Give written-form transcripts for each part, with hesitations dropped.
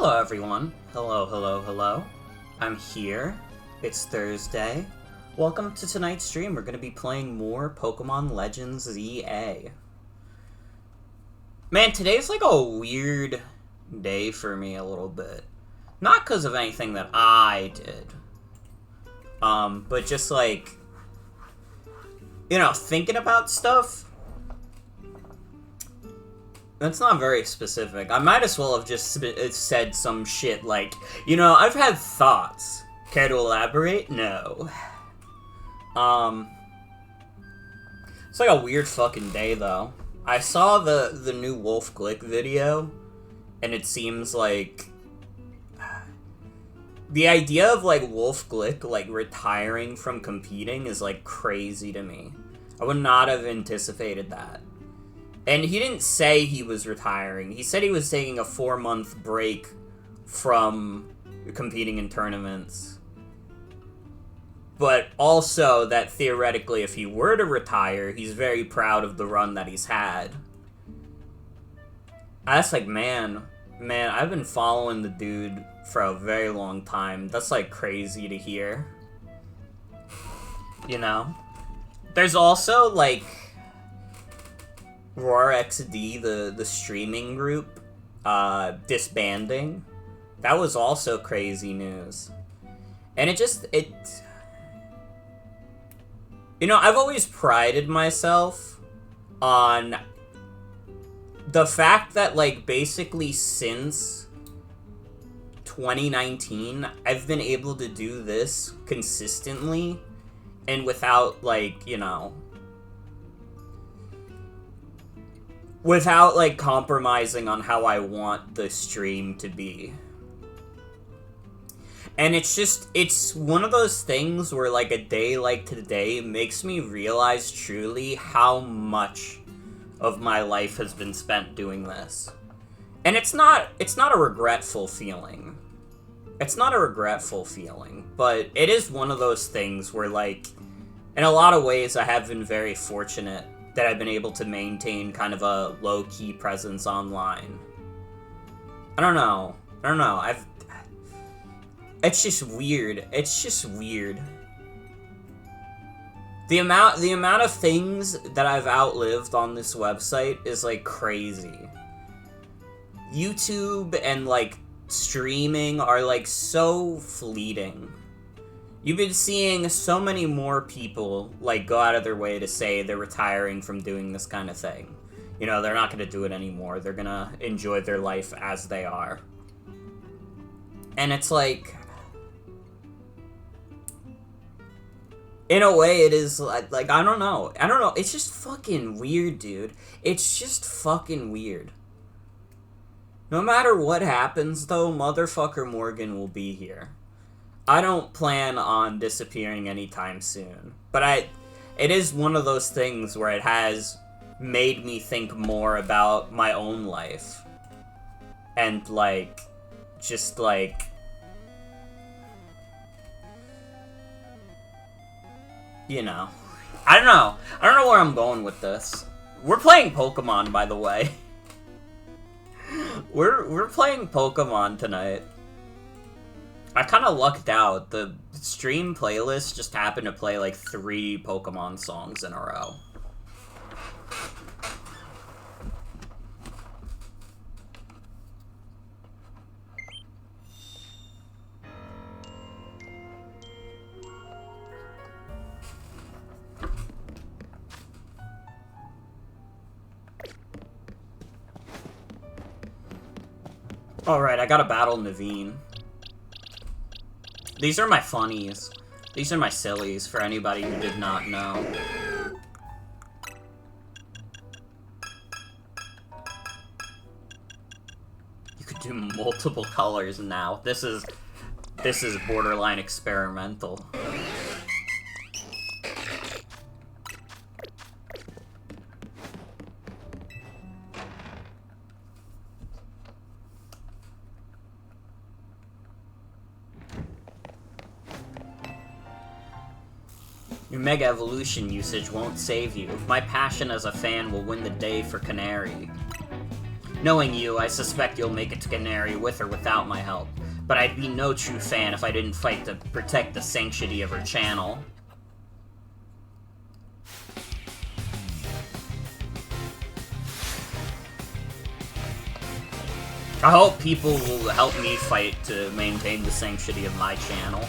Hello everyone. Hello. I'm here. It's Thursday. Welcome to tonight's stream. We're going to be playing more Pokemon Legends Z-A. Man, today's like a weird day for me a little bit. Not because of anything that I did. But just like, you know, thinking about stuff. That's not very specific. I might as well have just said some shit like, you know, I've had thoughts. Care to elaborate? No. It's like a weird fucking day, though. I saw the new Wolf Glick video, and it seems like the idea of, like, Wolf Glick, like, retiring from competing is, like, crazy to me. I would not have anticipated that. And he didn't say he was retiring. He said he was taking a 4-month break from competing in tournaments. But also that theoretically, if he were to retire, he's very proud of the run that he's had. That's like, man, I've been following the dude for a very long time. That's like crazy to hear. You know? There's also like Roar XD, the streaming group, disbanding. That was also crazy news. And you know, I've always prided myself on the fact that, like, basically since 2019, I've been able to do this consistently and without, like, you know, without, like, compromising on how I want the stream to be. And it's one of those things where, like, a day like today makes me realize truly how much of my life has been spent doing this. And it's not a regretful feeling. It's not a regretful feeling, but it is one of those things where, like, in a lot of ways I have been very fortunate that I've been able to maintain kind of a low-key presence online. I don't know. It's just weird. The amount of things that I've outlived on this website is, like, crazy. YouTube and, like, streaming are, like, so fleeting. You've been seeing so many more people, like, go out of their way to say they're retiring from doing this kind of thing. You know, they're not going to do it anymore. They're going to enjoy their life as they are. And it's like, in a way, it is, like, I don't know. It's just fucking weird, dude. It's just fucking weird. No matter what happens, though, motherfucker Morgan will be here. I don't plan on disappearing anytime soon. But it is one of those things where it has made me think more about my own life. And, like, just, like, you know. I don't know where I'm going with this. We're playing Pokemon, by the way. We're playing Pokemon tonight. I kind of lucked out. The stream playlist just happened to play like 3 Pokemon songs in a row. Alright, I gotta battle Naveen. These are my funnies. These are my sillies, for anybody who did not know. You could do multiple colors now. This is borderline experimental. Your Mega Evolution usage won't save you. My passion as a fan will win the day for Canary. Knowing you, I suspect you'll make it to Canary with or without my help, but I'd be no true fan if I didn't fight to protect the sanctity of her channel. I hope people will help me fight to maintain the sanctity of my channel.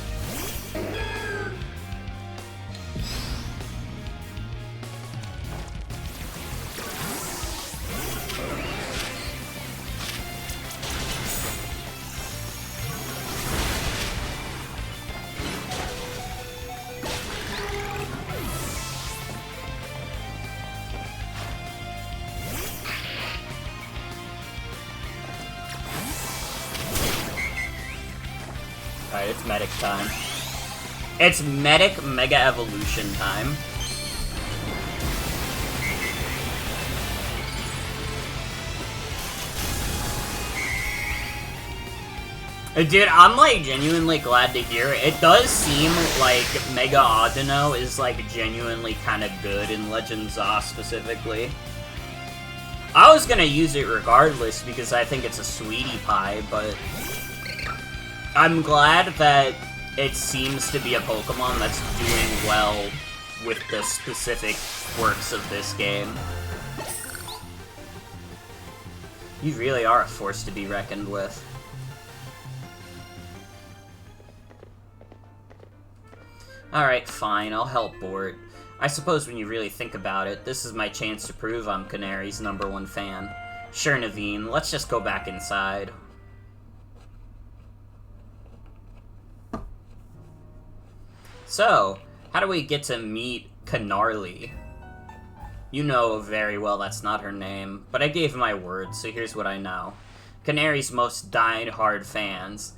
Alright, it's medic time. It's medic Mega Evolution time. Dude, I'm like genuinely glad to hear it. It does seem like Mega Audino is like genuinely kind of good in Legends ZA specifically. I was gonna use it regardless because I think it's a sweetie pie, but I'm glad that it seems to be a Pokemon that's doing well with the specific quirks of this game. You really are a force to be reckoned with. Alright, fine, I'll help Bort. I suppose when you really think about it, this is my chance to prove I'm Canary's #1 fan. Sure, Naveen, let's just go back inside. So, how do we get to meet Canarly? You know very well that's not her name, but I gave my word, so here's what I know. Canary's most die-hard fans.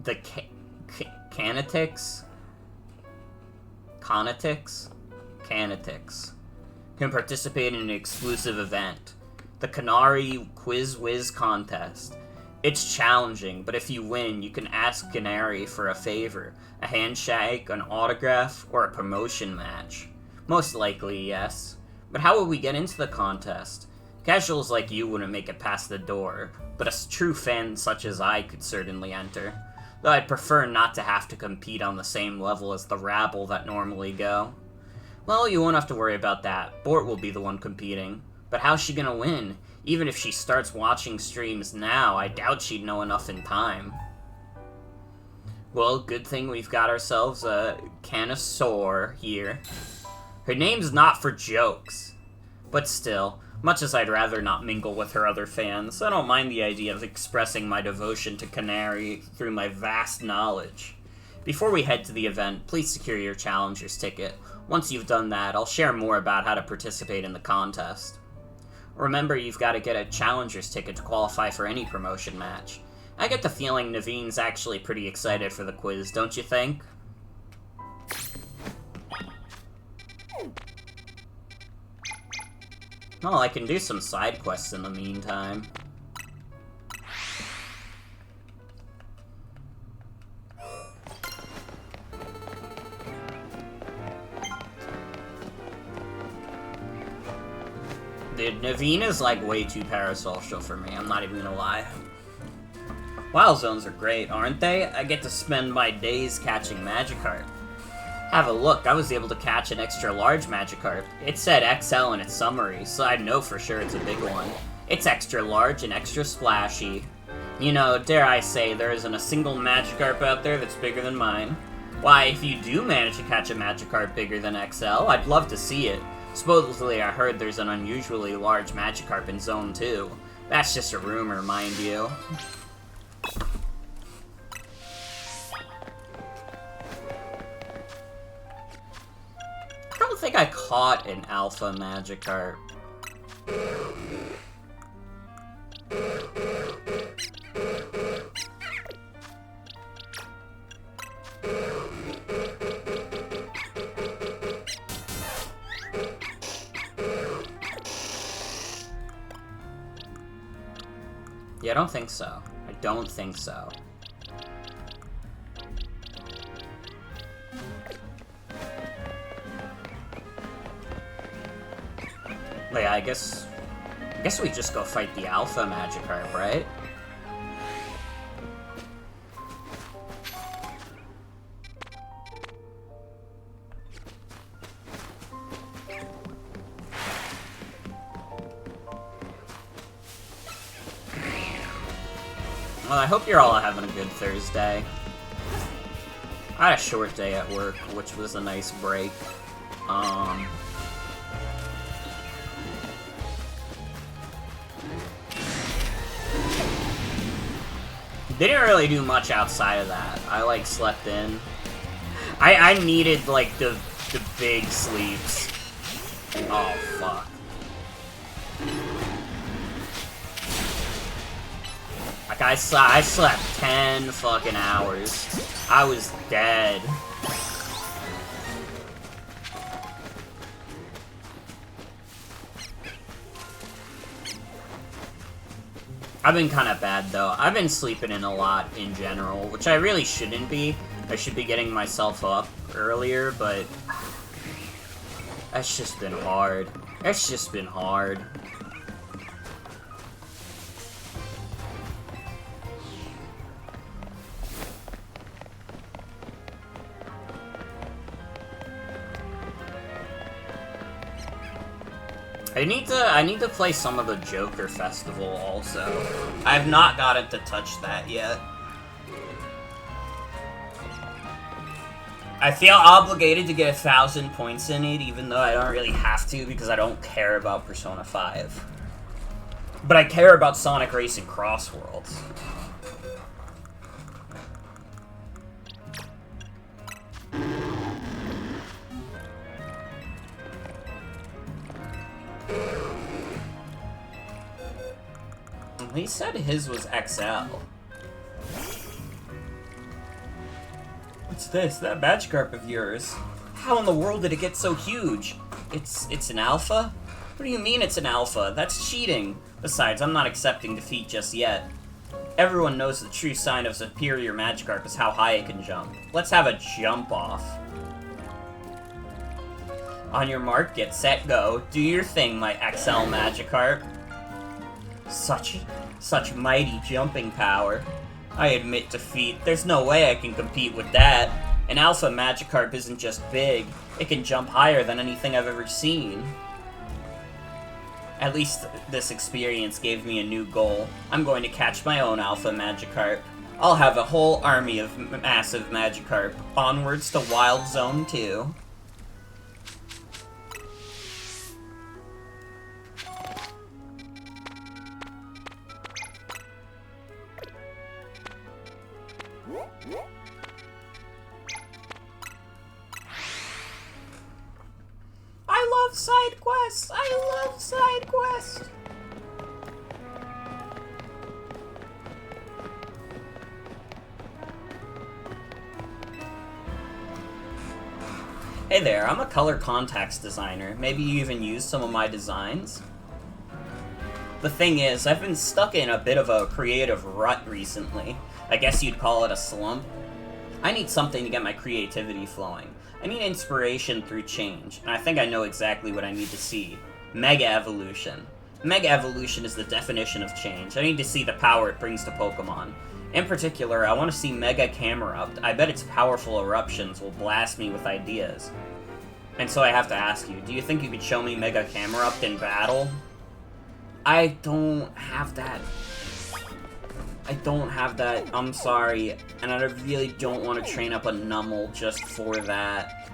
The Canetics can participate in an exclusive event, the Canary Quiz Whiz Contest. It's challenging, but if you win, you can ask Canary for a favor, a handshake, an autograph, or a promotion match. Most likely, yes. But how would we get into the contest? Casuals like you wouldn't make it past the door, but a true fan such as I could certainly enter. Though I'd prefer not to have to compete on the same level as the rabble that normally go. Well, you won't have to worry about that. Bort will be the one competing. But how's she gonna win? Even if she starts watching streams now, I doubt she'd know enough in time. Well, good thing we've got ourselves a Canosaur here. Her name's not for jokes. But still, much as I'd rather not mingle with her other fans, I don't mind the idea of expressing my devotion to Canary through my vast knowledge. Before we head to the event, please secure your Challenger's ticket. Once you've done that, I'll share more about how to participate in the contest. Remember, you've got to get a Challenger's ticket to qualify for any promotion match. I get the feeling Naveen's actually pretty excited for the quiz, don't you think? Well, I can do some side quests in the meantime. Dude, Naveen is like way too parasocial for me, I'm not even gonna lie. Wild Zones are great, aren't they? I get to spend my days catching Magikarp. Have a look, I was able to catch an extra large Magikarp. It said XL in its summary, so I know for sure it's a big one. It's extra large and extra splashy. You know, dare I say, there isn't a single Magikarp out there that's bigger than mine. Why, if you do manage to catch a Magikarp bigger than XL, I'd love to see it. Supposedly, I heard there's an unusually large Magikarp in Zone 2. That's just a rumor, mind you. I don't think I caught an Alpha Magikarp. Yeah, I don't think so. I don't think so. I guess we just go fight the Alpha Magikarp, right? Well, I hope you're all having a good Thursday. I had a short day at work, which was a nice break. Didn't really do much outside of that. I, like, slept in. I needed, like, the big sleeps. Oh, fuck. Like, I slept 10 fucking hours. I was dead. I've been kind of bad, though. I've been sleeping in a lot in general, which I really shouldn't be. I should be getting myself up earlier, but that's just been hard. It's just been hard. I need to play some of the Joker Festival also. I have not gotten to touch that yet. I feel obligated to get 1,000 points in it, even though I don't really have to because I don't care about Persona 5. But I care about Sonic Racing Cross Worlds. He said his was XL. What's this? That Magikarp of yours? How in the world did it get so huge? It's an alpha? What do you mean it's an alpha? That's cheating. Besides, I'm not accepting defeat just yet. Everyone knows the true sign of superior Magikarp is how high it can jump. Let's have a jump off. On your mark, get set, go. Do your thing, my XL Magikarp. Such mighty jumping power. I admit defeat. There's no way I can compete with that. An Alpha Magikarp isn't just big. It can jump higher than anything I've ever seen. At least this experience gave me a new goal. I'm going to catch my own Alpha Magikarp. I'll have a whole army of massive Magikarp. Onwards to Wild Zone 2. I love side quests! I love side quests! Hey there, I'm a color contacts designer. Maybe you even use some of my designs? The thing is, I've been stuck in a bit of a creative rut recently. I guess you'd call it a slump. I need something to get my creativity flowing. I need inspiration through change, and I think I know exactly what I need to see. Mega Evolution. Mega Evolution is the definition of change. I need to see the power it brings to Pokemon. In particular, I want to see Mega Camerupt. I bet its powerful eruptions will blast me with ideas. And so I have to ask you, do you think you could show me Mega Camerupt in battle? I don't have that. I don't have that, I'm sorry, and I really don't want to train up a Numel just for that.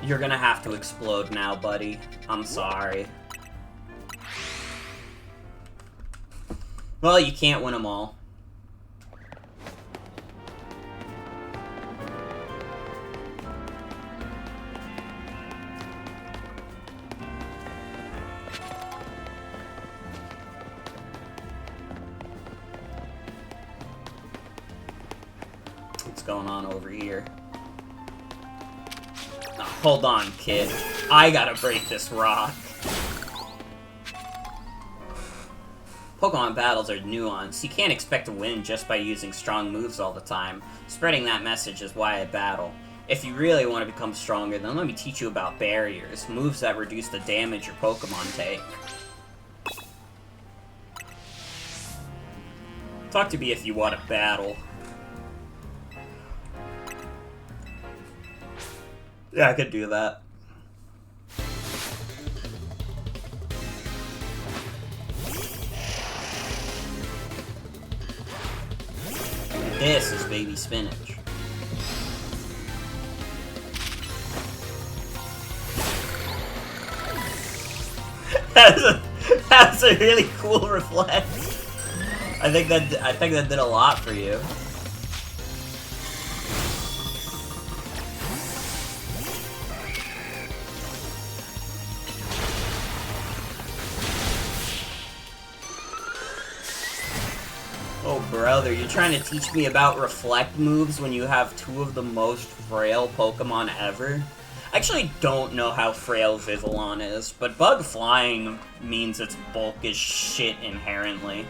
You're gonna have to explode now, buddy. I'm sorry. Well, you can't win them all. What's going on over here? Oh, hold on, kid. I gotta break this rock. Pokemon battles are nuanced. You can't expect to win just by using strong moves all the time. Spreading that message is why I battle. If you really want to become stronger, then let me teach you about barriers, moves that reduce the damage your Pokemon take. Talk to me if you want to battle. Yeah, I could do that. This is baby spinach. That's a really cool reflex. I think that did a lot for you. Oh, brother, you're trying to teach me about reflect moves when you have two of the most frail Pokemon ever? I actually don't know how frail Vivillon is, but bug flying means its bulk is shit inherently.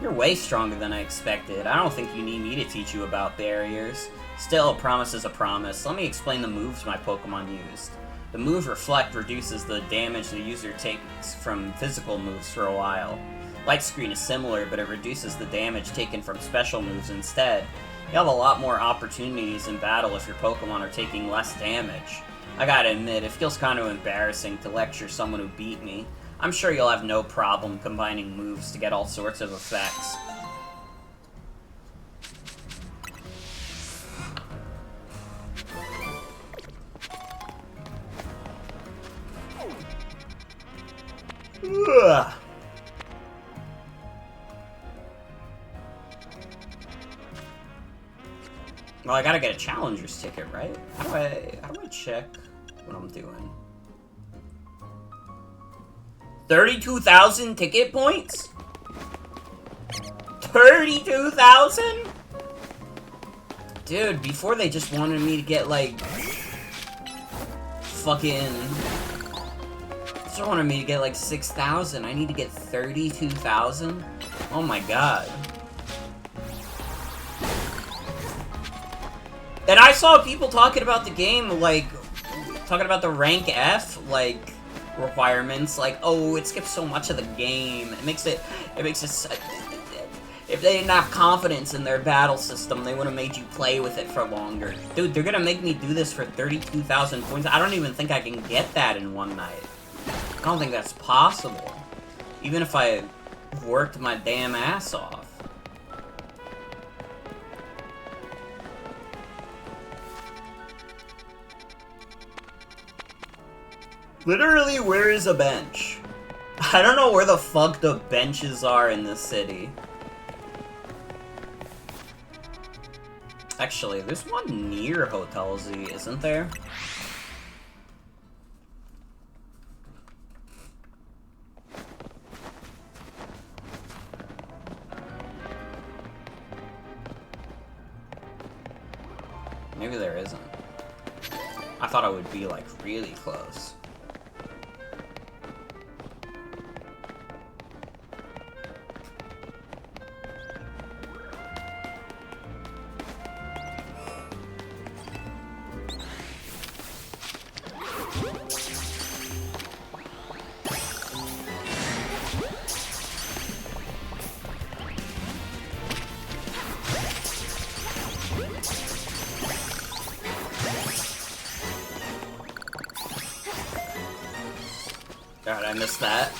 You're way stronger than I expected. I don't think you need me to teach you about barriers. Still, a promise is a promise. Let me explain the moves my Pokemon used. The move Reflect reduces the damage the user takes from physical moves for a while. Light Screen is similar, but it reduces the damage taken from special moves instead. You have a lot more opportunities in battle if your Pokemon are taking less damage. I gotta admit, it feels kind of embarrassing to lecture someone who beat me. I'm sure you'll have no problem combining moves to get all sorts of effects. Ugh. Well, I gotta get a challenger's ticket, right? How do I check what I'm doing? 32,000 ticket points? 32,000? Dude, before they just wanted me to get, like, fucking... Just wanted me to get, like, 6,000. I need to get 32,000? Oh my god. And I saw people talking about the game, like, talking about the rank F, like, requirements, like, oh, it skips so much of the game. It makes it, if they didn't have confidence in their battle system, they would have made you play with it for longer. Dude, they're gonna make me do this for 32,000 points. I don't even think I can get that in one night. I don't think that's possible. Even if I worked my damn ass off. Literally, where is a bench? I don't know where the fuck the benches are in this city. Actually, there's one near Hotel Z, isn't there? Maybe there isn't. I thought it would be, like, really close. God, I missed that.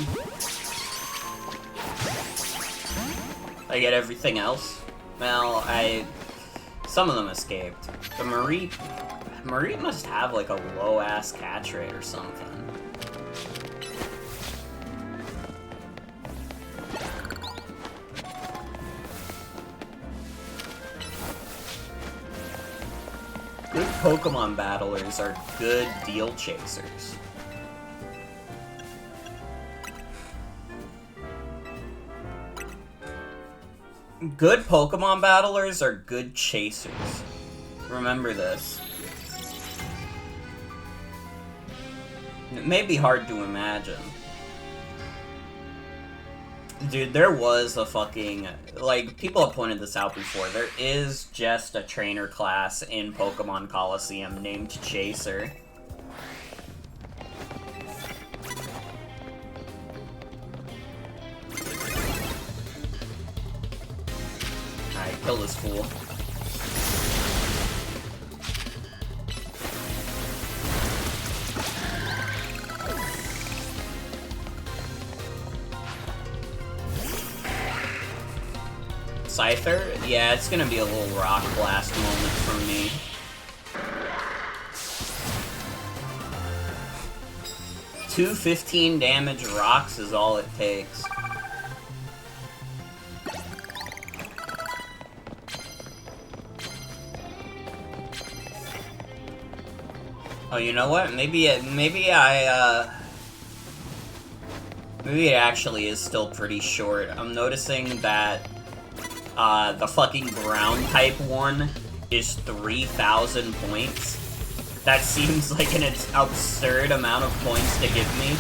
I get everything else. Well, some of them escaped. The Marie must have like a low-ass catch rate or something. Good Pokemon battlers are good deal chasers. Good Pokemon battlers are good chasers. Remember this. It may be hard to imagine. Dude, there was a fucking... Like, people have pointed this out before. There is just a trainer class in Pokemon Coliseum named Chaser. Alright, kill this fool. Scyther? Yeah, it's gonna be a little Rock Blast moment from me. Two 15 damage rocks is all it takes. Oh, you know what? Maybe it actually is still pretty short. I'm noticing that the fucking ground type one is 3,000 points. That seems like an absurd amount of points to give me.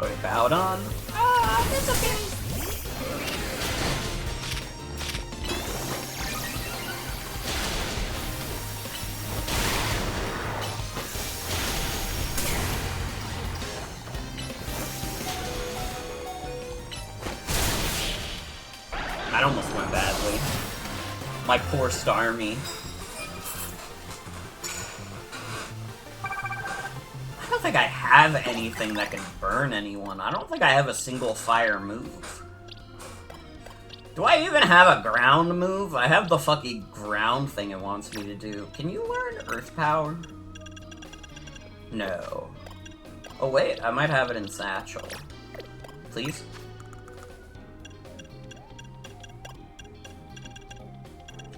Oh, he bowed on. Ah, that's okay. That almost went badly. My poor Starmie. I don't think I have anything that can burn anyone. I don't think I have a single fire move. Do I even have a ground move? I have the fucking ground thing it wants me to do. Can you learn Earth Power? No. Oh wait, I might have it in Satchel. Please?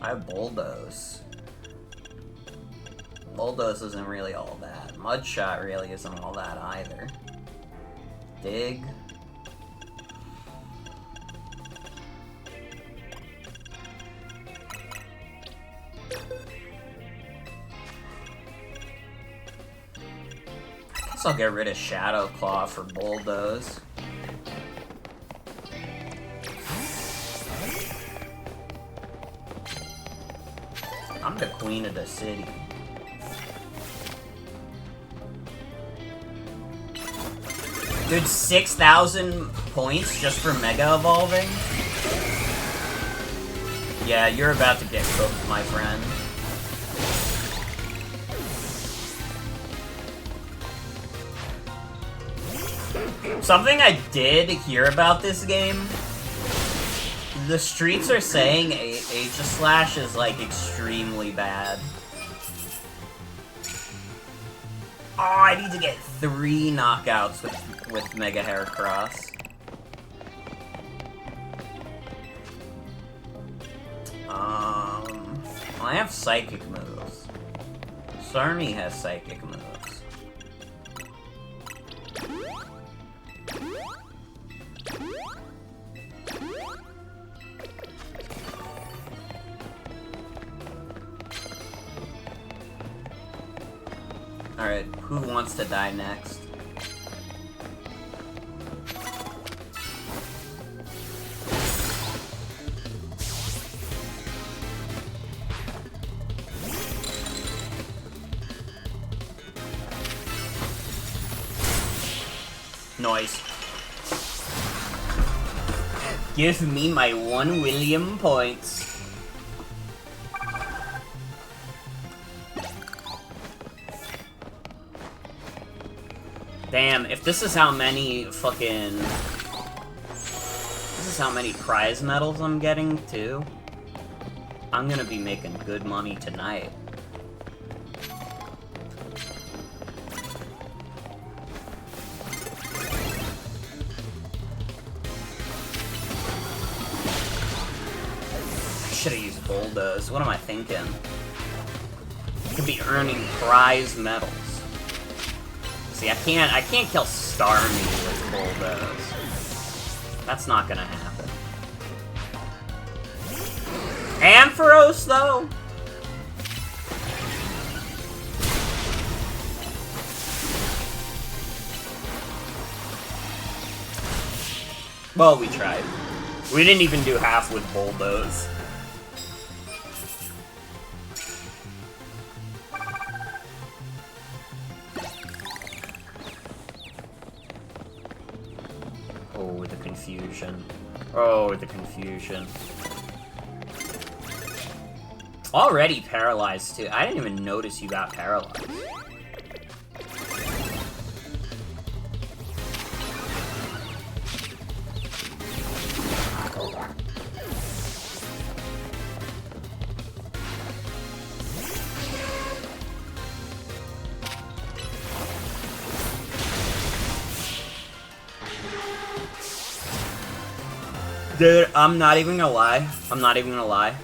I have Bulldoze. Bulldoze isn't really all that. Mudshot really isn't all that either. Dig. I guess I'll get rid of Shadow Claw for Bulldoze. I'm the queen of the city. Dude, 6,000 points just for Mega Evolving? Yeah, you're about to get cooked, my friend. Something I did hear about this game, the streets are saying Aegislash is, like, extremely bad. Oh, I need to get 3 knockouts with Mega Heracross. I have Psychic moves. Starmie has Psychic moves. Alright, who wants to die next? Noise. Give me my 1 William points. Damn, if this is how many fucking... This is how many prize medals I'm getting, too. I'm gonna be making good money tonight. I should've used Bulldoze. What am I thinking? I could be earning prize medals. See, I can't kill Starmie with Bulldoze. That's not gonna happen. Ampharos, though? Well, we tried. We didn't even do half with Bulldoze. Oh, the confusion. Oh, the confusion. Already paralyzed, too. I didn't even notice you got paralyzed. Dude, I'm not even gonna lie. I'm not even gonna lie.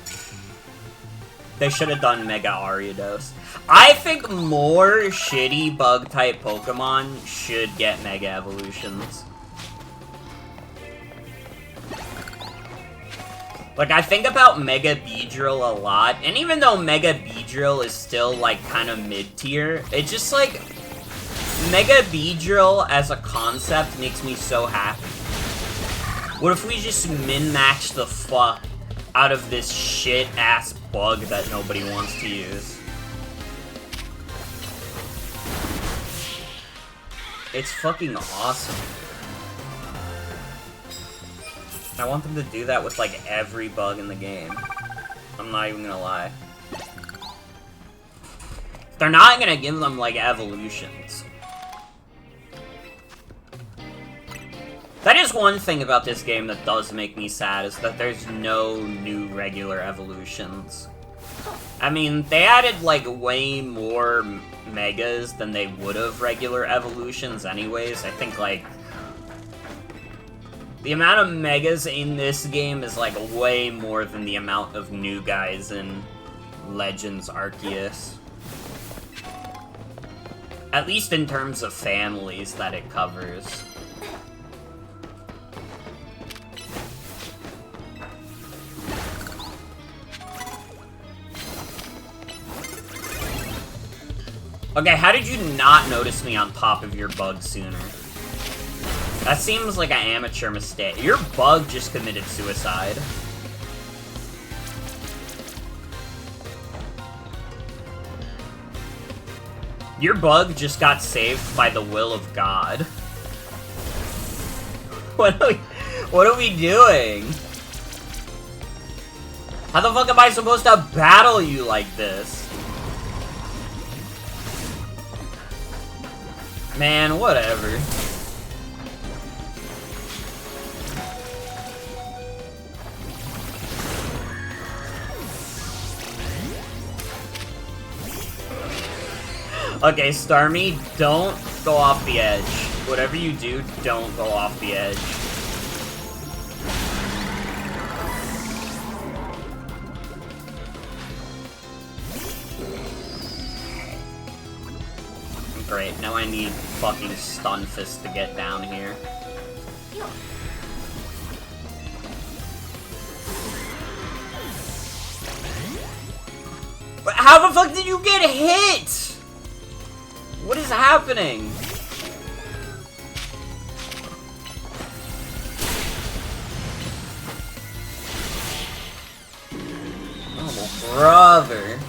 They should have done Mega Ariados. I think more shitty bug-type Pokemon should get Mega Evolutions. Like, I think about Mega Beedrill a lot, and even though Mega Beedrill is still, like, kind of mid-tier, it just, like, Mega Beedrill as a concept makes me so happy. What if we just min-max the fuck out of this shit-ass bug that nobody wants to use? It's fucking awesome. I want them to do that with, like, every bug in the game. I'm not even gonna lie. They're not gonna give them, like, evolutions. That is one thing about this game that does make me sad, is that there's no new regular evolutions. I mean, they added, like, way more megas than they would have regular evolutions anyways. I think, like, the amount of megas in this game is, like, way more than the amount of new guys in Legends Arceus. At least in terms of families that it covers. Okay, how did you not notice me on top of your bug sooner? That seems like an amateur mistake. Your bug just committed suicide. Your bug just got saved by the will of God. What are we doing? How the fuck am I supposed to battle you like this? Man, whatever. Okay, Starmie, don't go off the edge. Whatever you do, don't go off the edge. Great, now I need fucking Stunfisk to get down here. But how the fuck did you get hit? What is happening? Oh, brother.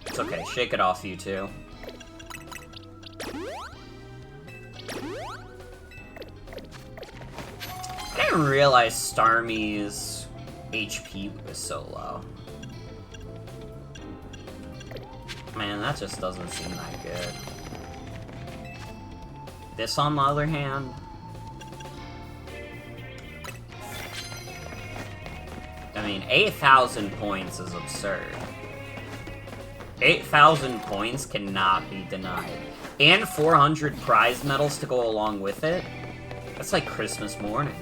It's okay, shake it off, you two. I didn't realize Starmie's HP was so low. Man, that just doesn't seem that good. This, on the other hand... I mean, 8,000 points is absurd. 8,000 points cannot be denied. And 400 prize medals to go along with it? That's like Christmas morning.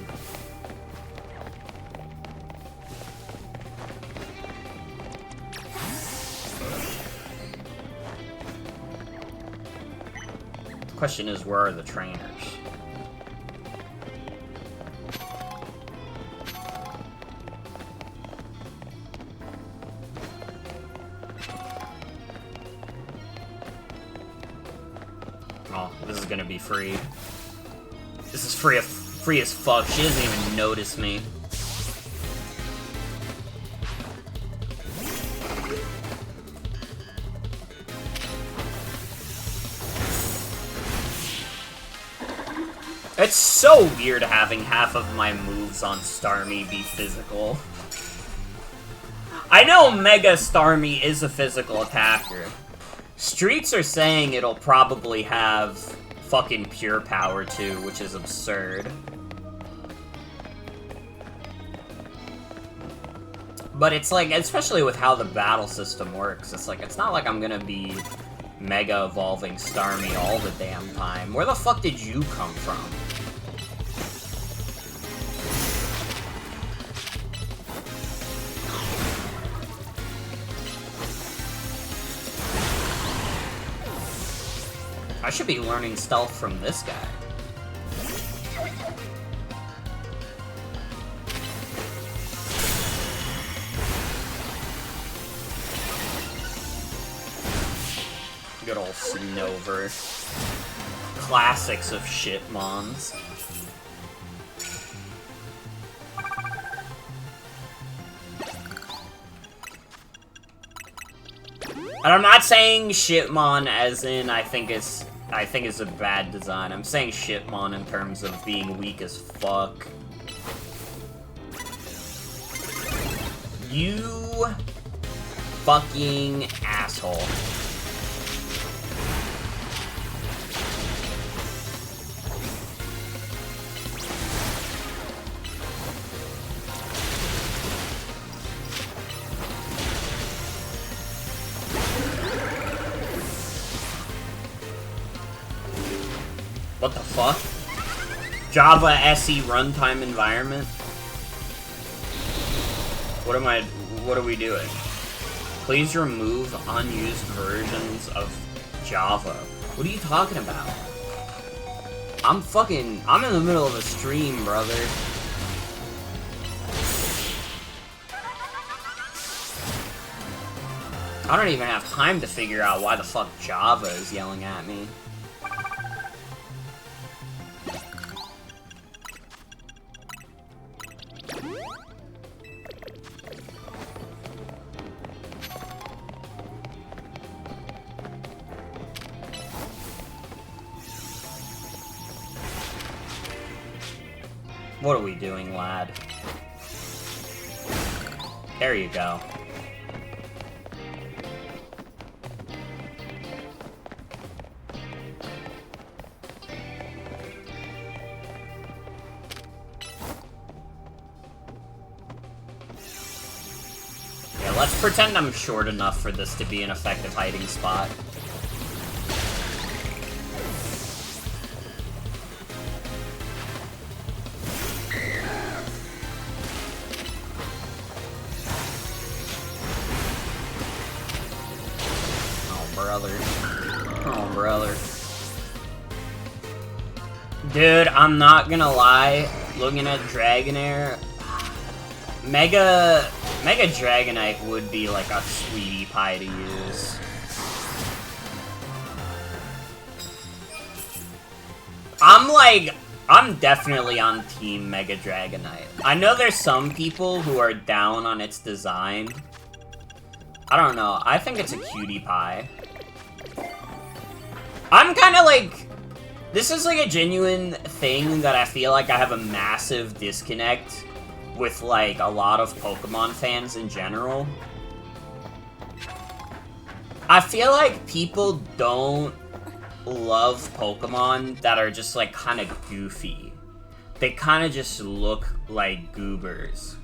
Question is, where are the trainers? Oh, this is gonna be free. This is free as fuck. She doesn't even notice me. It's so weird having half of my moves on Starmie be physical. I know Mega Starmie is a physical attacker. Streets are saying it'll probably have fucking pure power too, which is absurd. But it's like, especially with how the battle system works, it's like, it's not like I'm gonna be Mega evolving Starmie all the damn time. Where the fuck did you come from? I should be learning stealth from this guy. Good old Snover. Classics of shitmons. And I'm not saying shitmon as in I think it's a bad design. I'm saying shitmon in terms of being weak as fuck. You fucking asshole. What the fuck? Java SE runtime environment? What are we doing? Please remove unused versions of Java. What are you talking about? I'm in the middle of a stream, brother. I don't even have time to figure out why the fuck Java is yelling at me. What are we doing, lad? There you go. Yeah, let's pretend I'm short enough for this to be an effective hiding spot. Oh, brother. Dude, I'm not gonna lie. Looking at Dragonair, Mega Dragonite would be like a sweetie pie to use. I'm definitely on Team Mega Dragonite. I know there's some people who are down on its design. I don't know. I think it's a cutie pie. I'm kind of like... This is like a genuine thing that I feel like I have a massive disconnect with like a lot of Pokemon fans in general. I feel like people don't love Pokemon that are just like kind of goofy. They kind of just look like goobers.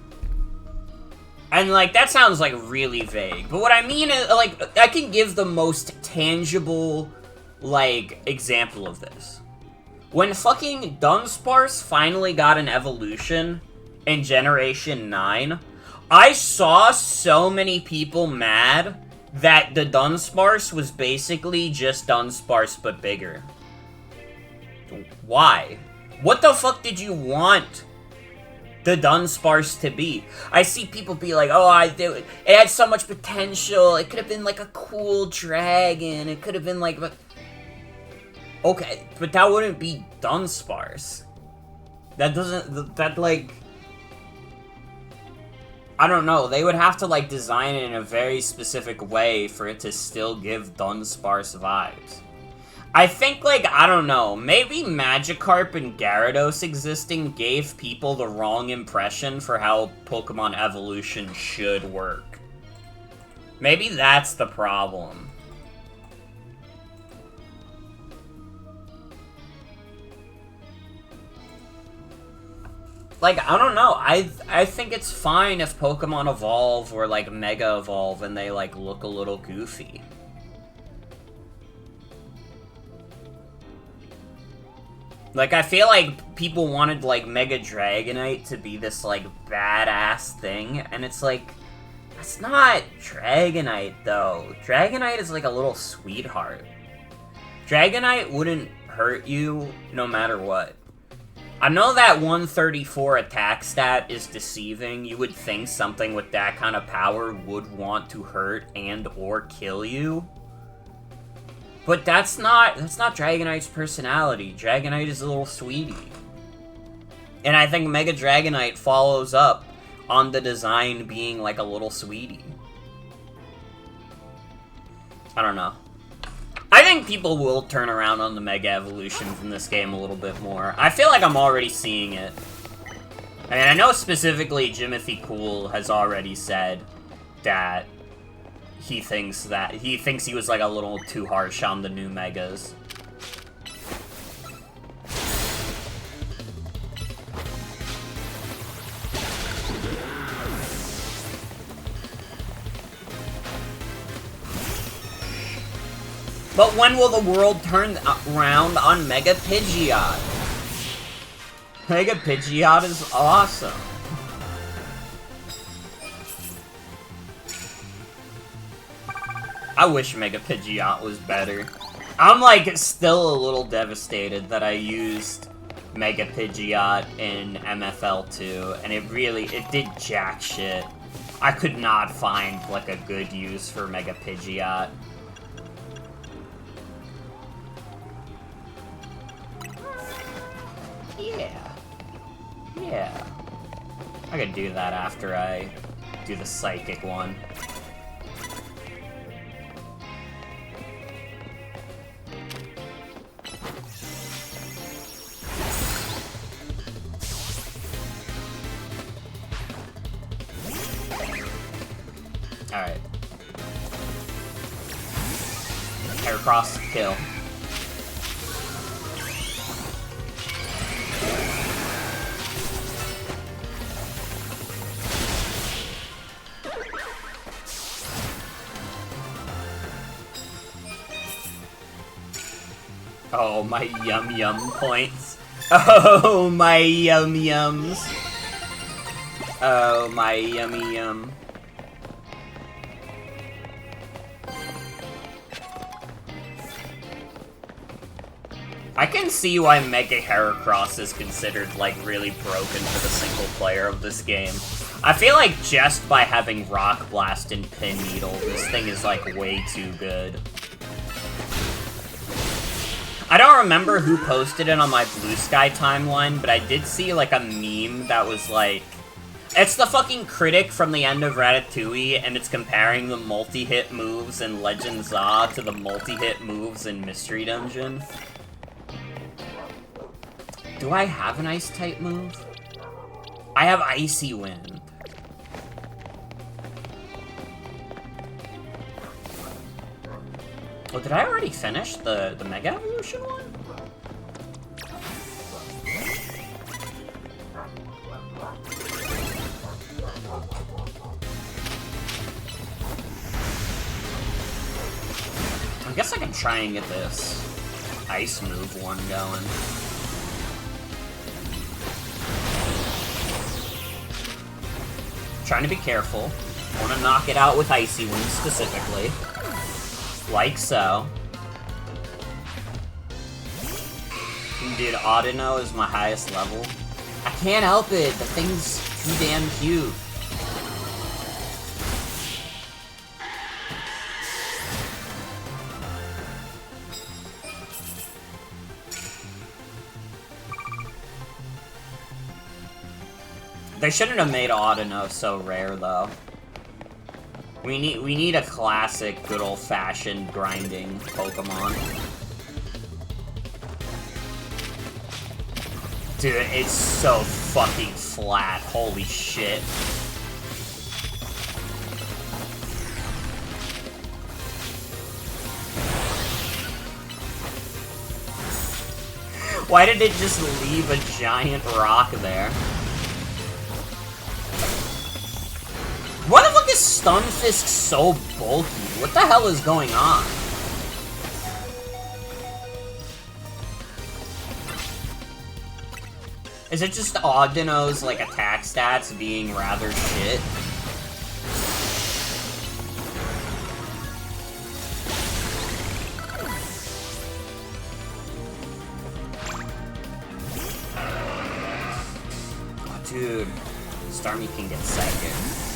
And, like, that sounds, like, really vague. But what I mean is, like, I can give the most tangible, like, example of this. When fucking Dunsparce finally got an evolution in Generation 9, I saw so many people mad that the Dunsparce was basically just Dunsparce but bigger. Why? What the fuck did you want the Dunsparce to be? I see people be like, oh, it had so much potential. It could have been like a cool dragon. It could have been like... Okay, but that wouldn't be Dunsparce. That doesn't... That, like... I don't know. They would have to, like, design it in a very specific way for it to still give Dunsparce vibes. I think, like, I don't know, maybe Magikarp and Gyarados existing gave people the wrong impression for how Pokemon evolution should work. Maybe that's the problem. Like, I don't know, I think it's fine if Pokemon evolve or, like, Mega Evolve and they, like, look a little goofy. Like, I feel like people wanted, like, Mega Dragonite to be this, like, badass thing, and it's like, that's not Dragonite, though. Dragonite is, like, a little sweetheart. Dragonite wouldn't hurt you no matter what. I know that 134 attack stat is deceiving. You would think something with that kind of power would want to hurt and or kill you. But that's not Dragonite's personality. Dragonite is a little sweetie. And I think Mega Dragonite follows up on the design being like a little sweetie. I don't know. I think people will turn around on the Mega Evolutions in this game a little bit more. I feel like I'm already seeing it. I mean, I know specifically Jimothy Cool has already said that he thinks he was like a little too harsh on the new Megas. But when will the world turn around on Mega Pidgeot? Mega Pidgeot is awesome. I wish Mega Pidgeot was better. I'm, like, still a little devastated that I used Mega Pidgeot in MFL2, and it did jack shit. I could not find, like, a good use for Mega Pidgeot. Yeah. I could do that after I do the Psychic one. Alright. Heracross, kill. Oh, my yum-yum points. Oh, my yum-yums. Oh, my yummy-yum. I can see why Mega Heracross is considered, like, really broken for the single player of this game. I feel like just by having Rock Blast and Pin Needle, this thing is, like, way too good. I don't remember who posted it on my Blue Sky timeline, but I did see, like, a meme that was, like... It's the fucking critic from the end of Ratatouille, and it's comparing the multi-hit moves in Legend Z to the multi-hit moves in Mystery Dungeon. Do I have an Ice-type move? I have Icy Wind. Oh, did I already finish the Mega Evolution one? I guess I can try and get this Ice move one going. Trying to be careful. I want to knock it out with Icy Wind specifically. Like so. Dude, Audino is my highest level. I can't help it. The thing's too damn cute. They shouldn't have made Audino so rare, though. We need a classic, good old-fashioned grinding Pokemon. Dude, it's so fucking flat. Holy shit. Why did it just leave a giant rock there? Why the fuck is Stunfisk so bulky? What the hell is going on? Is it just Audino's, like, attack stats being rather shit? Oh, dude. Starmie can get second.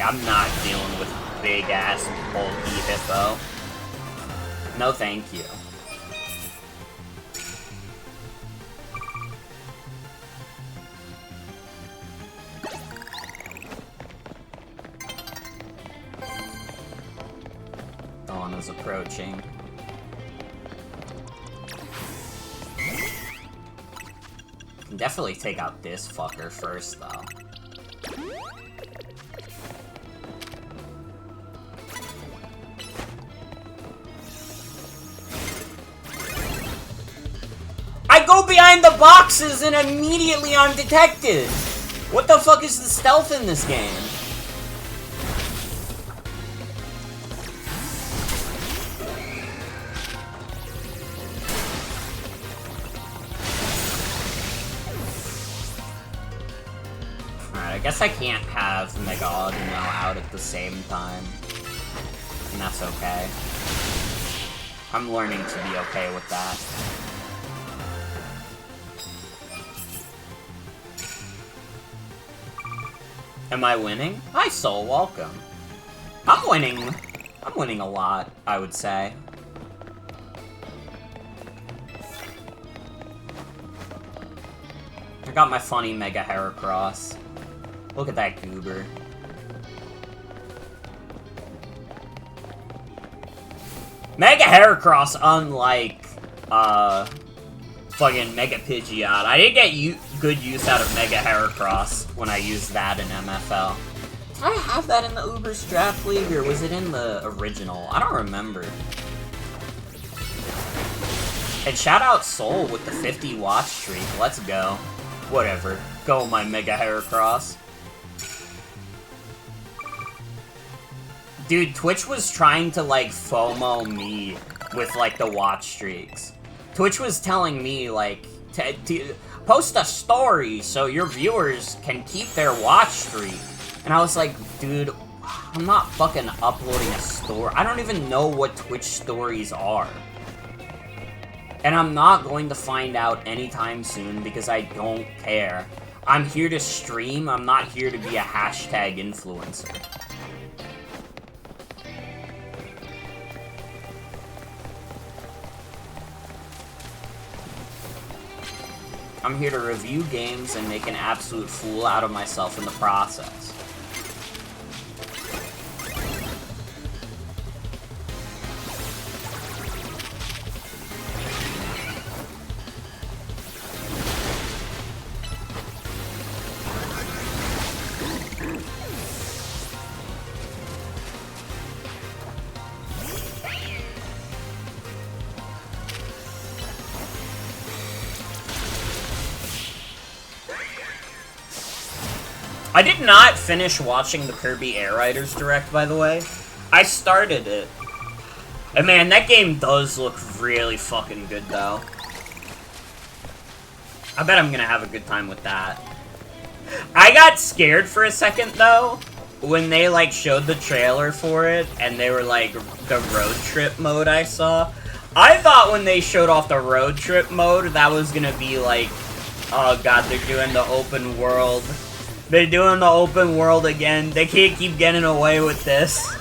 I'm not dealing with big-ass, bulky hippo. No, thank you. Dawn is approaching. Can definitely take out this fucker first, though. I go behind the boxes and immediately I'm detected! What the fuck is the stealth in this game? Alright, I guess I can't have Mega Audino out at the same time. And that's okay. I'm learning to be okay with that. Am I winning? Hi, Soul, welcome. I'm winning a lot, I would say. I got my funny Mega Heracross. Look at that goober. Mega Heracross, unlike, fucking Mega Pidgeot. I did get good use out of Mega Heracross when I used that in MFL. Did I have that in the Uber's Draft League, or was it in the original? I don't remember. And shout out Soul with the 50 watch streak. Let's go. Whatever. Go, my Mega Heracross. Dude, Twitch was trying to, like, FOMO me with, like, the watch streaks. Twitch was telling me, like, to post a story so your viewers can keep their watch streak. And I was like, dude, I'm not fucking uploading a story. I don't even know what Twitch stories are. And I'm not going to find out anytime soon because I don't care. I'm here to stream, I'm not here to be a hashtag influencer. I'm here to review games and make an absolute fool out of myself in the process. I did not finish watching the Kirby Air Riders Direct, by the way. I started it. And man, that game does look really fucking good, though. I bet I'm gonna have a good time with that. I got scared for a second, though, when they, like, showed the trailer for it, and they were, like, the road trip mode I saw, I thought when they showed off the road trip mode, that was gonna be, like, oh god, they're doing the open world. They're doing the open world again. They can't keep getting away with this.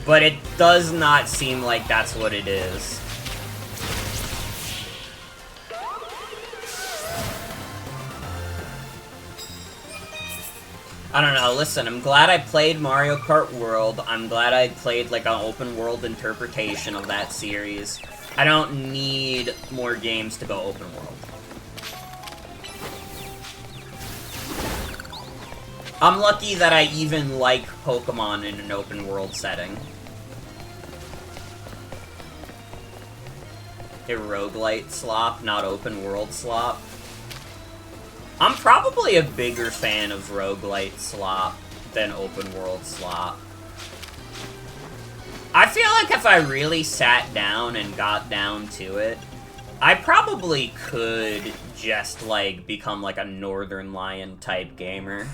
But it does not seem like that's what it is. I don't know, listen, I'm glad I played Mario Kart World. I'm glad I played, like, an open world interpretation of that series. I don't need more games to go open world. I'm lucky that I even like Pokemon in an open world setting. A roguelite slop, not open world slop. I'm probably a bigger fan of roguelite slop than open world slop. I feel like if I really sat down and got down to it, I probably could just, like, become, like, a Northern Lion type gamer.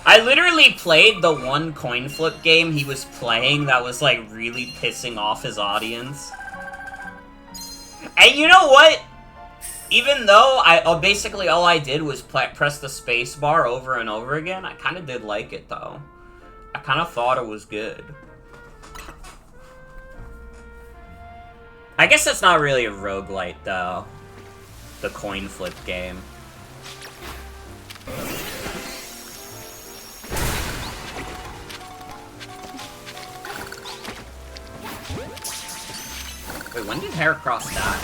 I literally played the one coin flip game he was playing that was, like, really pissing off his audience. And you know what? Even though basically all I did was press the space bar over and over again, I kind of did like it, though. I kind of thought it was good. I guess that's not really a roguelite, though. The coin flip game. Wait, when did Heracross die?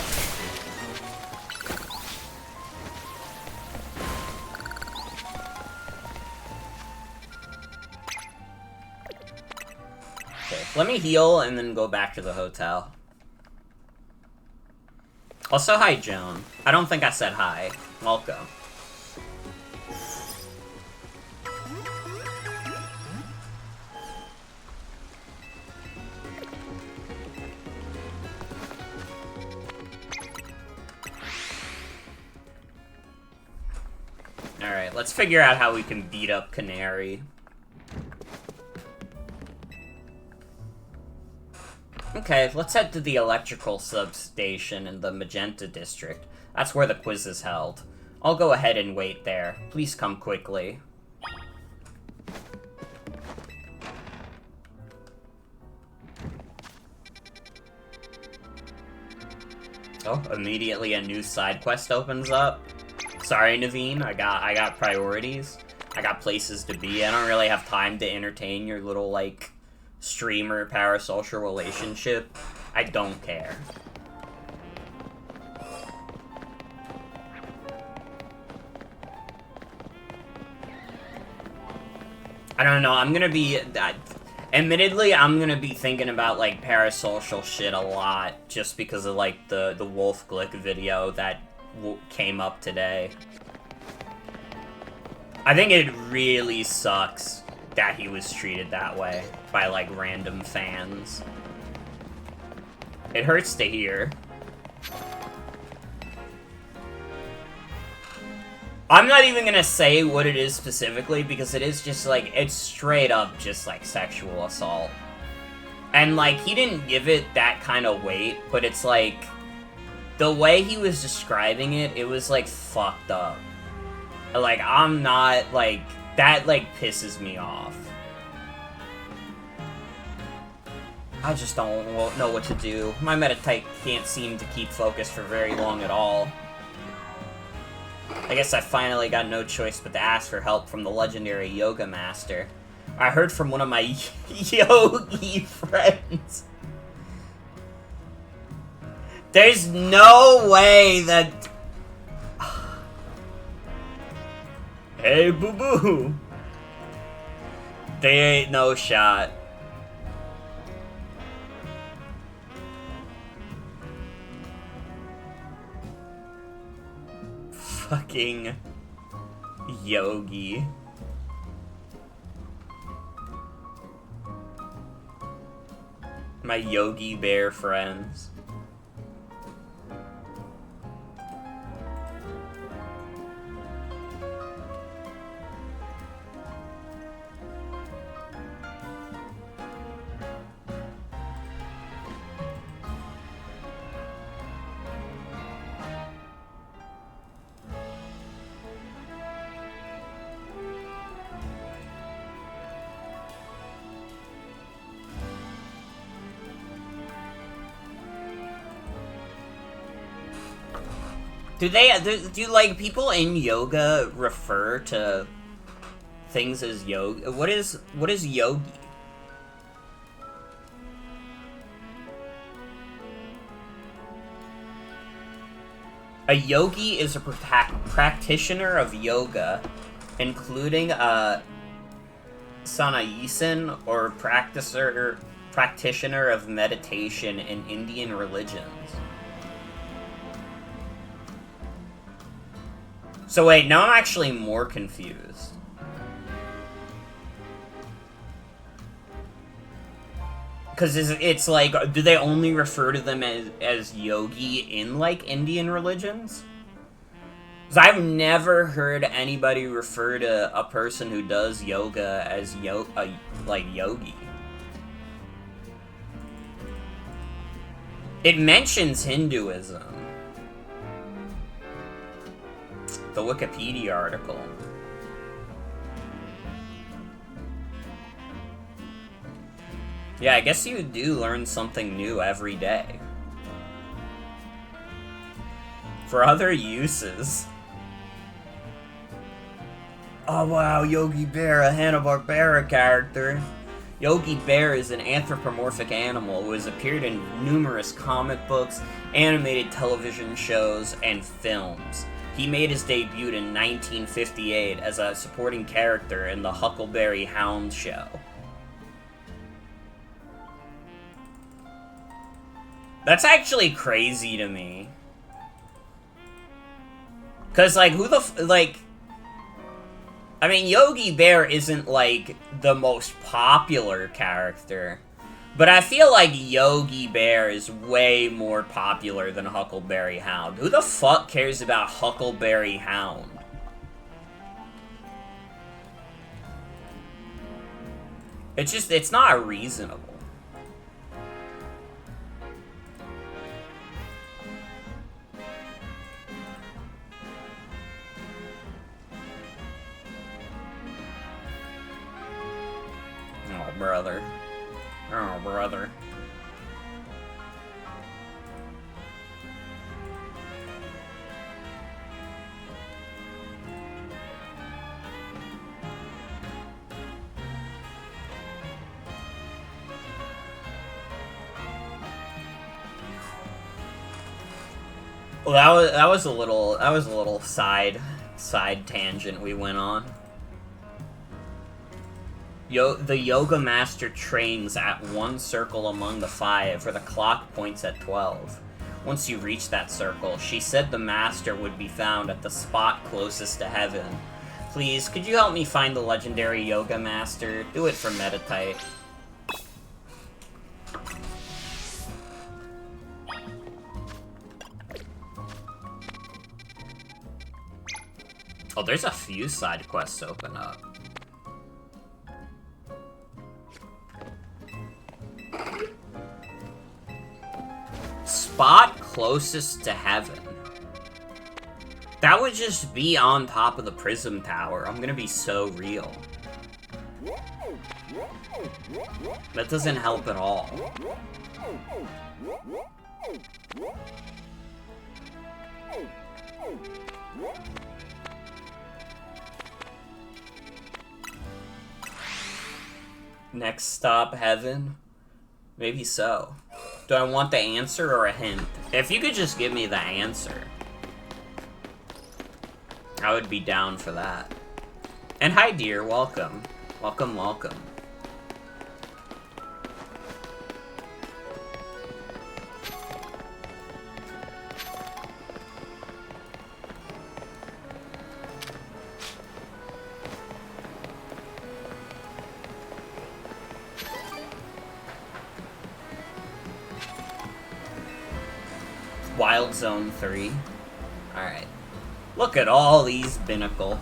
Okay, let me heal and then go back to the hotel. Also, hi, Joan. I don't think I said hi. Welcome. Alright, let's figure out how we can beat up Canary. Okay, let's head to the electrical substation in the Magenta District. That's where the quiz is held. I'll go ahead and wait there. Please come quickly. Oh, immediately a new side quest opens up. Sorry, Naveen, I got priorities. I got places to be. I don't really have time to entertain your little, like, streamer parasocial relationship. I don't care. I don't know, I'm gonna be... admittedly, I'm gonna be thinking about, like, parasocial shit a lot, just because of, like, the Wolf Glick video that came up today. I think it really sucks that he was treated that way by, like, random fans. It hurts to hear. I'm not even gonna say what it is specifically, because it is just, like, it's straight up just, like, sexual assault. And, like, he didn't give it that kind of weight, but it's, like, the way he was describing it, it was, like, fucked up. Like, I'm not, like, that, like, pisses me off. I just don't know what to do. My Metatype can't seem to keep focused for very long at all. I guess I finally got no choice but to ask for help from the legendary yoga master. I heard from one of my yogi friends. There's no way that... Hey, boo-boo! They ain't no shot. Fucking yogi. My yogi bear friends. Do like people in yoga refer to things as yoga? What is yogi? A yogi is a practitioner of yoga, including a sannyasi or practitioner of meditation in Indian religions. So wait, now I'm actually more confused. Because it's like, do they only refer to them as yogi in, like, Indian religions? Because I've never heard anybody refer to a person who does yoga as, like, yogi. It mentions Hinduism. The Wikipedia article. Yeah, I guess you do learn something new every day. For other uses. Oh wow, Yogi Bear, a Hanna-Barbera character. Yogi Bear is an anthropomorphic animal who has appeared in numerous comic books, animated television shows, and films. He made his debut in 1958 as a supporting character in the Huckleberry Hound show. That's actually crazy to me. Cause, like, I mean, Yogi Bear isn't, like, the most popular character. But I feel like Yogi Bear is way more popular than Huckleberry Hound. Who the fuck cares about Huckleberry Hound? It's not reasonable. Oh, brother. Oh, brother. Well, that was a little side tangent we went on. The yoga master trains at one circle among the 5, where the clock points at 12. Once you reach that circle, she said the master would be found at the spot closest to heaven. Please, could you help me find the legendary yoga master? Do it for Meditite. Oh, there's a few side quests open up. Spot closest to heaven. That would just be on top of the Prism Tower. I'm gonna be so real. That doesn't help at all. Next stop, heaven? Maybe so. Do I want the answer or a hint? If you could just give me the answer, I would be down for that. And hi, dear. Welcome. Welcome, welcome. Wild Zone 3. Alright. Look at all these binnacle.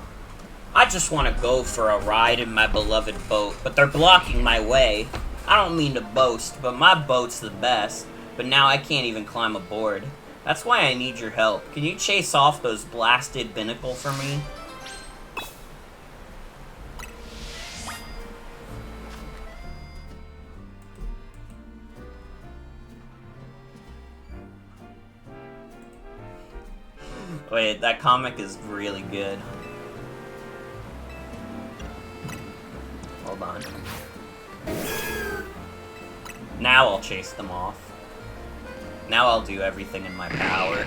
I just want to go for a ride in my beloved boat, but they're blocking my way. I don't mean to boast, but my boat's the best. But now I can't even climb aboard. That's why I need your help. Can you chase off those blasted binnacle for me? Wait, that comic is really good. Hold on. Now I'll chase them off. Now I'll do everything in my power.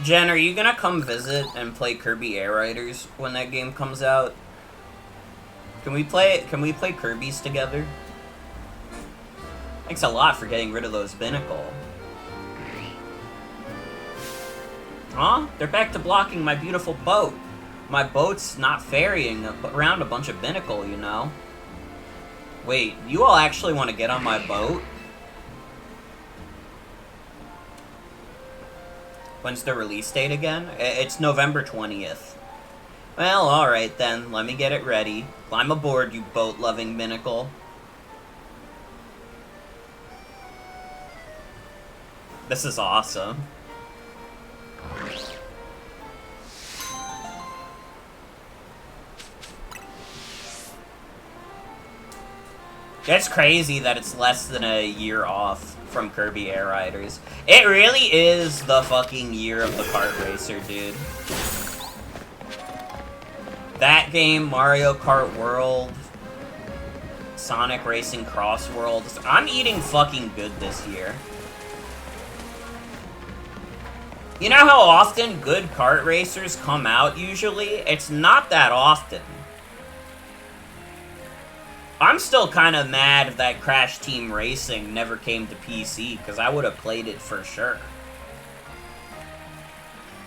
Jen, are you gonna come visit and play Kirby Air Riders when that game comes out? Can we play Kirby's together? Thanks a lot for getting rid of those binnacle. Huh? They're back to blocking my beautiful boat. My boat's not ferrying around a bunch of binnacle, you know? Wait, you all actually want to get on my boat? When's the release date again? It's November 20th. Well, alright then. Let me get it ready. Climb aboard, you boat-loving binnacle. This is awesome. It's crazy that it's less than a year off from Kirby Air Riders. It really is the fucking year of the kart racer, dude. That game, Mario Kart World, Sonic Racing Cross World. I'm eating fucking good this year. You know how often good kart racers come out usually? It's not that often. I'm still kind of mad that Crash Team Racing never came to PC, because I would have played it for sure.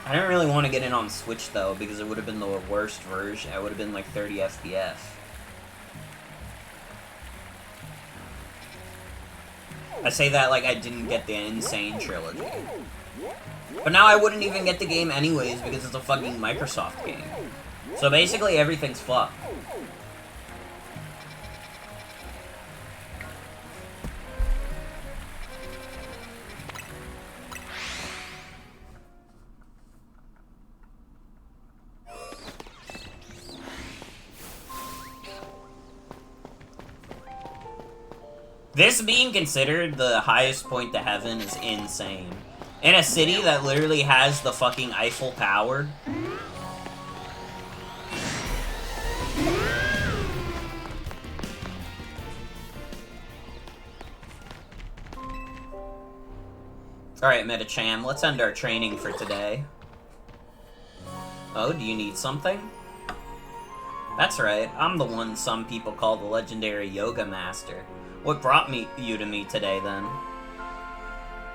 I didn't really want to get in on Switch, though, because it would have been the worst version. It would have been like 30 FPS. I say that like I didn't get the Insane Trilogy. But now I wouldn't even get the game anyways, because it's a fucking Microsoft game. So basically everything's fucked. This being considered the highest point to heaven is insane. In a city that literally has the fucking Eiffel Tower. Alright, Metacham, let's end our training for today. Oh, do you need something? That's right, I'm the one some people call the legendary Yoga Master. What brought you to me today, then?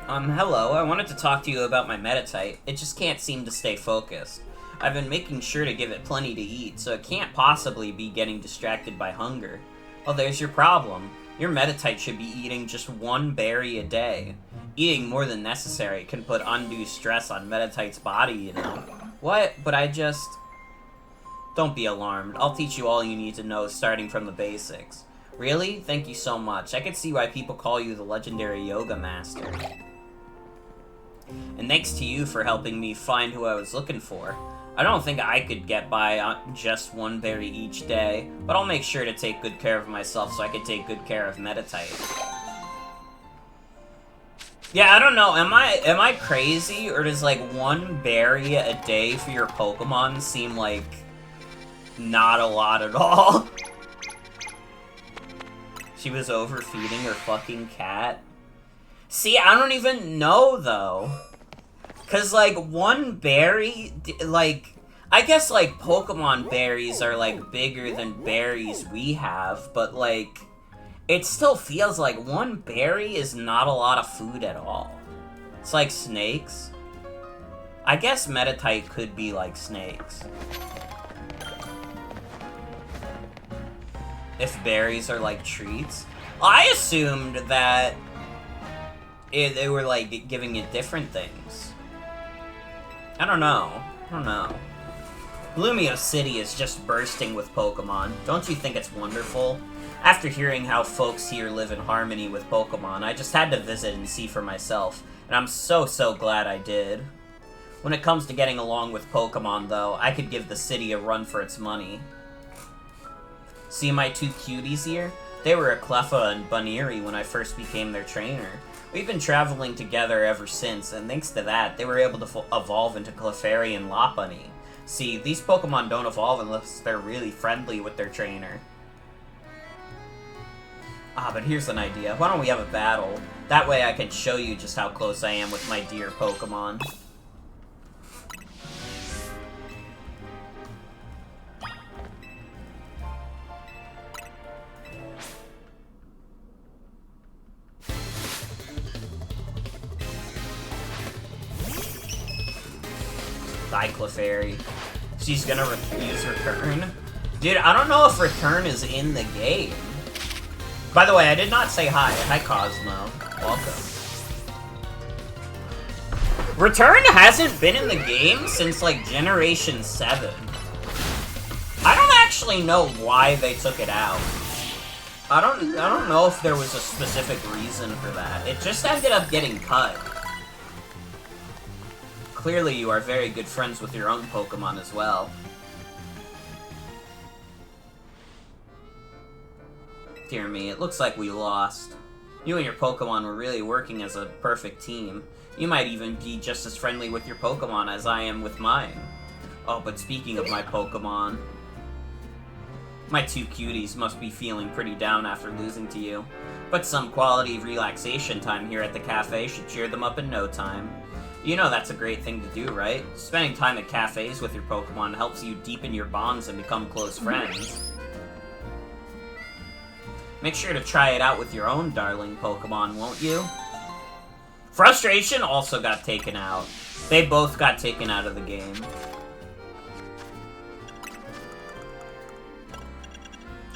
Hello, I wanted to talk to you about my Metatite. It just can't seem to stay focused. I've been making sure to give it plenty to eat, so it can't possibly be getting distracted by hunger. Well, there's your problem. Your Metatite should be eating just one berry a day. Eating more than necessary can put undue stress on Metatite's body, you know. What? But I just... Don't be alarmed. I'll teach you all you need to know starting from the basics. Really? Thank you so much. I can see why people call you the legendary Yoga Master. And thanks to you for helping me find who I was looking for. I don't think I could get by on just one berry each day, but I'll make sure to take good care of myself so I can take good care of Metatite. Yeah, I don't know, am I crazy, or does, like, one berry a day for your Pokemon seem like not a lot at all? She was overfeeding her fucking cat. See, I don't even know, though. Cause, like, one berry, like, I guess, like, Pokemon berries are, like, bigger than berries we have, but, like, it still feels like one berry is not a lot of food at all. It's like snakes. I guess Metatite could be like snakes. If berries are like treats. I assumed that they were like giving it different things. I don't know. Bloomio City is just bursting with Pokemon. Don't you think it's wonderful? After hearing how folks here live in harmony with Pokemon, I just had to visit and see for myself. And I'm so glad I did. When it comes to getting along with Pokemon, though, I could give the city a run for its money. See my two cuties here? They were a Cleffa and Bunnery when I first became their trainer. We've been traveling together ever since, and thanks to that, they were able to evolve into Clefairy and Lopunny. See, these Pokemon don't evolve unless they're really friendly with their trainer. Ah, but here's an idea. Why don't we have a battle? That way I can show you just how close I am with my dear Pokemon. Bye, Clefairy. She's gonna use Return? Dude, I don't know if Return is in the game. By the way, I did not say hi. Hi, Cosmo. Welcome. Return hasn't been in the game since, like, Generation 7. I don't actually know why they took it out. I don't know if there was a specific reason for that. It just ended up getting cut. Clearly, you are very good friends with your own Pokemon as well. Dear me, it looks like we lost. You and your Pokemon were really working as a perfect team. You might even be just as friendly with your Pokemon as I am with mine. Oh, but speaking of my Pokemon... My two cuties must be feeling pretty down after losing to you. But some quality relaxation time here at the cafe should cheer them up in no time. You know that's a great thing to do, right? Spending time at cafes with your Pokemon helps you deepen your bonds and become close friends. Make sure to try it out with your own darling Pokemon, won't you? Frustration also got taken out. They both got taken out of the game.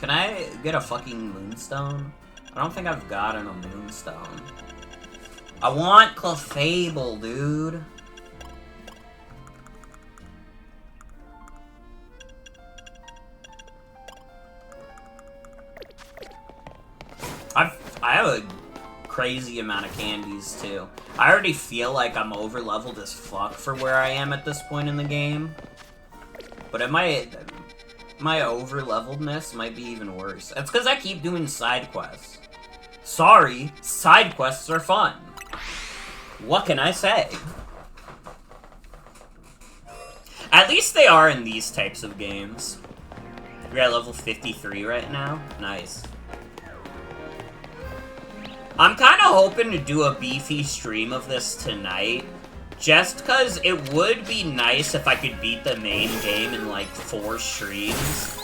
Can I get a fucking Moonstone? I don't think I've gotten a Moonstone. I want Clefable, dude. I have a crazy amount of candies, too. I already feel like I'm over-leveled as fuck for where I am at this point in the game. But my over-leveledness might be even worse. That's because I keep doing side quests. Sorry, side quests are fun. What can I say? At least they are in these types of games. We're at level 53 right now. Nice. I'm kind of hoping to do a beefy stream of this tonight. Just because it would be nice if I could beat the main game in, like, 4 streams.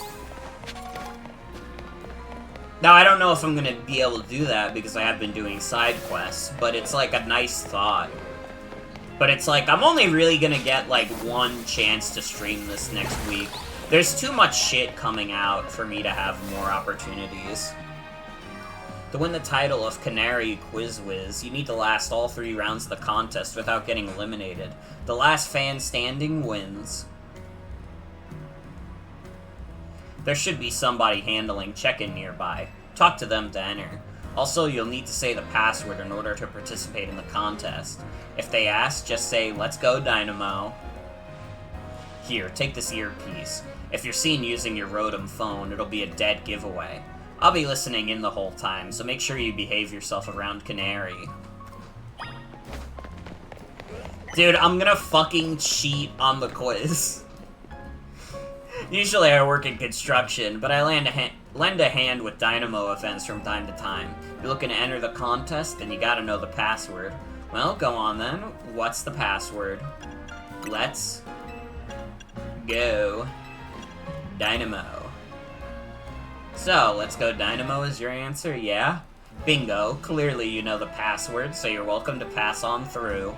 Now, I don't know if I'm gonna be able to do that because I have been doing side quests, but it's, like, a nice thought. But it's like, I'm only really gonna get, like, 1 chance to stream this next week. There's too much shit coming out for me to have more opportunities. To win the title of Canary Quiz Whiz, you need to last all 3 rounds of the contest without getting eliminated. The last fan standing wins. There should be somebody handling check-in nearby. Talk to them to enter. Also, you'll need to say the password in order to participate in the contest. If they ask, just say, "Let's go, Dynamo." Here, take this earpiece. If you're seen using your Rotom phone, it'll be a dead giveaway. I'll be listening in the whole time, so make sure you behave yourself around Canary. Dude, I'm gonna fucking cheat on the quiz. Usually I work in construction, but I lend a hand with Dynamo events from time to time. You're looking to enter the contest, then you gotta know the password. Well, go on then. What's the password? Let's go Dynamo. So, let's go Dynamo is your answer, yeah? Bingo. Clearly you know the password, so you're welcome to pass on through.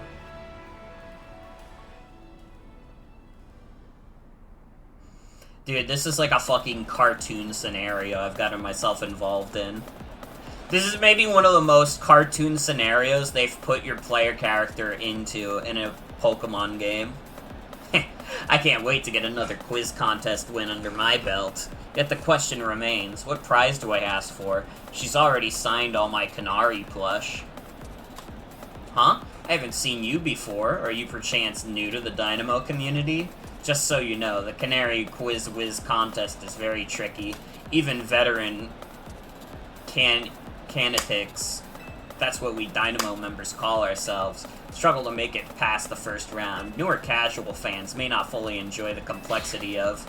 Dude, this is like a fucking cartoon scenario I've gotten myself involved in. This is maybe one of the most cartoon scenarios they've put your player character into in a Pokemon game. I can't wait to get another quiz contest win under my belt. Yet the question remains, what prize do I ask for? She's already signed all my Canary plush. Huh? I haven't seen you before. Are you perchance new to the Dynamo community? Just so you know, the Canary Quiz Whiz contest is very tricky. Even veteran canetics, that's what we Dynamo members call ourselves, struggle to make it past the first round. Newer casual fans may not fully enjoy the complexity of...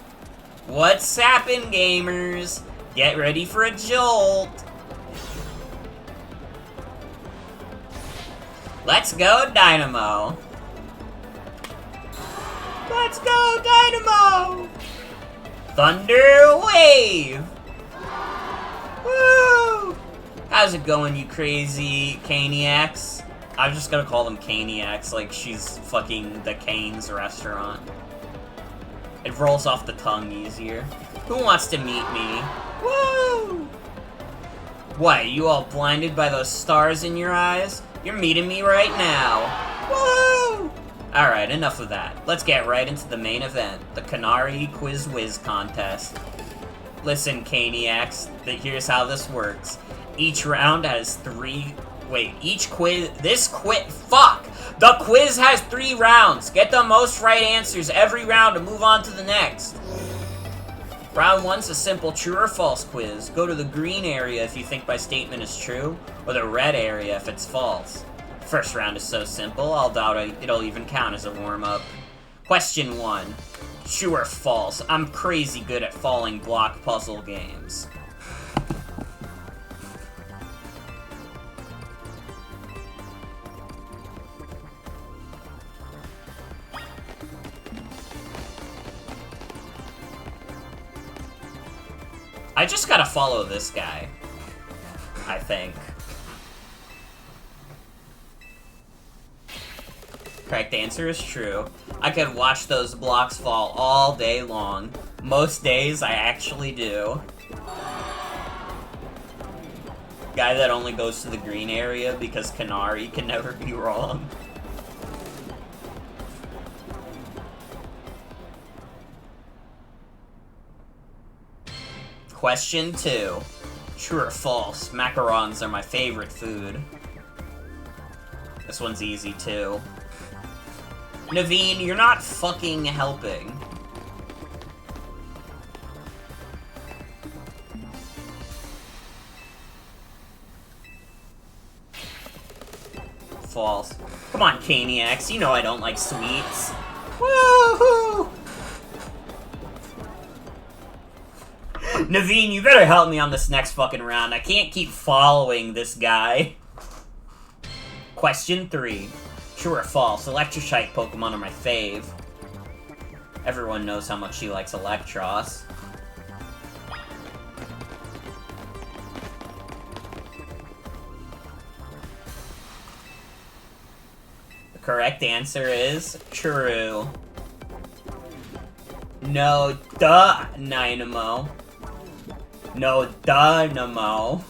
What's happened, gamers? Get ready for a jolt! Let's go, Dynamo! Let's go, Dynamo! Thunder Wave! Woo! How's it going, you crazy Caniacs? I'm just gonna call them Caniacs, like she's fucking the Cane's restaurant. It rolls off the tongue easier. Who wants to meet me? Woo! What, you all blinded by those stars in your eyes? You're meeting me right now. Woo! Alright, enough of that. Let's get right into the main event, the Canary Quiz Whiz contest. Listen, Caniacs, here's how this works. Each round has three... Wait, fuck! The quiz has 3 rounds! Get the most right answers every round to move on to the next. Round 1's a simple true or false quiz. Go to the green area if you think my statement is true, or the red area if it's false. First round is so simple, I'll doubt it'll even count as a warm-up. Question 1. True or false? I'm crazy good at falling block puzzle games. I just gotta follow this guy, I think. Correct answer is true. I could watch those blocks fall all day long. Most days, I actually do. Guy that only goes to the green area because Canary can never be wrong. Question 2. True or false? Macarons are my favorite food. This one's easy, too. Naveen, you're not fucking helping. False. Come on, Caniacs, you know I don't like sweets. Woohoo! Naveen, you better help me on this next fucking round. I can't keep following this guy. Question 3. True or false? Electroshike Pokemon are my fave. Everyone knows how much she likes Electros. The correct answer is true. No, duh, Dynamo. No, Dynamo.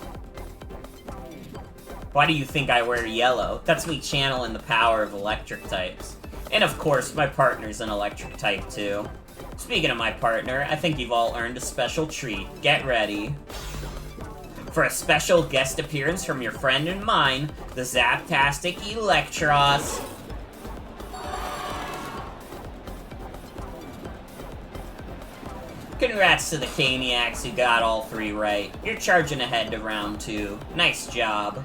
Why do you think I wear yellow? That's me channeling the power of electric types. And of course, my partner's an electric type too. Speaking of my partner, I think you've all earned a special treat. Get ready. For a special guest appearance from your friend and mine, the Zaptastic Electros. Congrats to the Caniacs who got all 3 right. You're charging ahead to round 2. Nice job.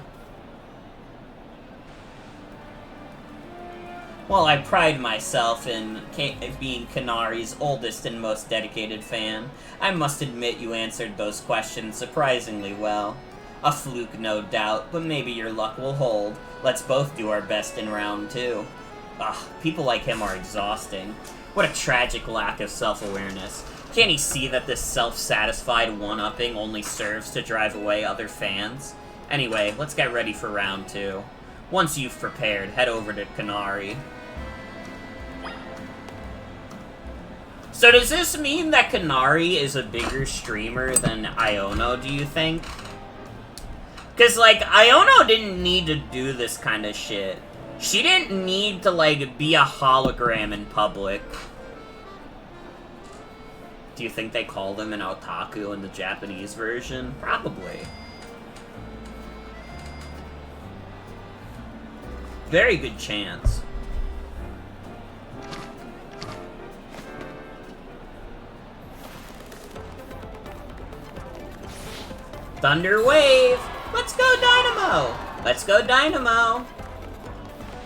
While I pride myself in being Canary's oldest and most dedicated fan, I must admit you answered those questions surprisingly well. A fluke, no doubt, but maybe your luck will hold. Let's both do our best in round 2. Ugh, people like him are exhausting. What a tragic lack of self-awareness. Can't he see that this self-satisfied one-upping only serves to drive away other fans? Anyway, let's get ready for round 2. Once you've prepared, head over to Canary. So does this mean that Canary is a bigger streamer than Iono, do you think? Because, like, Iono didn't need to do this kind of shit. She didn't need to, like, be a hologram in public. Do you think they called him an otaku in the Japanese version? Probably. Very good chance. Thunder Wave! Let's go, Dynamo! Let's go, Dynamo!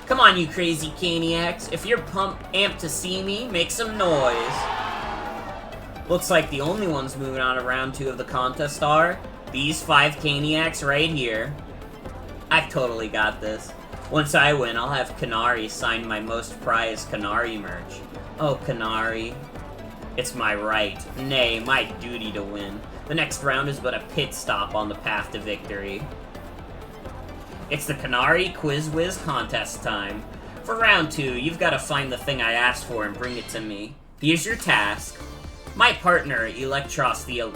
Come on, you crazy Caniacs. If you're amped to see me, make some noise. Looks like the only ones moving on to round 2 of the contest are these 5 Caniacs right here. I've totally got this. Once I win, I'll have Canary sign my most prized Canary merch. Oh, Canary. It's my right, nay, my duty to win. The next round is but a pit stop on the path to victory. It's the Canary Quiz Whiz contest time. For round 2, you've got to find the thing I asked for and bring it to me. Here's your task. My partner, Electros the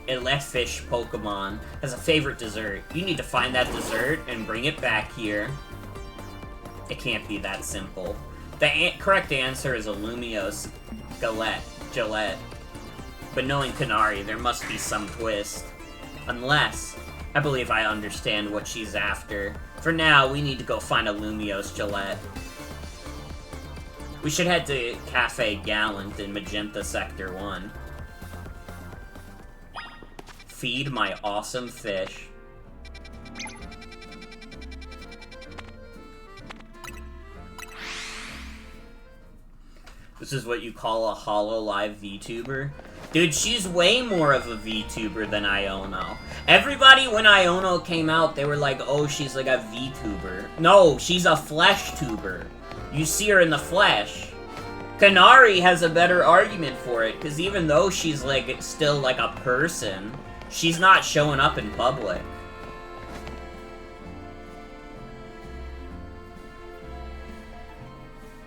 Elefish Pokemon, has a favorite dessert. You need to find that dessert and bring it back here. It can't be that simple. The correct answer is a Lumiose Gillette. But knowing Canary, there must be some twist. Unless, I believe I understand what she's after. For now, we need to go find a Lumiose Gillette. We should head to Cafe Gallant in Magenta Sector 1. Feed my awesome fish. This is what you call a HoloLive VTuber? Dude, she's way more of a VTuber than Iono. Everybody, when Iono came out, they were like, oh, she's like a VTuber. No, she's a flesh tuber. You see her in the flesh. Canary has a better argument for it, because even though she's, like, still, like, a person, she's not showing up in public.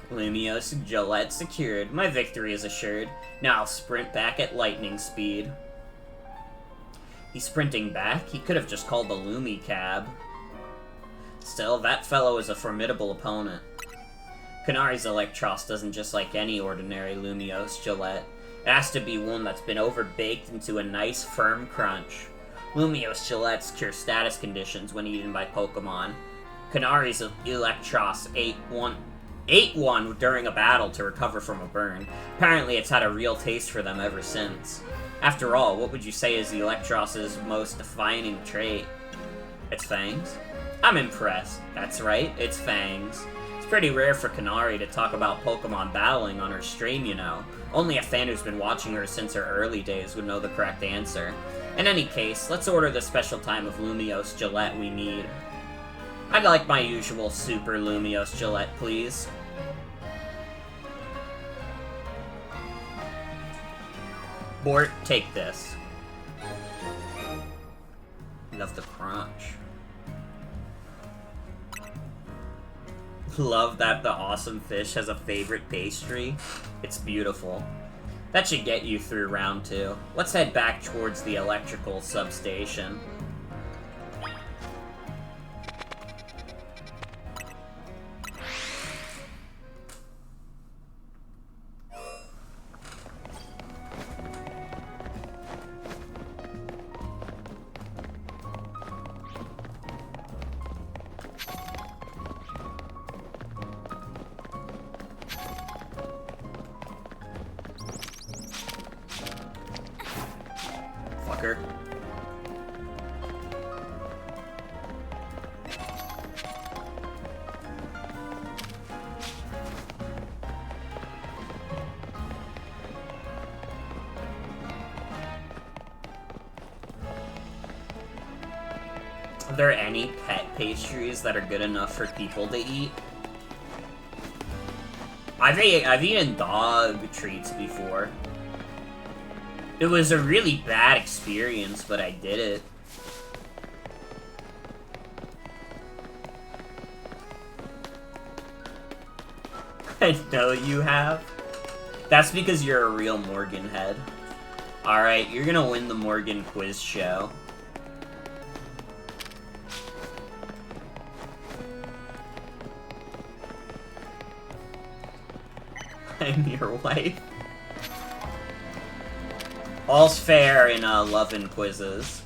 Lumiose Gillette secured. My victory is assured. Now I'll sprint back at lightning speed. He's sprinting back? He could have just called the Lumi cab. Still, that fellow is a formidable opponent. Canary's Electros doesn't just like any ordinary Lumiose Gillette. It has to be one that's been overbaked into a nice, firm crunch. Lumiose Gillettes cure status conditions when eaten by Pokemon. Canary's Electros ate one during a battle to recover from a burn. Apparently it's had a real taste for them ever since. After all, what would you say is the Electros' most defining trait? Its fangs? I'm impressed. That's right, it's fangs. It's pretty rare for Canary to talk about Pokemon battling on her stream, you know. Only a fan who's been watching her since her early days would know the correct answer. In any case, let's order the special time of Lumiose Gillette we need. I'd like my usual Super Lumiose Gillette, please. Bort, take this. Love the crunch. Love that the awesome fish has a favorite pastry. It's beautiful. That should get you through round 2. Let's head back towards the electrical substation. Fucker. Are there any pet pastries that are good enough for people to eat? I've eaten dog treats before. It was a really bad experience, but I did it. I know you have. That's because you're a real Morgan head. Alright, you're gonna win the Morgan quiz show. I'm your wife. All's fair in love and quizzes.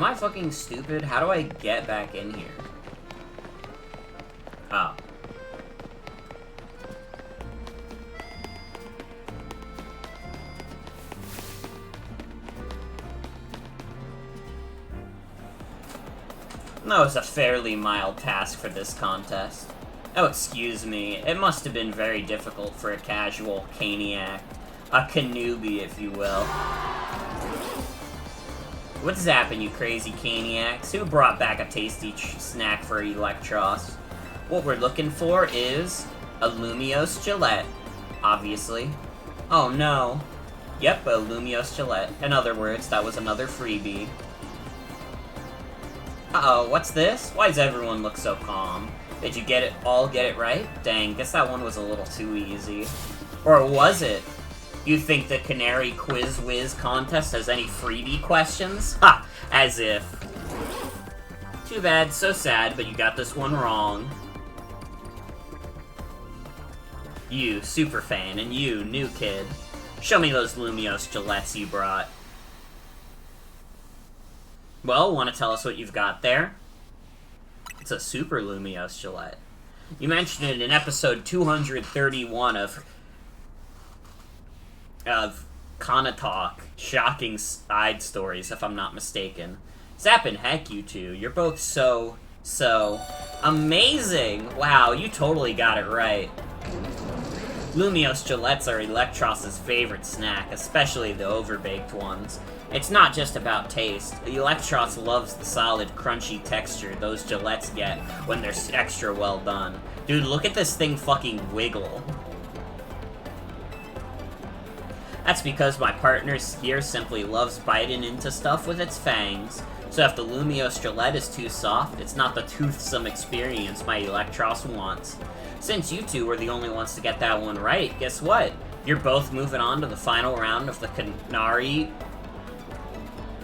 Am I fucking stupid? How do I get back in here? Oh. That was a fairly mild task for this contest. Oh, excuse me. It must have been very difficult for a casual Caniac. A Canooby, if you will. What's zapping, you crazy Caniacs? Who brought back a tasty snack for Electros? What we're looking for is a Lumiose Gillette, obviously. Oh no. Yep, a Lumiose Gillette. In other words, that was another freebie. Uh-oh, what's this? Why does everyone look so calm? Did you get it right? Dang, guess that one was a little too easy. Or was it? You think the Canary Quiz Whiz contest has any freebie questions? Ha! As if. Too bad, so sad, but you got this one wrong. You, superfan, and you, new kid. Show me those Lumiose Gillettes you brought. Well, want to tell us what you've got there? It's a Super Lumiose Gillette. You mentioned it in episode 231 of Kana Talk, Shocking Side Stories, if I'm not mistaken. Zappin' heck, you two. You're both so amazing! Wow, you totally got it right. Lumiose Gillettes are Electros's favorite snack, especially the overbaked ones. It's not just about taste. Electros loves the solid, crunchy texture those Gillettes get when they're extra well done. Dude, look at this thing fucking wiggle. That's because my partner here simply loves biting into stuff with its fangs. So if the Lumiose Gillette is too soft, it's not the toothsome experience my Electros wants. Since you two were the only ones to get that one right, guess what? You're both moving on to the final round of the Canary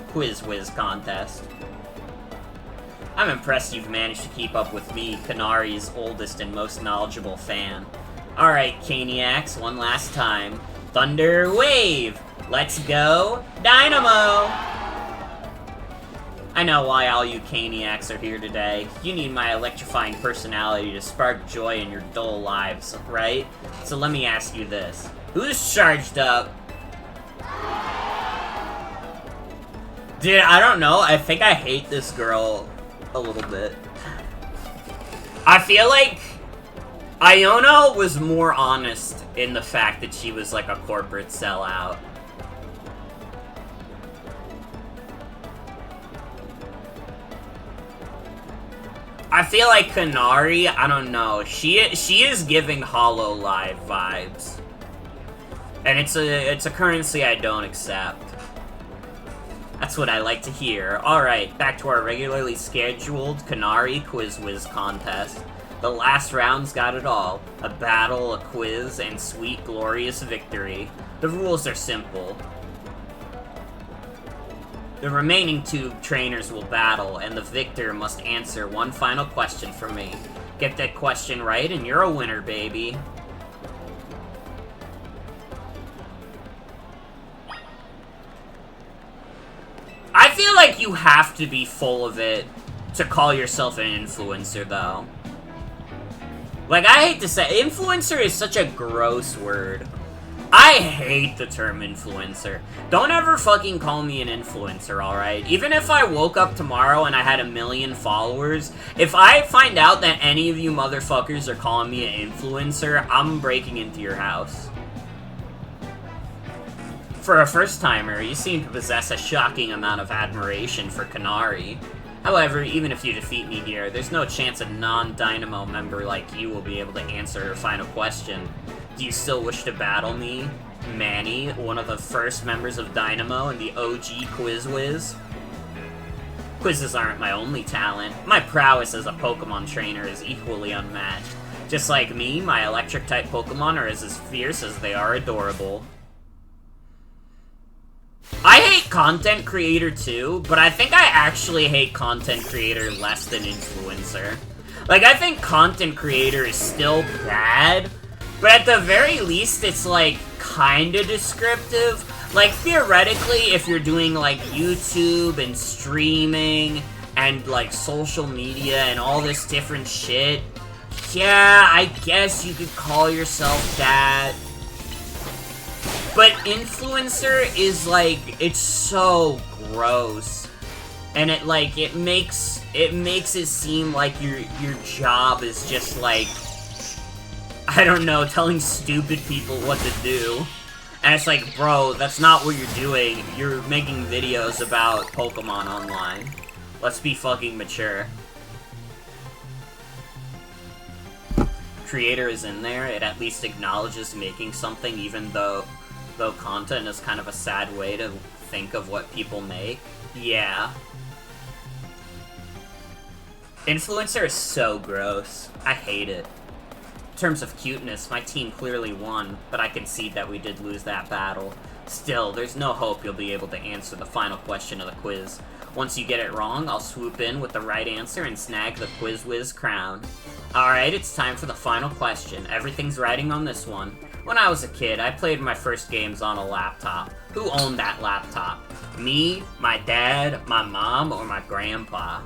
Quiz Whiz contest. I'm impressed you've managed to keep up with me, Canary's oldest and most knowledgeable fan. Alright, Caniacs, one last time. Thunder Wave! Let's go, Dynamo! I know why all you Caniacs are here today. You need my electrifying personality to spark joy in your dull lives, right? So let me ask you this. Who's charged up? Dude, I don't know. I think I hate this girl a little bit. I feel like Iona was more honest in the fact that she was like a corporate sellout. I feel like Canary, I don't know, she is giving HoloLive vibes. And it's a currency I don't accept. That's what I like to hear. Alright, back to our regularly scheduled Canary Quiz Whiz contest. The last round's got it all. A battle, a quiz, and sweet, glorious victory. The rules are simple. The remaining two trainers will battle, and the victor must answer one final question from me. Get that question right, and you're a winner, baby. I feel like you have to be full of it to call yourself an influencer, though. Like, I hate to say, influencer is such a gross word. I hate the term influencer. Don't ever fucking call me an influencer, alright? Even if I woke up tomorrow and I had 1 million followers, if I find out that any of you motherfuckers are calling me an influencer, I'm breaking into your house. For a first-timer, you seem to possess a shocking amount of admiration for Canary. However, even if you defeat me here, there's no chance a non-Dynamo member like you will be able to answer her final question. Do you still wish to battle me, Manny, one of the first members of Dynamo and the OG Quiz Whiz? Quizzes aren't my only talent. My prowess as a Pokemon trainer is equally unmatched. Just like me, my Electric-type Pokemon are as fierce as they are adorable. I hate content creator too, but I think I actually hate content creator less than influencer. Like, I think content creator is still bad, but at the very least, it's, like, kinda descriptive. Like, theoretically, if you're doing, like, YouTube and streaming and, like, social media and all this different shit, yeah, I guess you could call yourself that. But influencer is, like, it's so gross. And it, like, it makes it seem like your job is just, like, I don't know, telling stupid people what to do. And it's like, bro, that's not what you're doing. You're making videos about Pokemon online. Let's be fucking mature. Creator is in there. It at least acknowledges making something, even though content is kind of a sad way to think of what people make. Yeah. Influencer is so gross. I hate it. In terms of cuteness, my team clearly won, but I concede that we did lose that battle. Still, there's no hope you'll be able to answer the final question of the quiz. Once you get it wrong, I'll swoop in with the right answer and snag the Quiz Whiz crown. Alright, it's time for the final question. Everything's riding on this one. When I was a kid, I played my first games on a laptop. Who owned that laptop? Me, my dad, my mom, or my grandpa?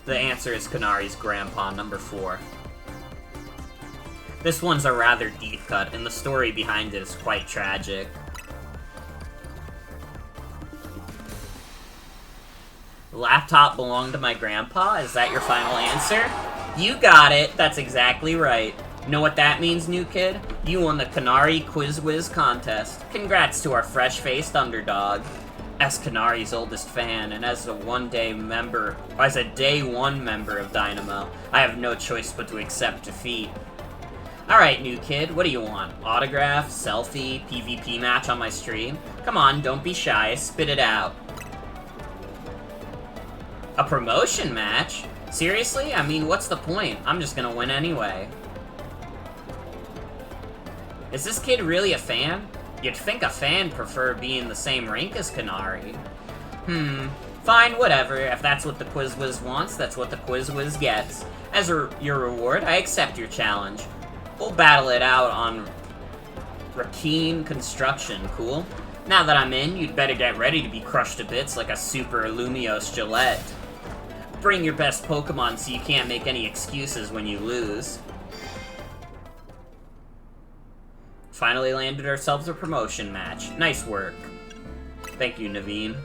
The answer is Kanari's grandpa, number 4. This one's a rather deep cut, and the story behind it is quite tragic. The laptop belonged to my grandpa? Is that your final answer? You got it! That's exactly right. Know what that means, new kid? You won the Kanari Quiz Whiz contest. Congrats to our fresh-faced underdog. As Kanari's oldest fan, and as a day one member of Dynamo, I have no choice but to accept defeat. Alright, new kid, what do you want? Autograph, selfie, PvP match on my stream? Come on, don't be shy, spit it out. A promotion match? Seriously? I mean, what's the point? I'm just gonna win anyway. Is this kid really a fan? You'd think a fan prefer being the same rank as Kanari. Fine, whatever. If that's what the Quiz Whiz wants, that's what the Quiz Whiz gets. As your reward, I accept your challenge. We'll battle it out on Rakeen Construction, cool? Now that I'm in, you'd better get ready to be crushed to bits like a Super Lumiose Gillette. Bring your best Pokemon so you can't make any excuses when you lose. Finally landed ourselves a promotion match. Nice work. Thank you, Naveen.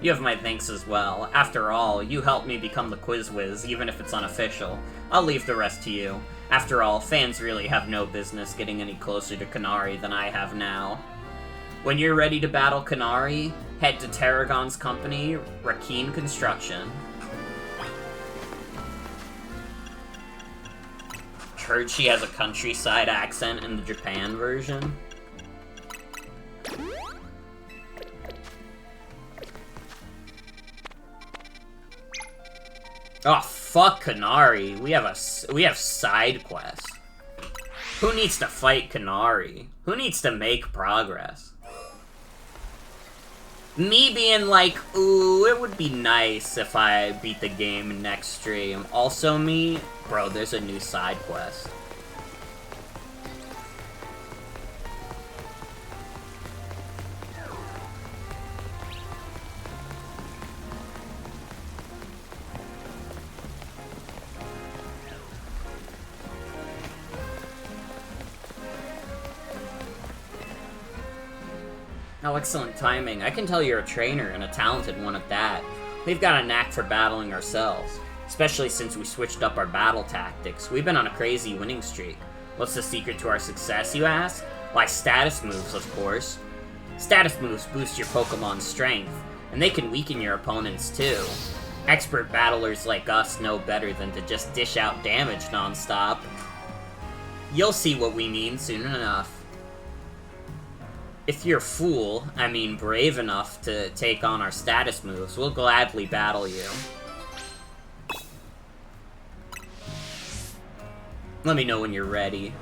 You have my thanks as well. After all, you helped me become the Quiz Whiz, even if it's unofficial. I'll leave the rest to you. After all, fans really have no business getting any closer to Kanari than I have now. When you're ready to battle Kanari, head to Tarragon's company, Rakeen Construction. Heard she has a countryside accent in the Japan version. Oh, fuck Kanari. We have side quests. Who needs to fight Kanari? Who needs to make progress? Me being like, ooh, it would be nice if I beat the game next stream. Also me, bro, there's a new side quest. Oh, excellent timing. I can tell you're a trainer, and a talented one at that. We've got a knack for battling ourselves, especially since we switched up our battle tactics. We've been on a crazy winning streak. What's the secret to our success, you ask? Why, status moves, of course. Status moves boost your Pokemon's strength, and they can weaken your opponents too. Expert battlers like us know better than to just dish out damage non-stop. You'll see what we mean soon enough. If you're fool, I mean brave enough to take on our status moves, we'll gladly battle you. Let me know when you're ready.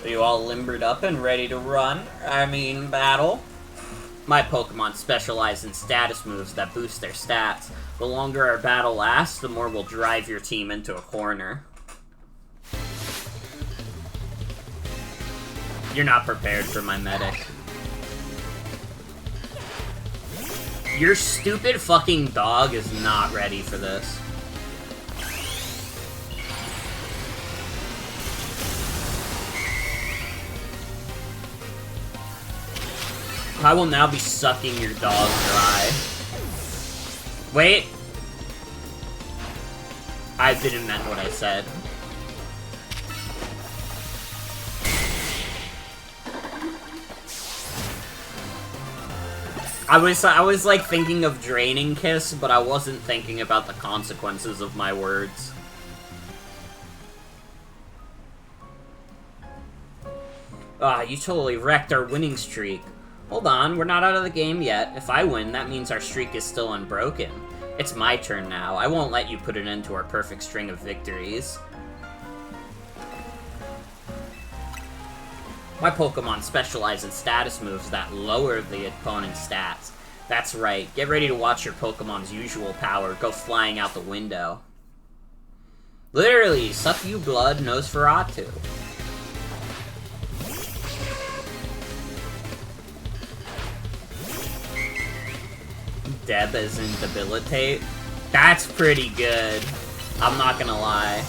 Are you all limbered up and ready to run? I mean, battle? My Pokemon specialize in status moves that boost their stats. The longer our battle lasts, the more we'll drive your team into a corner. You're not prepared for my medic. Your stupid fucking dog is not ready for this. I will now be sucking your dog dry. Wait. I didn't mean what I said. I was like thinking of draining Kiss, but I wasn't thinking about the consequences of my words. Ah, you totally wrecked our winning streak. Hold on, we're not out of the game yet. If I win, that means our streak is still unbroken. It's my turn now. I won't let you put it into our perfect string of victories. My Pokemon specialize in status moves that lower the opponent's stats. That's right. Get ready to watch your Pokemon's usual power go flying out the window. Literally, suck you blood, Nosferatu. Deb as in debilitate. That's pretty good. I'm not gonna lie.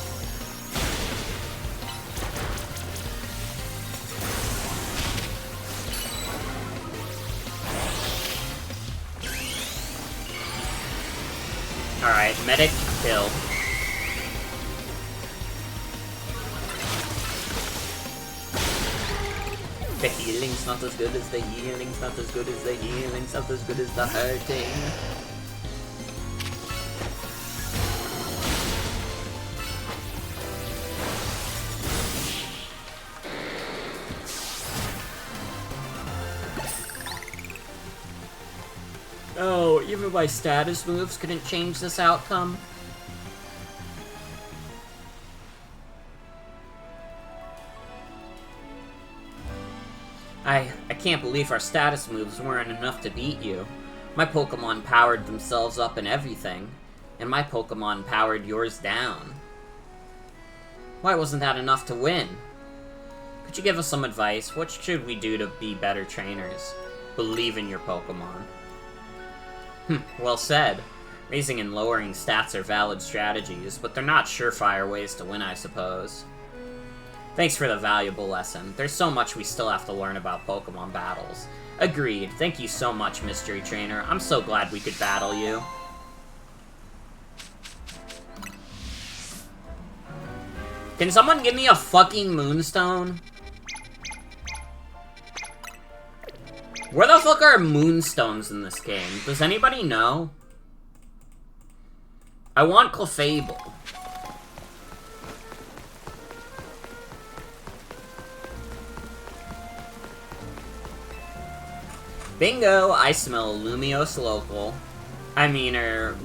Alright, medic killed. The healing's not as good as the healing's not as good as the healing's not as good as the hurting. Oh, even my status moves couldn't change this outcome? I can't believe our status moves weren't enough to beat you. My Pokemon powered themselves up and everything, and my Pokemon powered yours down. Why wasn't that enough to win? Could you give us some advice? What should we do to be better trainers? Believe in your Pokemon. Well said. Raising and lowering stats are valid strategies, but they're not surefire ways to win, I suppose. Thanks for the valuable lesson. There's so much we still have to learn about Pokemon battles. Agreed. Thank you so much, Mystery Trainer. I'm so glad we could battle you. Can someone give me a fucking Moonstone? Where the fuck are Moonstones in this game? Does anybody know? I want Clefable. Bingo! I smell Lumiose local.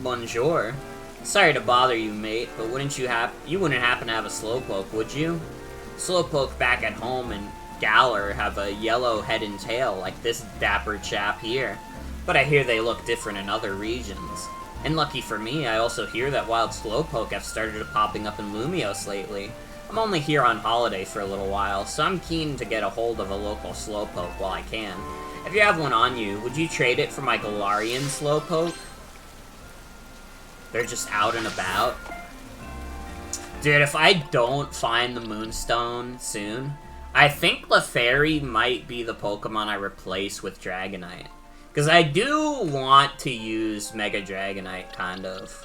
Bonjour. Sorry to bother you, mate, but you wouldn't happen to have a Slowpoke, would you? Slowpoke back at home and Galar have a yellow head and tail like this dapper chap here. But I hear they look different in other regions. And lucky for me, I also hear that wild Slowpoke have started popping up in Lumiose lately. I'm only here on holiday for a little while, so I'm keen to get a hold of a local Slowpoke while I can. If you have one on you, would you trade it for my Galarian Slowpoke? They're just out and about. Dude, if I don't find the Moonstone soon, I think Lefairy might be the Pokemon I replace with Dragonite. Because I do want to use Mega Dragonite, kind of.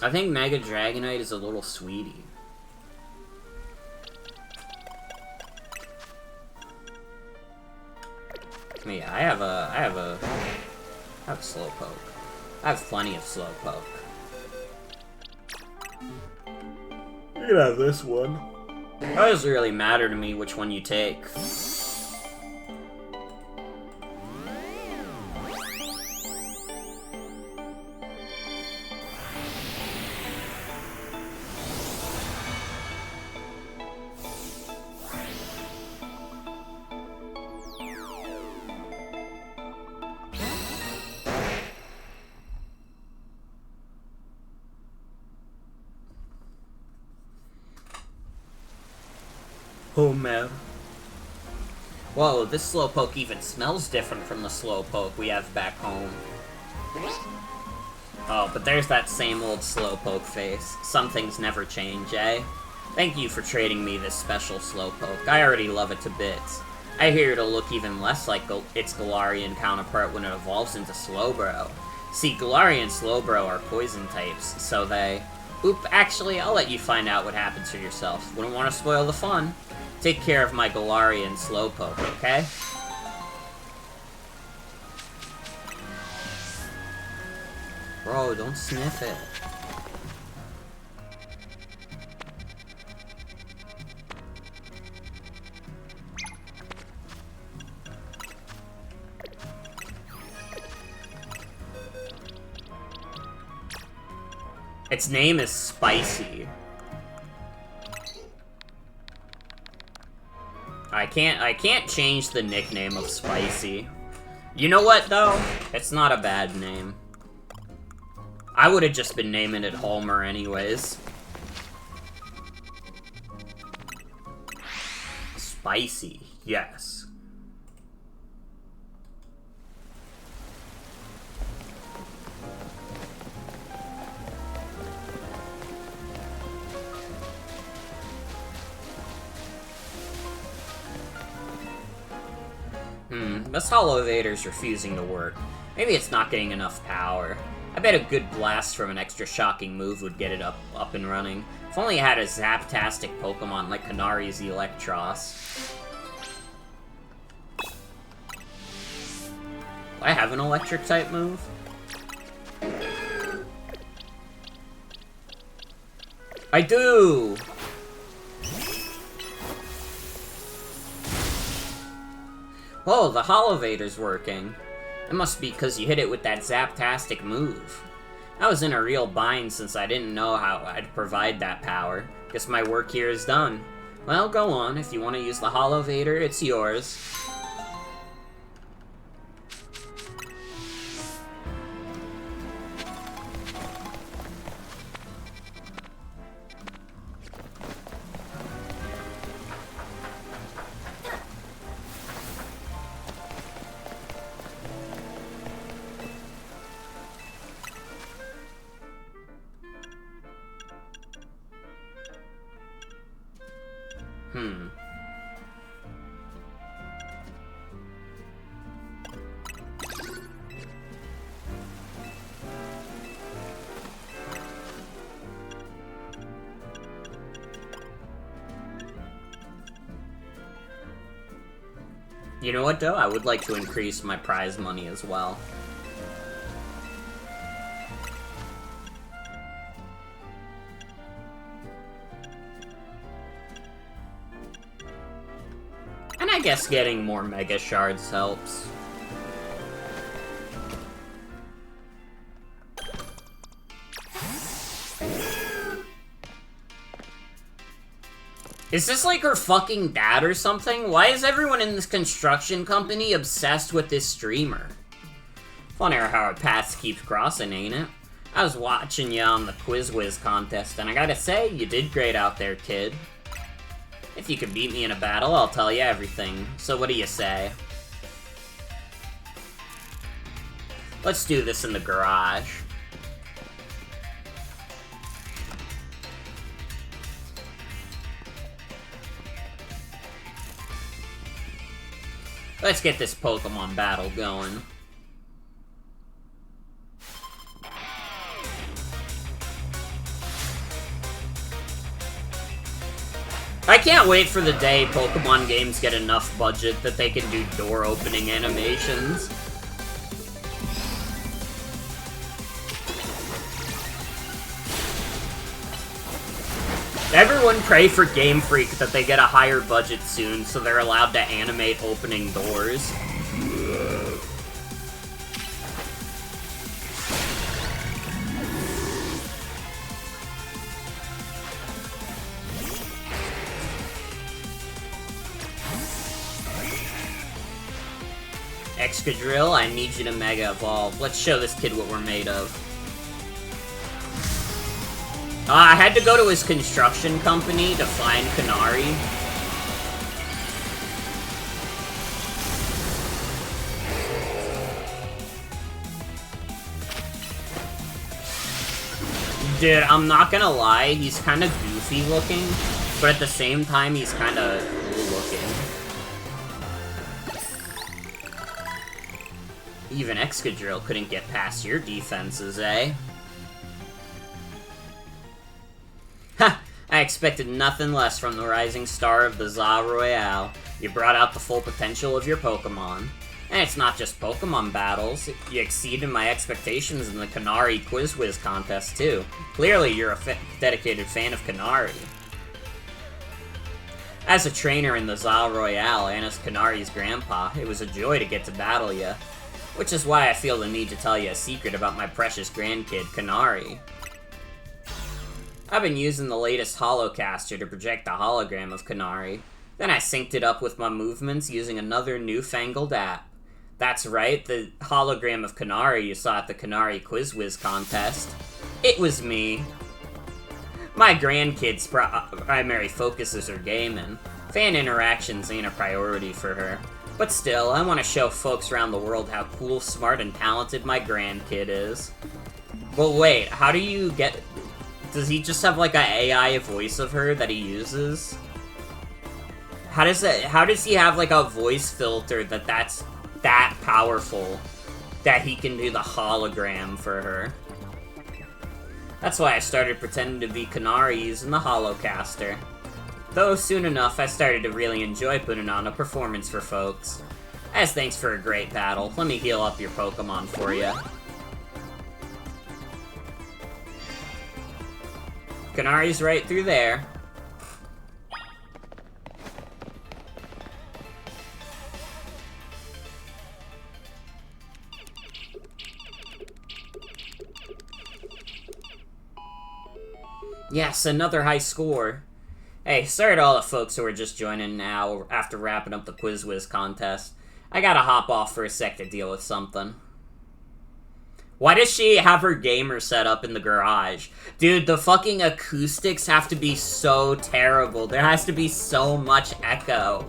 I think Mega Dragonite is a little sweetie. Yeah, I have a Slowpoke. I have plenty of Slowpoke. You can have this one. It doesn't really matter to me which one you take. Homer. Whoa, this Slowpoke even smells different from the Slowpoke we have back home. Oh, but there's that same old Slowpoke face. Some things never change, eh? Thank you for trading me this special Slowpoke. I already love it to bits. I hear it'll look even less like its Galarian counterpart when it evolves into Slowbro. See, Galarian and Slowbro are poison types, so they... Oop, actually, I'll let you find out what happens for yourself. Wouldn't want to spoil the fun. Take care of my Galarian Slowpoke, okay? Bro, don't sniff it. Its name is Spicy. I can't change the nickname of Spicy. You know what, though? It's not a bad name. I would have just been naming it Homer anyways. Spicy, yes. This Holovator's refusing to work. Maybe it's not getting enough power. I bet a good blast from an extra shocking move would get it up and running. If only it had a Zaptastic Pokemon like Kanari's Electros. Do I have an electric type move? I do! Whoa, the Holovator's working. It must be because you hit it with that Zaptastic move. I was in a real bind since I didn't know how I'd provide that power. Guess my work here is done. Well, go on. If you want to use the Holovator, it's yours. You know what, though? I would like to increase my prize money as well. And I guess getting more Mega Shards helps. Is this like her fucking dad or something? Why is everyone in this construction company obsessed with this streamer? Funny how our paths keep crossing, ain't it? I was watching you on the Quiz Whiz contest, and I gotta say, you did great out there, kid. If you can beat me in a battle, I'll tell you everything. So what do you say? Let's do this in the garage. Let's get this Pokemon battle going. I can't wait for the day Pokemon games get enough budget that they can do door opening animations. Everyone pray for Game Freak that they get a higher budget soon so they're allowed to animate opening doors. Excadrill, I need you to Mega Evolve. Let's show this kid what we're made of. I had to go to his construction company to find Kanari. Dude, I'm not gonna lie, he's kind of goofy looking, but at the same time, he's kind of cool looking. Even Excadrill couldn't get past your defenses, eh? Ha! I expected nothing less from the rising star of the Z-A Royale. You brought out the full potential of your Pokemon. And it's not just Pokemon battles, you exceeded my expectations in the Canary Quiz Whiz contest, too. Clearly, you're a dedicated fan of Canary. As a trainer in the Z-A Royale and as Canary's grandpa, it was a joy to get to battle you. Which is why I feel the need to tell you a secret about my precious grandkid, Canary. I've been using the latest Holocaster to project a hologram of Canary. Then I synced it up with my movements using another newfangled app. That's right, the hologram of Canary you saw at the Canary Quiz Whiz contest. It was me. My grandkid's primary focuses are gaming. Fan interactions ain't a priority for her. But still, I want to show folks around the world how cool, smart, and talented my grandkid is. But wait, how do you get... Does he just have like an AI voice of her that he uses? How does he have like a voice filter that's that powerful that he can do the hologram for her? That's why I started pretending to be Canary using the Holocaster. Though soon enough, I started to really enjoy putting on a performance for folks. As thanks for a great battle, let me heal up your Pokemon for you. Canary's right through there. Yes, another high score. Hey, sorry to all the folks who are just joining now after wrapping up the Quiz Whiz contest. I gotta hop off for a sec to deal with something. Why does she have her gamer set up in the garage? Dude, the fucking acoustics have to be so terrible. There has to be so much echo.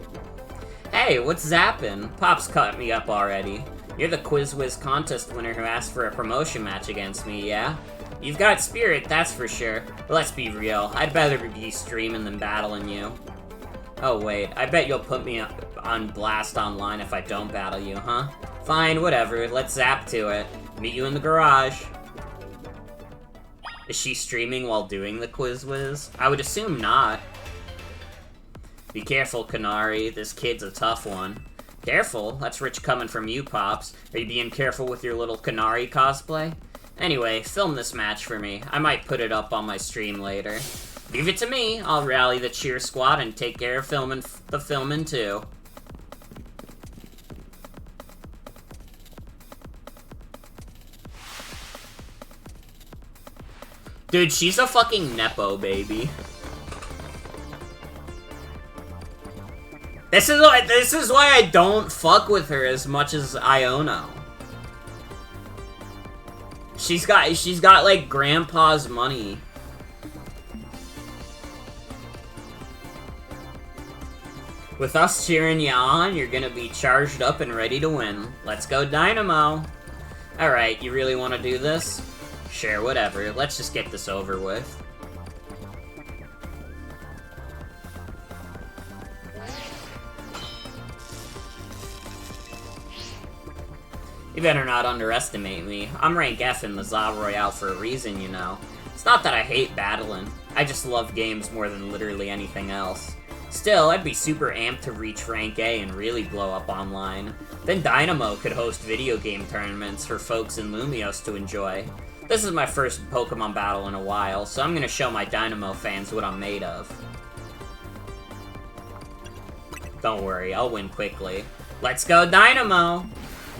Hey, what's zapping? Pop's cut me up already. You're the Quiz Whiz contest winner who asked for a promotion match against me, yeah? You've got spirit, that's for sure. But let's be real, I'd rather be streaming than battling you. Oh wait, I bet you'll put me on blast online if I don't battle you, huh? Fine, whatever, let's zap to it. Meet you in the garage. Is she streaming while doing the Quiz Whiz? I would assume not. Be careful, Canary, this kid's a tough one. Careful? That's rich coming from you, Pops. Are you being careful with your little Canary cosplay? Anyway, film this match for me. I might put it up on my stream later. Leave it to me. I'll rally the cheer squad and take care of the filming too. Dude, she's a fucking Nepo baby. This is why I don't fuck with her as much as Iono. She's got like grandpa's money. With us cheering you on, you're gonna be charged up and ready to win. Let's go Dynamo! Alright, you really wanna do this? Sure, whatever. Let's just get this over with. You better not underestimate me. I'm rank F in the Z-A Royale for a reason, you know. It's not that I hate battling. I just love games more than literally anything else. Still, I'd be super amped to reach rank A and really blow up online. Then Dynamo could host video game tournaments for folks in Lumios to enjoy. This is my first Pokemon battle in a while, so I'm gonna show my Dynamo fans what I'm made of. Don't worry, I'll win quickly. Let's go Dynamo!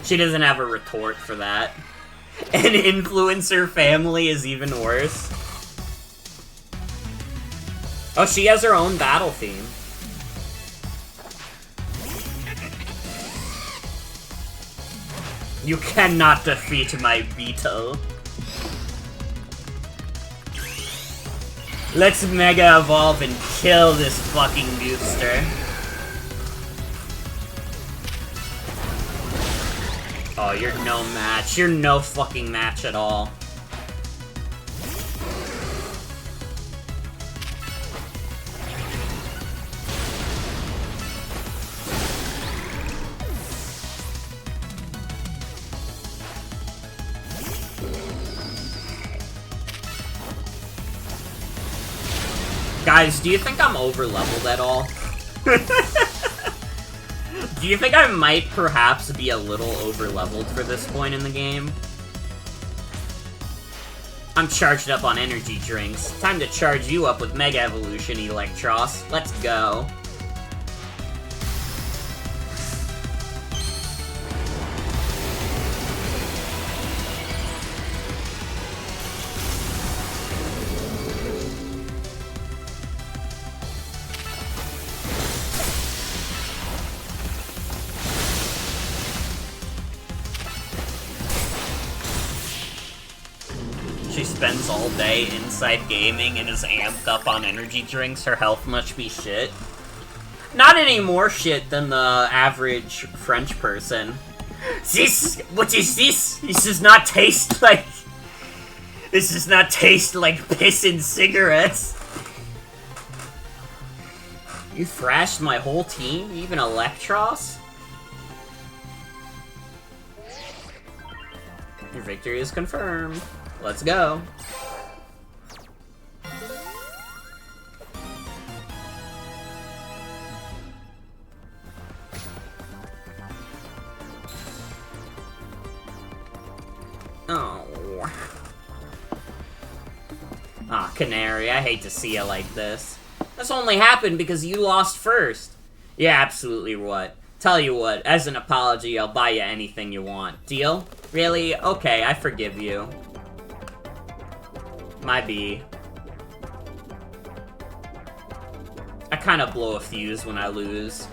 She doesn't have a retort for that. An influencer family is even worse. Oh, she has her own battle theme. You cannot defeat my Beetle. Let's Mega Evolve and kill this fucking booster. Oh, you're no match. You're no fucking match at all. Guys, do you think I'm over-leveled at all? Do you think I might perhaps be a little over-leveled for this point in the game? I'm charged up on energy drinks. Time to charge you up with Mega Evolution, Electros. Let's go. She spends all day inside gaming and is amped up on energy drinks. Her health must be shit. Not any more shit than the average French person. What is this? This does not taste like... This does not taste like piss and cigarettes. You thrashed my whole team? Even Electros? Your victory is confirmed. Let's go. Oh. Ah, Canary, I hate to see you like this. This only happened because you lost first. Yeah, absolutely what. Tell you what, as an apology, I'll buy you anything you want. Deal? Really? Okay, I forgive you. My B. I kinda blow a fuse when I lose.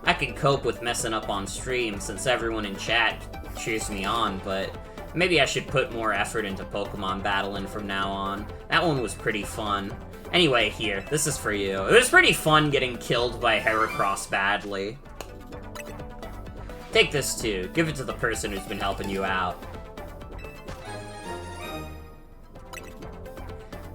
I can cope with messing up on stream since everyone in chat cheers me on, but maybe I should put more effort into Pokemon battling from now on. That one was pretty fun. Anyway, here, this is for you. It was pretty fun getting killed by Heracross badly. Take this too. Give it to the person who's been helping you out.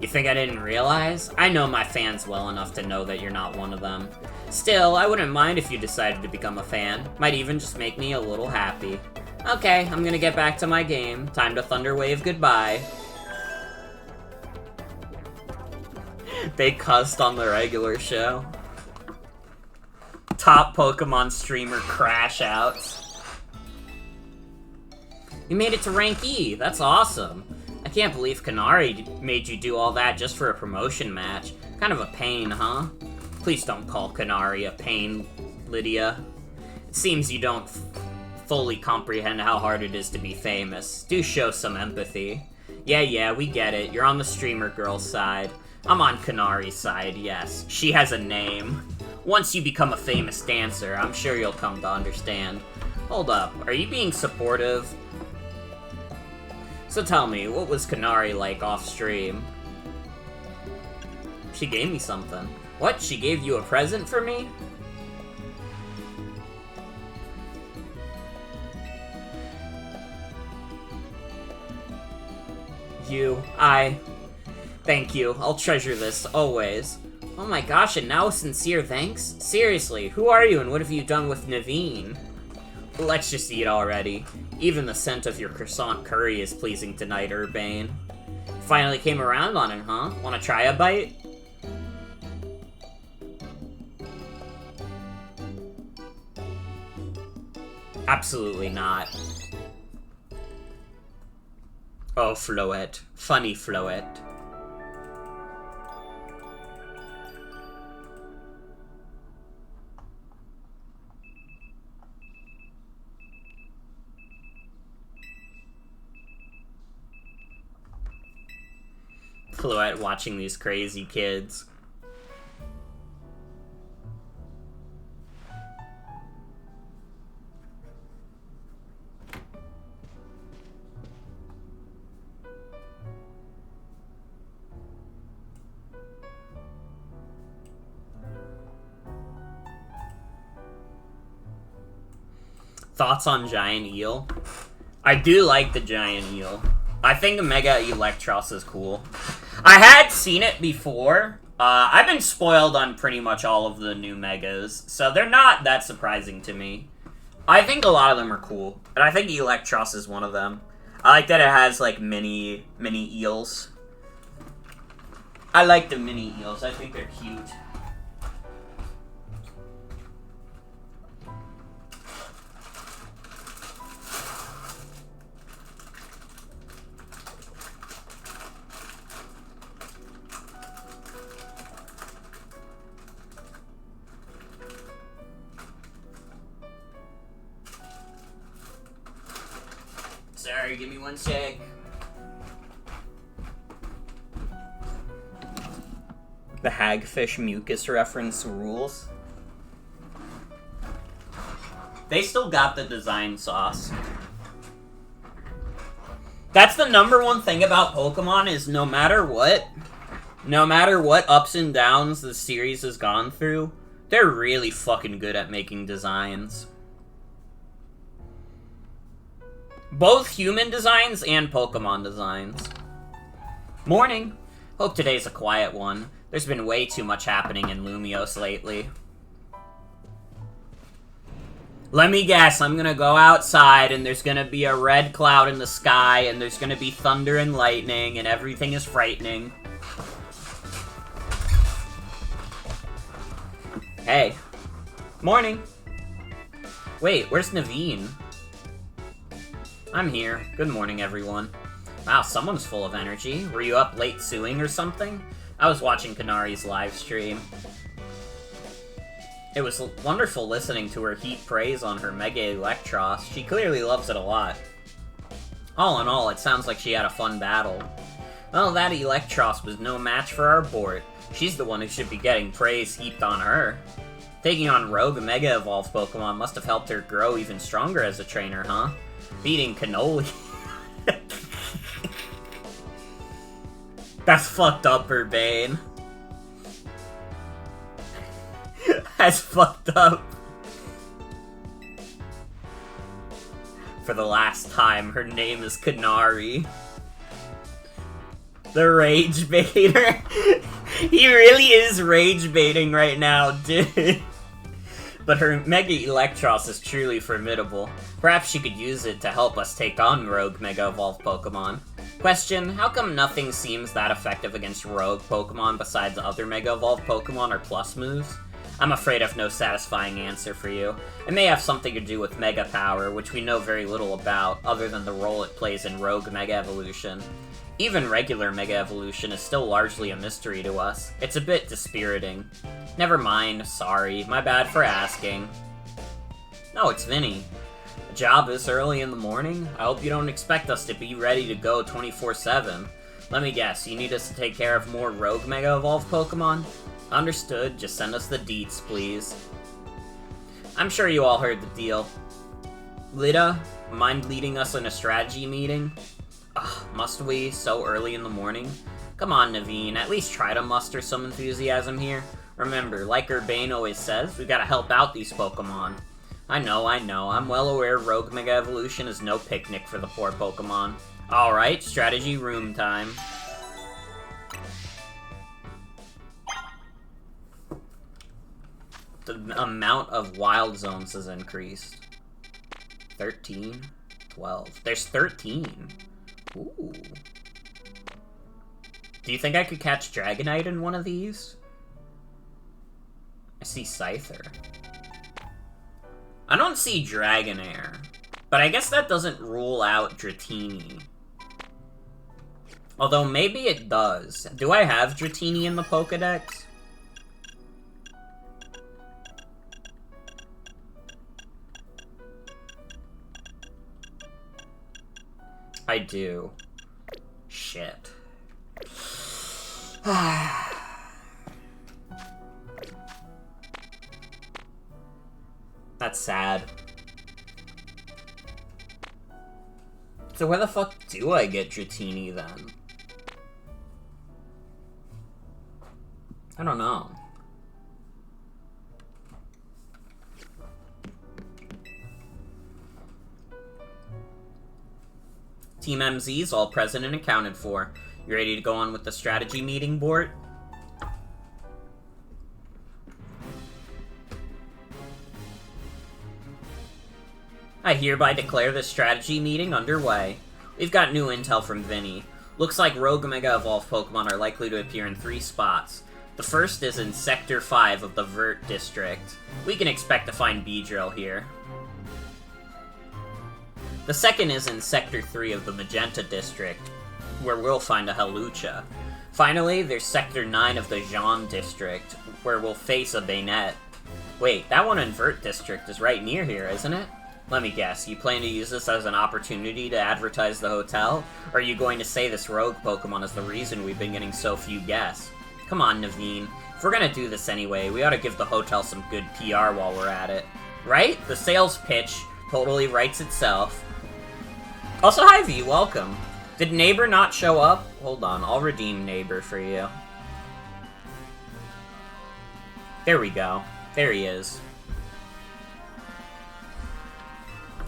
You think I didn't realize? I know my fans well enough to know that you're not one of them. Still, I wouldn't mind if you decided to become a fan. Might even just make me a little happy. Okay, I'm gonna get back to my game. Time to Thunder Wave goodbye. They cussed on the regular show. Top Pokemon streamer crash outs. You made it to rank E. That's awesome. I can't believe Kanari made you do all that just for a promotion match. Kind of a pain, huh? Please don't call Kanari a pain, Lydia. It seems you don't fully comprehend how hard it is to be famous. Do show some empathy. Yeah, we get it. You're on the streamer girl's side. I'm on Kanari's side, yes. She has a name. Once you become a famous dancer, I'm sure you'll come to understand. Hold up, are you being supportive? So tell me, what was Kanari like off-stream? She gave me something. What? She gave you a present for me? Thank you. I'll treasure this, always. Oh my gosh, and now sincere thanks? Seriously, who are you and what have you done with Naveen? Let's just eat already. Even the scent of your croissant curry is pleasing tonight, Urbane. Finally came around on it, huh? Wanna try a bite? Absolutely not. Oh, Floette. Funny Floette. Floette watching these crazy kids. Thoughts on Giant Eel? I do like the Giant Eel. I think Mega Electros is cool. I had seen it before. I've been spoiled on pretty much all of the new Megas, so they're not that surprising to me. I think a lot of them are cool, and I think Electros is one of them. I like that it has, like, mini eels. I like the mini eels. I think they're cute. Sorry, give me one sec. The hagfish mucus reference rules. They still got the design sauce. That's the #1 thing about Pokemon is no matter what ups and downs the series has gone through, they're really fucking good at making designs. Both human designs and Pokemon designs. Morning. Hope today's a quiet one. There's been way too much happening in Lumiose lately. Let me guess, I'm gonna go outside and there's gonna be a red cloud in the sky and there's gonna be thunder and lightning and everything is frightening. Hey. Morning. Wait, where's Naveen? I'm here. Good morning, everyone. Wow, someone's full of energy. Were you up late suing or something? I was watching Kanari's live stream. It was wonderful listening to her heap praise on her Mega Electros. She clearly loves it a lot. All in all, it sounds like she had a fun battle. Well, that Electros was no match for our Bort. She's the one who should be getting praise heaped on her. Taking on Rogue Mega Evolved Pokemon must have helped her grow even stronger as a trainer, huh? Beating Cannoli. That's fucked up, Urbane. That's fucked up. For the last time, her name is Kanari. The Rage Baiter. He really is rage baiting right now, dude. But her Mega Electros is truly formidable. Perhaps she could use it to help us take on Rogue Mega Evolved Pokemon. Question, how come nothing seems that effective against Rogue Pokemon besides other Mega Evolved Pokemon or Plus moves? I'm afraid I've no satisfying answer for you. It may have something to do with Mega Power, which we know very little about, other than the role it plays in Rogue Mega Evolution. Even regular Mega Evolution is still largely a mystery to us. It's a bit dispiriting. Never mind, sorry, my bad for asking. No, it's Vinny. A job this early in the morning? I hope you don't expect us to be ready to go 24/7. Let me guess, you need us to take care of more Rogue Mega Evolved Pokemon? Understood, just send us the deets, please. I'm sure you all heard the deal. Lida, mind leading us in a strategy meeting? Ugh, must we? So early in the morning? Come on, Naveen, at least try to muster some enthusiasm here. Remember, like Urbane always says, we gotta help out these Pokemon. I know, I'm well aware Rogue Mega Evolution is no picnic for the poor Pokemon. Alright, strategy room time. The amount of wild zones has increased. 13, 12. There's 13. Ooh. Do you think I could catch Dragonite in one of these? I see Scyther. I don't see Dragonair. But I guess that doesn't rule out Dratini. Although maybe it does. Do I have Dratini in the Pokedex? I do. Shit. That's sad. So where the fuck do I get Dratini then? I don't know. Team MZ's all present and accounted for. You ready to go on with the strategy meeting, Bort? I hereby declare this strategy meeting underway. We've got new intel from Vinny. Looks like Rogue Mega Evolved Pokemon are likely to appear in 3 spots. The first is in Sector 5 of the Vert District. We can expect to find Beedrill here. The second is in Sector 3 of the Magenta District, where we'll find a Hawlucha. Finally, there's Sector 9 of the Jean District, where we'll face a Banette. Wait, that one in Vert District is right near here, isn't it? Let me guess, you plan to use this as an opportunity to advertise the hotel? Or are you going to say this rogue Pokemon is the reason we've been getting so few guests? Come on, Naveen. If we're gonna do this anyway, we ought to give the hotel some good PR while we're at it. Right? The sales pitch totally writes itself. Also, hi V, welcome. Did Neighbor not show up? Hold on, I'll redeem Neighbor for you. There we go. There he is.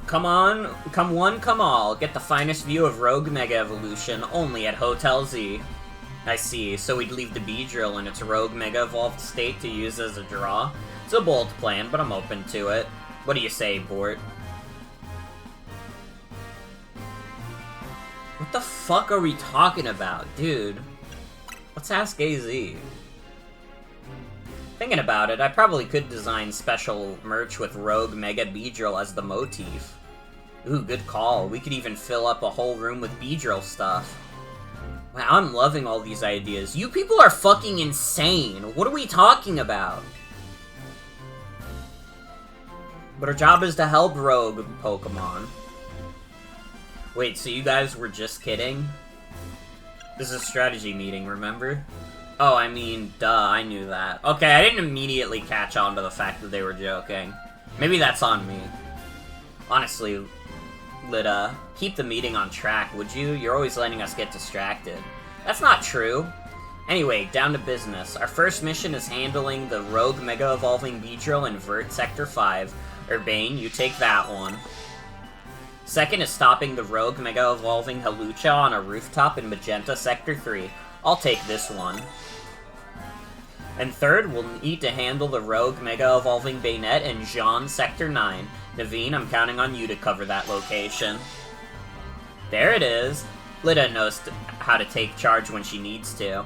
Come on, come one, come all. Get the finest view of Rogue Mega Evolution only at Hotel Z. I see, so we'd leave the Beedrill in its Rogue Mega Evolved state to use as a draw? It's a bold plan, but I'm open to it. What do you say, Bort? What the fuck are we talking about, dude? Let's ask AZ. Thinking about it, I probably could design special merch with Rogue Mega Beedrill as the motif. Ooh, good call. We could even fill up a whole room with Beedrill stuff. Wow, I'm loving all these ideas. You people are fucking insane. What are we talking about? But our job is to help Rogue Pokemon. Wait, so you guys were just kidding? This is a strategy meeting, remember? Oh, I mean, duh, I knew that. Okay, I didn't immediately catch on to the fact that they were joking. Maybe that's on me. Honestly, Lida, keep the meeting on track, would you? You're always letting us get distracted. That's not true. Anyway, down to business. Our first mission is handling the Rogue Mega Evolving Beedrill in Vert Sector 5. Urbane, you take that one. Second is stopping the Rogue Mega Evolving Hawlucha on a rooftop in Magenta Sector 3. I'll take this one. And third, we'll need to handle the Rogue Mega Evolving Banette in Jean Sector 9. Naveen, I'm counting on you to cover that location. There it is. Lida knows how to take charge when she needs to.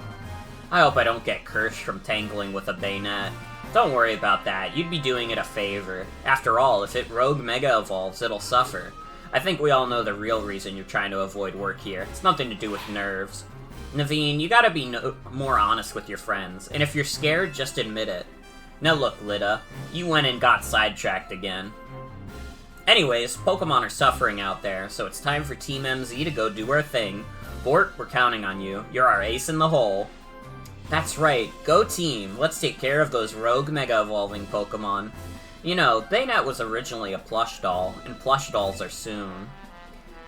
I hope I don't get cursed from tangling with a Banette. Don't worry about that, you'd be doing it a favor. After all, if it Rogue Mega Evolves, it'll suffer. I think we all know the real reason you're trying to avoid work here. It's nothing to do with nerves. Naveen, you gotta be more honest with your friends, and if you're scared, just admit it. Now look, Lida, you went and got sidetracked again. Anyways, Pokemon are suffering out there, so it's time for Team MZ to go do our thing. Bort, we're counting on you. You're our ace in the hole. That's right, go team. Let's take care of those Rogue Mega Evolving Pokemon. You know, Banette was originally a plush doll, and plush dolls are soon.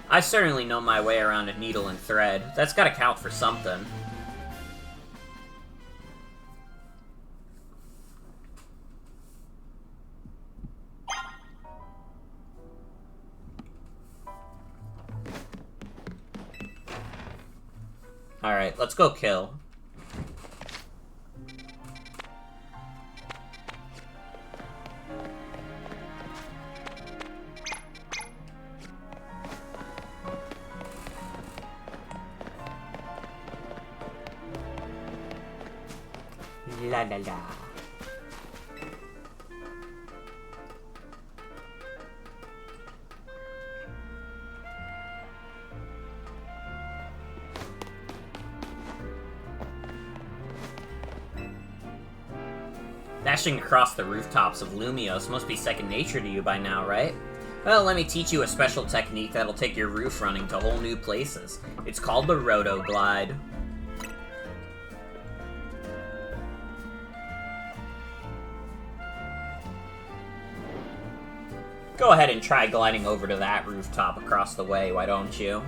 I certainly know my way around a needle and thread. That's gotta count for something. Alright, let's go kill. La la la. Dashing across the rooftops of Lumios must be second nature to you by now, right? Well, let me teach you a special technique that'll take your roof running to whole new places. It's called the Roto Glide. Go ahead and try gliding over to that rooftop across the way, why don't you?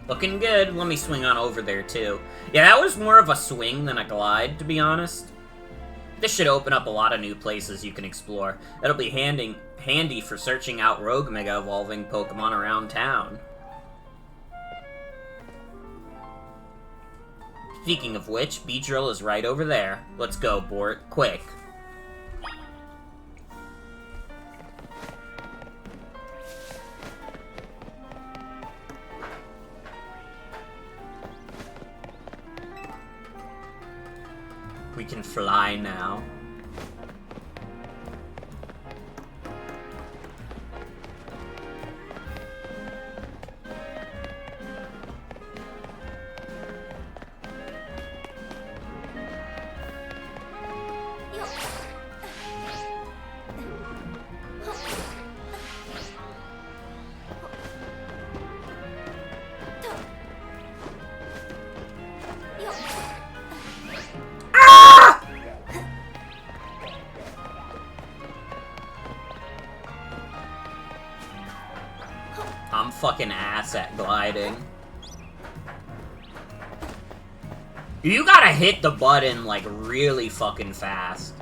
Looking good. Let me swing on over there, too. Yeah, that was more of a swing than a glide, to be honest. This should open up a lot of new places you can explore. It'll be handy for searching out Rogue Mega Evolving Pokemon around town. Speaking of which, Beedrill is right over there. Let's go, Bort. Quick. can fly now. I'm fucking ass at gliding. You gotta hit the button, like, really fucking fast.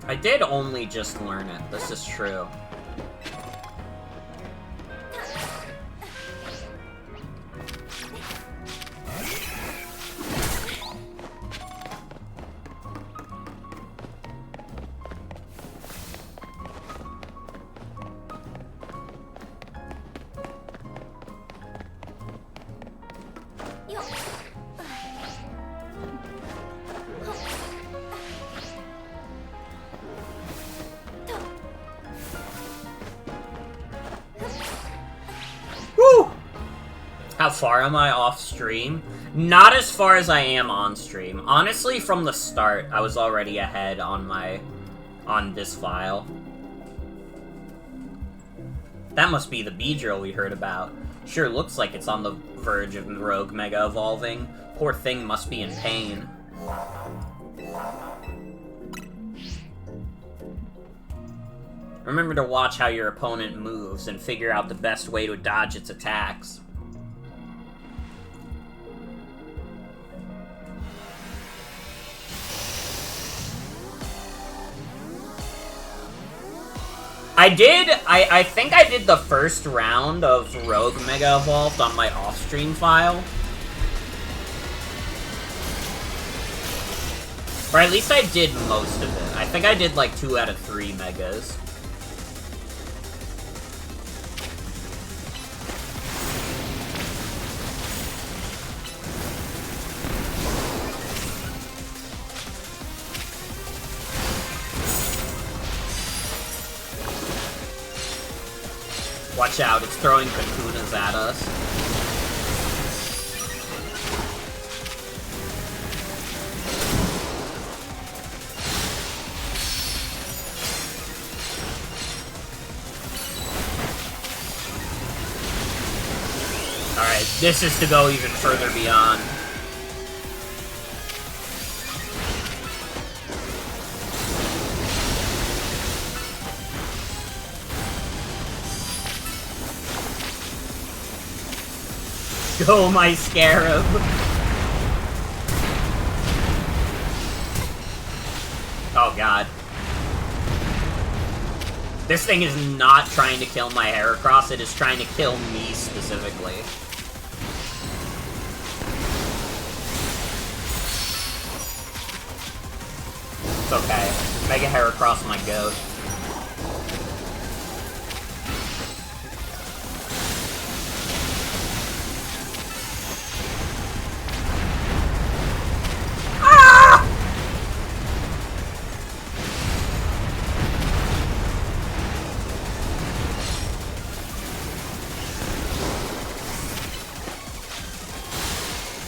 I did only just learn it, this is true. How far am I off stream? Not as far as I am on stream. Honestly, from the start, I was already ahead on this file. That must be the B-drill we heard about. Sure looks like it's on the verge of Rogue Mega evolving. Poor thing must be in pain. Remember to watch how your opponent moves and figure out the best way to dodge its attacks. I think I did the first round of Rogue Mega Evolved on my off-stream file. Or at least I did most of it. I think I did like 2 out of 3 Megas. Watch out, it's throwing Kakunas at us. Alright, this is to go even further beyond. Go, my Scarab! Oh god. This thing is not trying to kill my Heracross, it is trying to kill me specifically. It's okay. Mega Heracross my goat.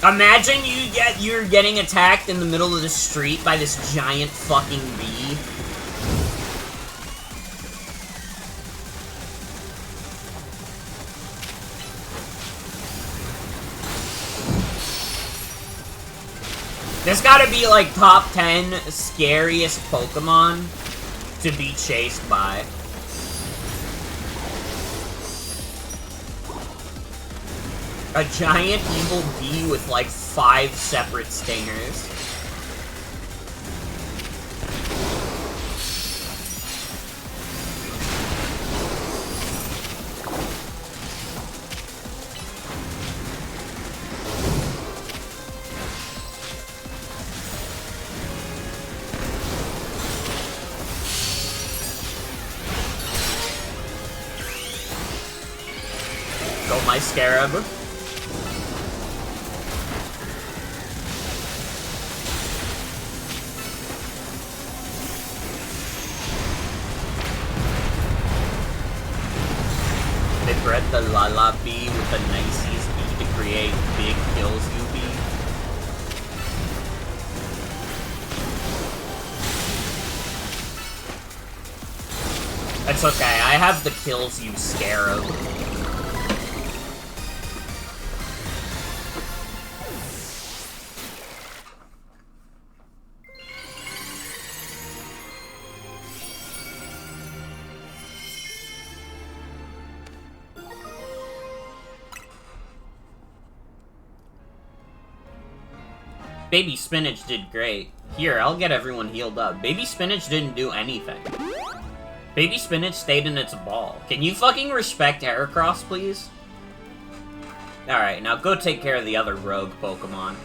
Imagine you're getting attacked in the middle of the street by this giant fucking bee. This gotta be like top 10 scariest Pokemon to be chased by. A giant evil bee with like 5 separate stingers. my Scarab. They bred the Lala bee with the nicest bee to create big kills you bee. That's okay, I have the kills you Scarab. Baby Spinach did great. Here, I'll get everyone healed up. Baby Spinach didn't do anything. Baby Spinach stayed in its ball. Can you fucking respect Heracross, please? Alright, now go take care of the other rogue Pokemon.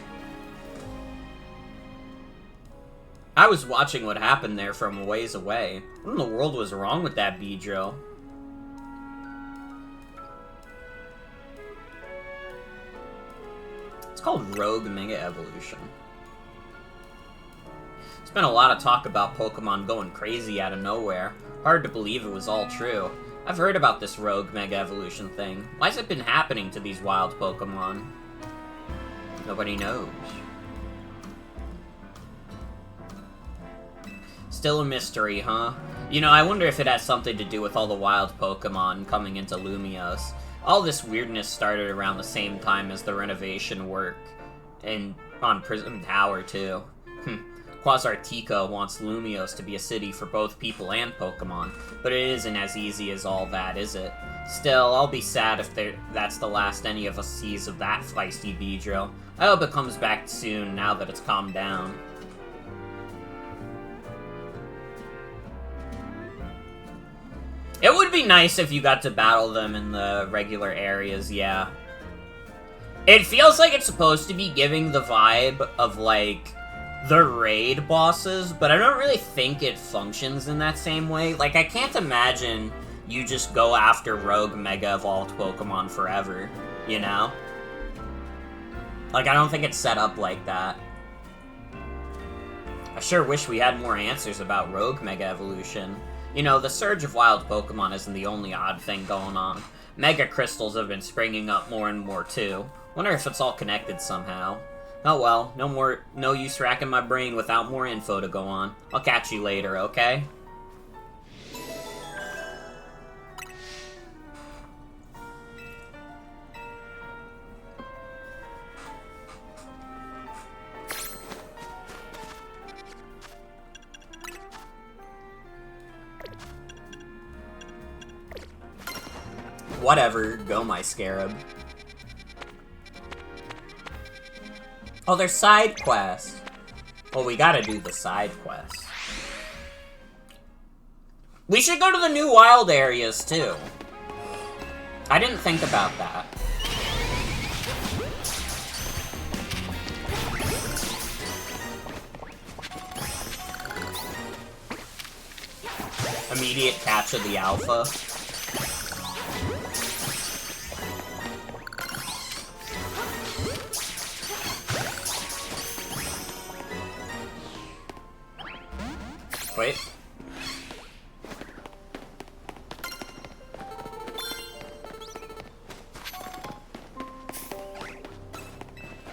I was watching what happened there from a ways away. What in the world was wrong with that Beedrill? It's called Rogue Mega Evolution. There's been a lot of talk about Pokemon going crazy out of nowhere. Hard to believe it was all true. I've heard about this Rogue Mega Evolution thing. Why's it been happening to these wild Pokemon? Nobody knows. Still a mystery, huh? You know, I wonder if it has something to do with all the wild Pokemon coming into Lumiose. All this weirdness started around the same time as the renovation work, and on Prism Tower, too. Quasartica wants Lumiose to be a city for both people and Pokemon, but it isn't as easy as all that, is it? Still, I'll be sad if that's the last any of us sees of that feisty Beedrill. I hope it comes back soon, now that it's calmed down. It would be nice if you got to battle them in the regular areas, yeah. It feels like it's supposed to be giving the vibe of, like, the raid bosses, but I don't really think it functions in that same way. Like, I can't imagine you just go after Rogue Mega Evolved Pokemon forever, you know? Like, I don't think it's set up like that. I sure wish we had more answers about Rogue Mega Evolution. You know, the surge of wild Pokemon isn't the only odd thing going on. Mega Crystals have been springing up more and more, too. Wonder if it's all connected somehow. Oh well, no use racking my brain without more info to go on. I'll catch you later, okay? Whatever, go my Scarab. Oh, there's side quests. Well, we gotta do the side quests. We should go to the new wild areas, too. I didn't think about that. Immediate catch of the alpha. Wait.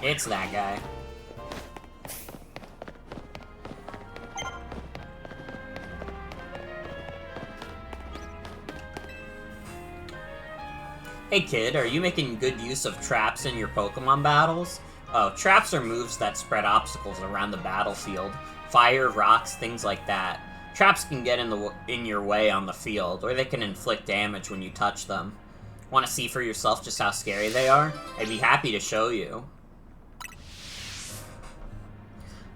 It's that guy. Hey kid, are you making good use of traps in your Pokemon battles? Oh, traps are moves that spread obstacles around the battlefield. Fire, rocks, things like that. Traps can get in your way on the field, or they can inflict damage when you touch them. Want to see for yourself just how scary they are? I'd be happy to show you.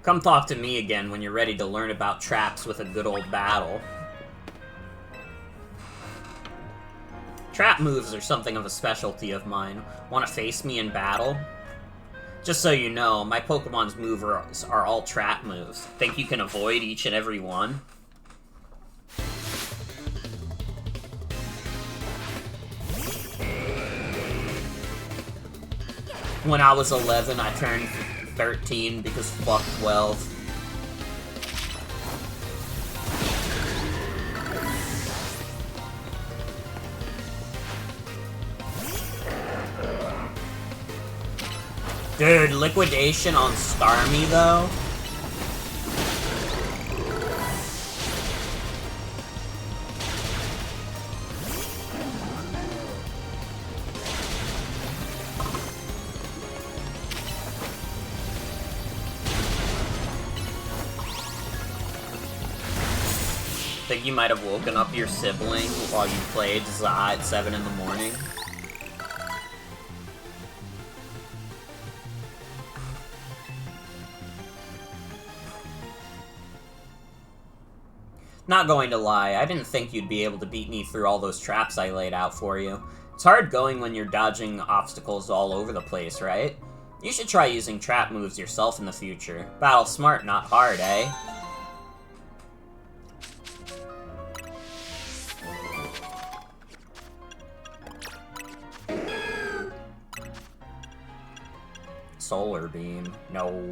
Come talk to me again when you're ready to learn about traps with a good old battle. Trap moves are something of a specialty of mine. Want to face me in battle? Just so you know, my Pokemon's moves are all trap moves. Think you can avoid each and every one? When I was 11, I turned 13 because fuck 12. Dude, liquidation on Starmie, though? I think you might have woken up your sibling while you played Z-A at 7 in the morning. Not going to lie, I didn't think you'd be able to beat me through all those traps I laid out for you. It's hard going when you're dodging obstacles all over the place, right? You should try using trap moves yourself in the future. Battle smart, not hard, eh? Solar beam. No.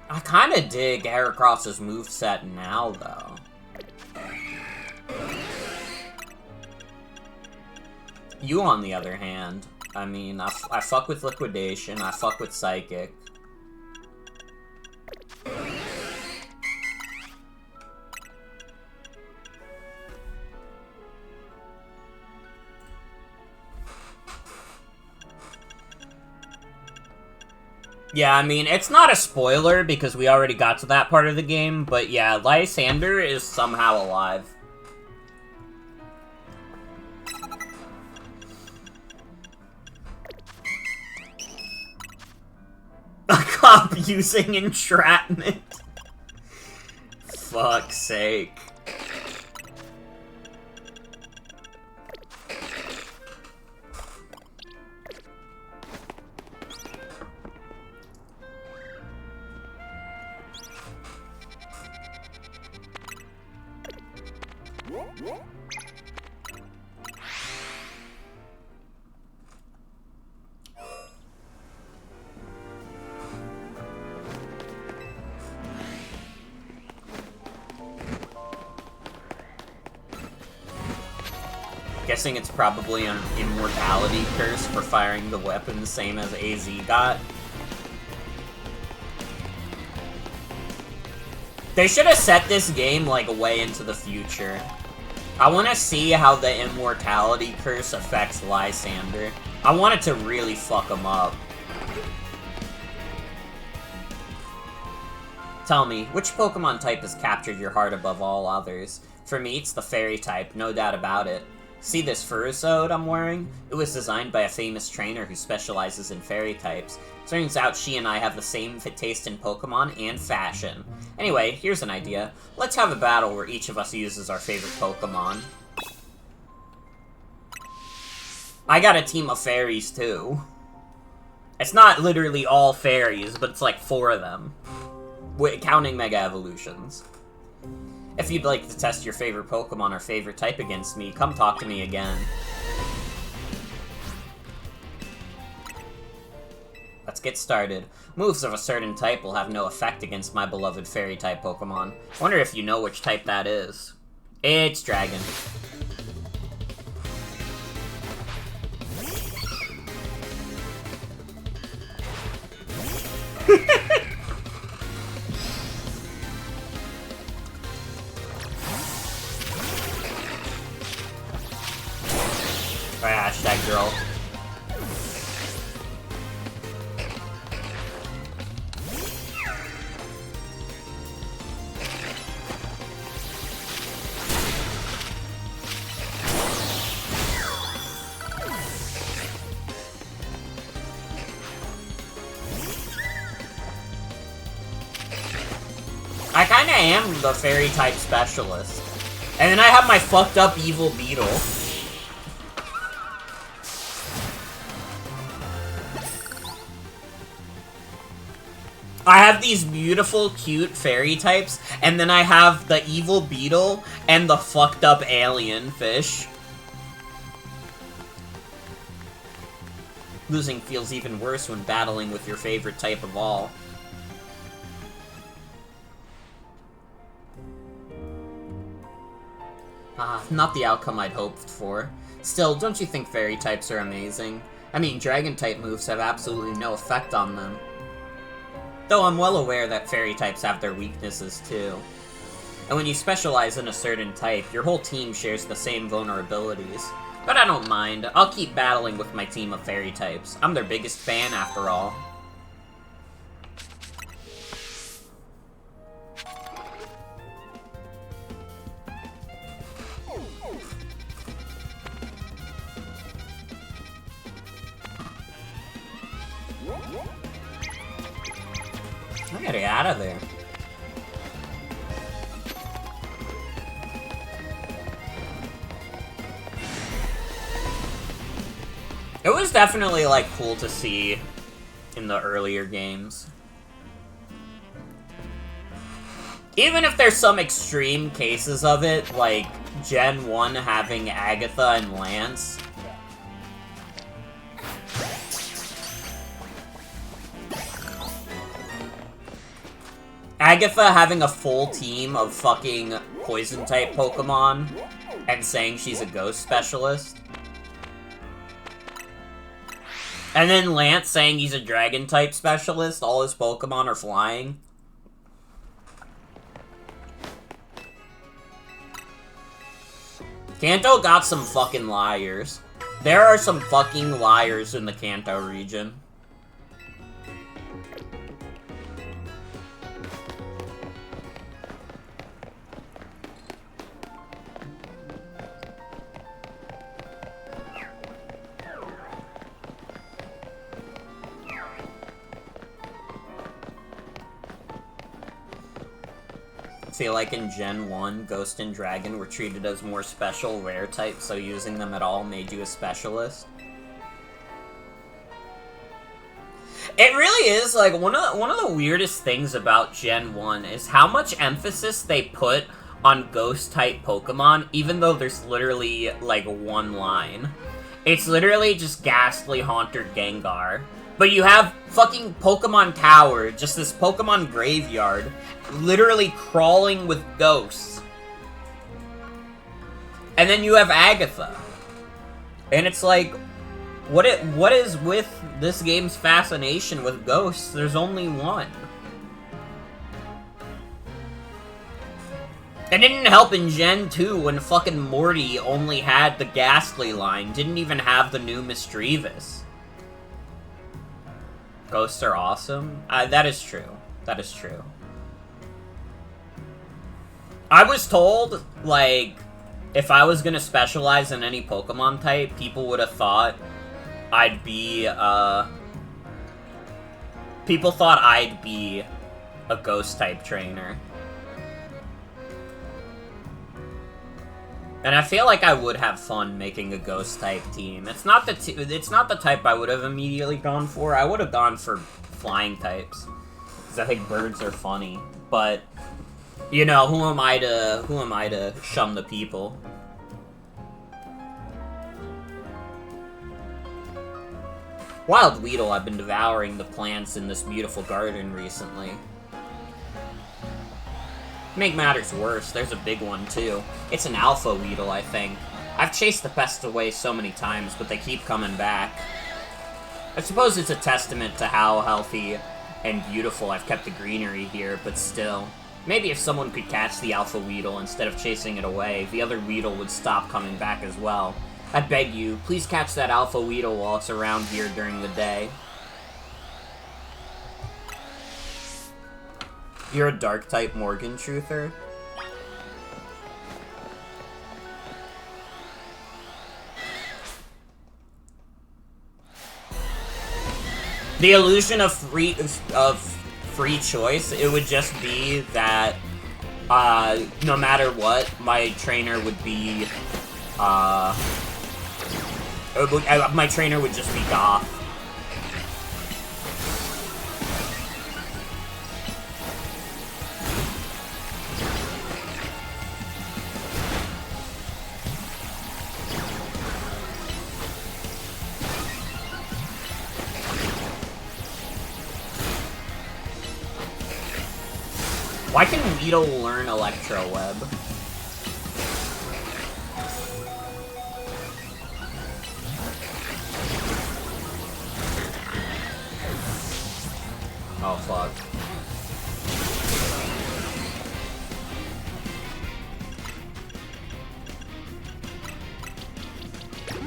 I kinda dig Heracross's moveset now, though. You, on the other hand, I mean, I fuck with Liquidation, I fuck with Psychic. Yeah, I mean, it's not a spoiler because we already got to that part of the game, but yeah, Lysander is somehow alive. A cop using entrapment. Fuck's sake. Guessing it's probably an immortality curse for firing the weapon the same as AZ got. They should have set this game, like, way into the future. I want to see how the immortality curse affects Lysander. I want it to really fuck him up. Tell me, which Pokemon type has captured your heart above all others? For me, it's the Fairy type, no doubt about it. See this fursuit I'm wearing? It was designed by a famous trainer who specializes in fairy types. Turns out she and I have the same taste in Pokemon and fashion. Anyway, here's an idea. Let's have a battle where each of us uses our favorite Pokemon. I got a team of fairies, too. It's not literally all fairies, but it's like 4 of them. Counting Mega Evolutions. If you'd like to test your favorite Pokemon or favorite type against me, come talk to me again. Let's get started. Moves of a certain type will have no effect against my beloved Fairy-type Pokemon. Wonder if you know which type that is. It's Dragon. Alright, hashtag girl. I kinda am the fairy-type specialist. And then I have my fucked up evil beetle. I have these beautiful, cute fairy types, and then I have the evil beetle and the fucked up alien fish. Losing feels even worse when battling with your favorite type of all. Not the outcome I'd hoped for. Still, don't you think fairy types are amazing? I mean, dragon-type moves have absolutely no effect on them. Though I'm well aware that fairy types have their weaknesses too. And when you specialize in a certain type, your whole team shares the same vulnerabilities. But I don't mind. I'll keep battling with my team of fairy types. I'm their biggest fan after all. I gotta get out of there. It was definitely, like, cool to see in the earlier games. Even if there's some extreme cases of it, like Gen 1 having Agatha and Lance. Agatha having a full team of fucking poison-type Pokemon and saying she's a ghost specialist. And then Lance saying he's a dragon-type specialist, all his Pokemon are flying. Kanto got some fucking liars. There are some fucking liars in the Kanto region. I feel like in Gen 1, Ghost and Dragon were treated as more special rare types, so using them at all made you a specialist. It really is, like, one of the weirdest things about Gen 1 is how much emphasis they put on Ghost-type Pokemon, even though there's literally, like, one line. It's literally just Ghastly, Haunter, Gengar. But you have fucking Pokemon Tower, just this Pokemon graveyard, literally crawling with ghosts. And then you have Agatha. And it's like, what is with this game's fascination with ghosts? There's only one. It didn't help in Gen 2 when fucking Morty only had the Ghastly line, didn't even have the new Misdreavus. Ghosts are awesome. That is true. That is true. I was told, like, if I was gonna specialize in any Pokemon type, people would have thought I'd be, people thought I'd be a Ghost-type trainer. And I feel like I would have fun making a Ghost-type team. It's not the type I would have immediately gone for. I would have gone for flying types, because I think birds are funny. But, you know, who am I to shun the people? Wild Weedle, I've been devouring the plants in this beautiful garden recently. Make matters worse, there's a big one too. It's an Alpha Weedle, I think. I've chased the pests away so many times, but they keep coming back. I suppose it's a testament to how healthy and beautiful I've kept the greenery here, but still. Maybe if someone could catch the Alpha Weedle instead of chasing it away, the other Weedle would stop coming back as well. I beg you, please catch that Alpha Weedle while it's around here during the day. You're a Dark-type Morgan Truther? The illusion of free choice, it would just be that, no matter what, my trainer would be, my trainer would just be Goth. Why can Weedle learn Electro Web? Oh, fuck.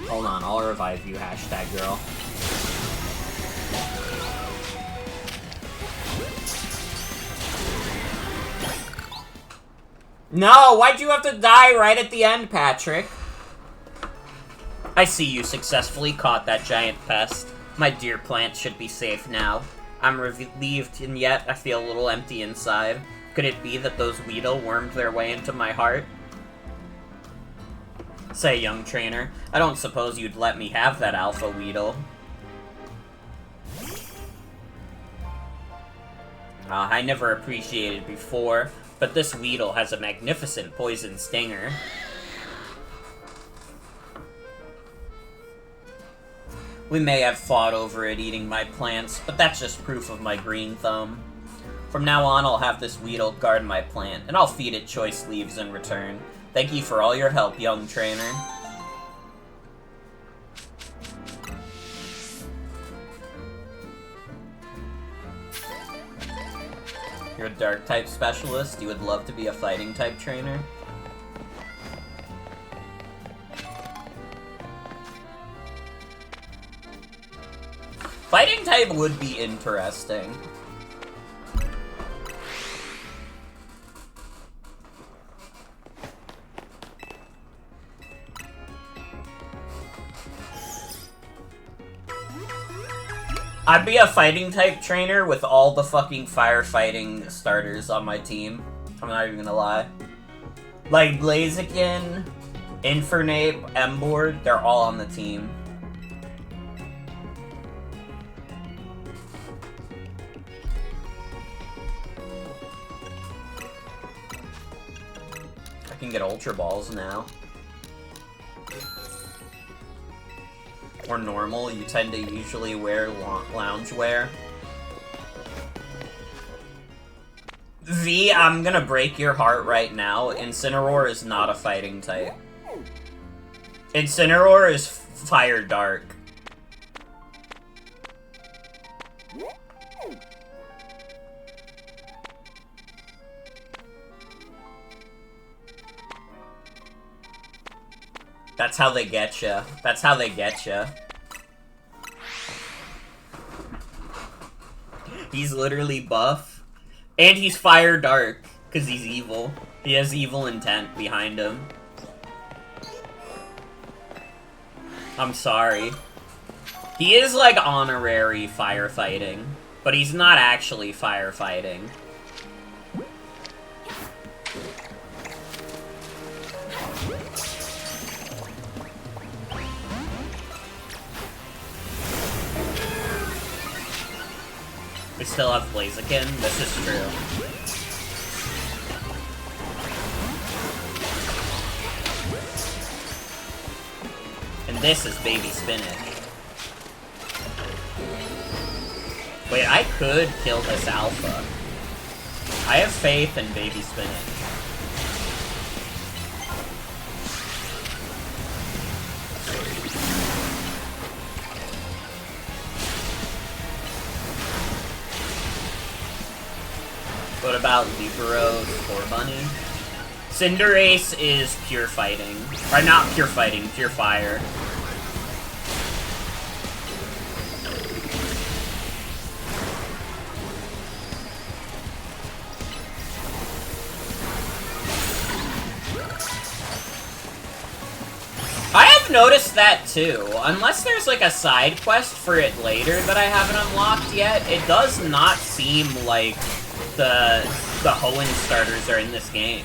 Hold on, I'll revive you, hashtag girl. No, why'd you have to die right at the end, Patrick? I see you successfully caught that giant pest. My dear plant should be safe now. I'm relieved, and yet I feel a little empty inside. Could it be that those Weedle wormed their way into my heart? Say, young trainer, I don't suppose you'd let me have that Alpha Weedle. I never appreciated before, but this Weedle has a magnificent poison stinger. We may have fought over it eating my plants, but that's just proof of my green thumb. From now on, I'll have this Weedle guard my plant, and I'll feed it choice leaves in return. Thank you for all your help, young trainer. You're a dark-type specialist? You would love to be a fighting-type trainer? Fighting-type would be interesting. I'd be a fighting-type trainer with all the fucking firefighting starters on my team. I'm not even gonna lie. Like, Blaziken, Infernape, Emboard, they're all on the team. I can get Ultra Balls now. Or normal, you tend to usually wear loungewear. V, I'm gonna break your heart right now. Incineroar is not a fighting type. Incineroar is Fire Dark. That's how they get ya. That's how they get ya. He's literally buff. And he's Fire Dark, because he's evil. He has evil intent behind him. I'm sorry. He is like honorary firefighting, but he's not actually firefighting. We still have Blaziken, this is true. And this is Baby Spinach. Wait, I could kill this Alpha. I have faith in Baby Spinach. What about Libero or Bunny? Cinderace is pure fighting. Or not pure fighting, pure fire. I have noticed that too. Unless there's like a side quest for it later that I haven't unlocked yet, it does not seem like the Hoenn starters are in this game.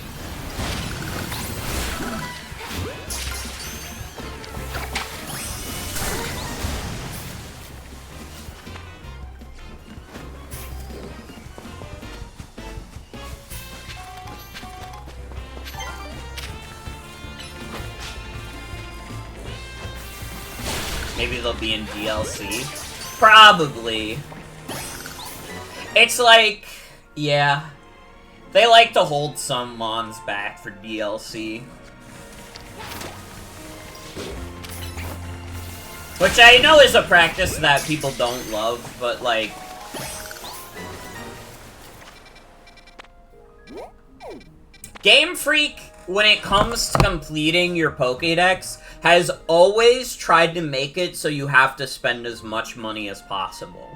Maybe they'll be in DLC? Probably. It's like... yeah. They like to hold some mons back for DLC. Which I know is a practice that people don't love, but like... Game Freak, when it comes to completing your Pokédex, has always tried to make it so you have to spend as much money as possible.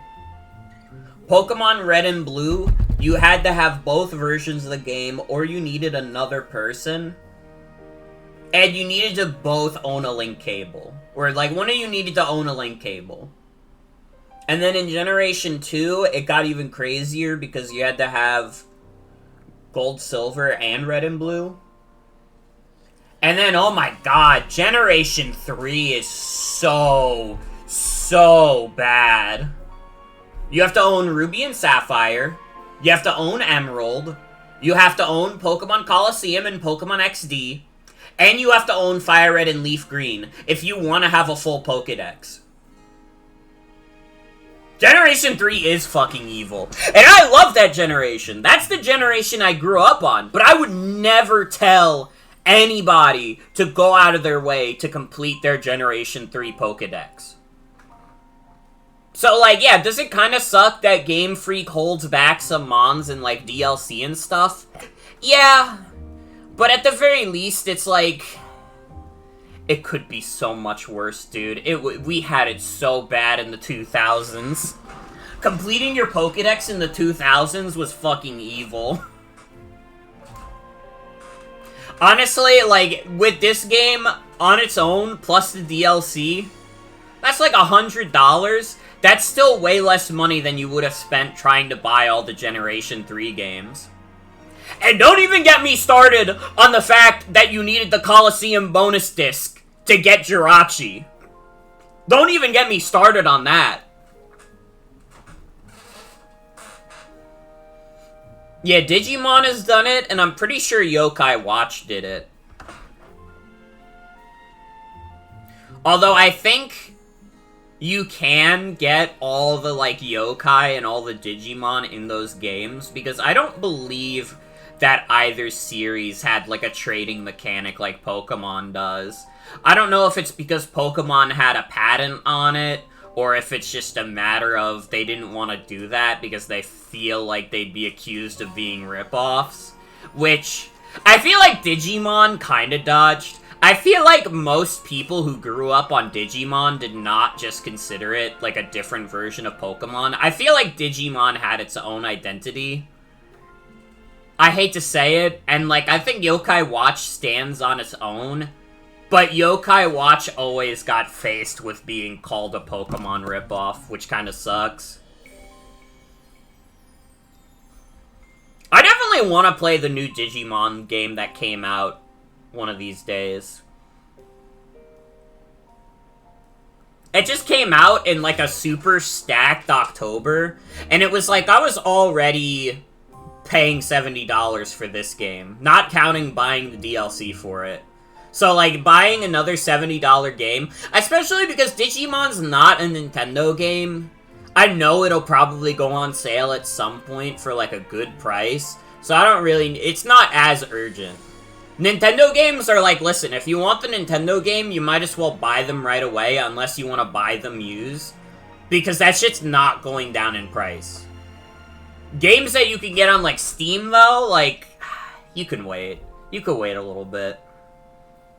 Pokemon Red and Blue, you had to have both versions of the game, or you needed another person. And you needed to both own a link cable. Or, like, one of you needed to own a link cable. And then in Generation 2, it got even crazier because you had to have Gold, Silver, and Red and Blue. And then, oh my god, Generation 3 is so bad. You have to own Ruby and Sapphire. You have to own Emerald. You have to own Pokemon Coliseum and Pokemon XD. And you have to own Fire Red and Leaf Green if you want to have a full Pokédex. Generation 3 is fucking evil. And I love that generation. That's the generation I grew up on. But I would never tell anybody to go out of their way to complete their Generation 3 Pokédex. So, like, yeah, does it kind of suck that Game Freak holds back some mons and, like, DLC and stuff? Yeah. But at the very least, it's like... It could be so much worse, dude. We had it so bad in the 2000s. Completing your Pokédex in the 2000s was fucking evil. Honestly, like, with this game on its own, plus the DLC, that's like $100. That's still way less money than you would have spent trying to buy all the Generation 3 games. And don't even get me started on the fact that you needed the Coliseum bonus disc to get Jirachi. Don't even get me started on that. Yeah, Digimon has done it, and I'm pretty sure Yokai Watch did it. Although I think you can get all the, like, Yokai and all the Digimon in those games, because I don't believe that either series had, like, a trading mechanic like Pokemon does. I don't know if it's because Pokemon had a patent on it, or if it's just a matter of they didn't want to do that because they feel like they'd be accused of being ripoffs. Which, I feel like Digimon kinda dodged. I feel like most people who grew up on Digimon did not just consider it like a different version of Pokemon. I feel like Digimon had its own identity. I hate to say it, and like, I think Yokai Watch stands on its own, but Yokai Watch always got faced with being called a Pokemon ripoff, which kinda sucks. I definitely want to play the new Digimon game that came out one of these days. It just came out in like a super stacked October, and it was like I was already paying $70 for this game, not counting buying the DLC for it. So like buying another $70 game, especially because Digimon's not a Nintendo game. I know it'll probably go on sale at some point for like a good price, so I don't really, it's not as urgent. Nintendo games are like, listen, if you want the Nintendo game, you might as well buy them right away unless you want to buy them used, because that shit's not going down in price. Games that you can get on like Steam though, like, you can wait. You could wait a little bit.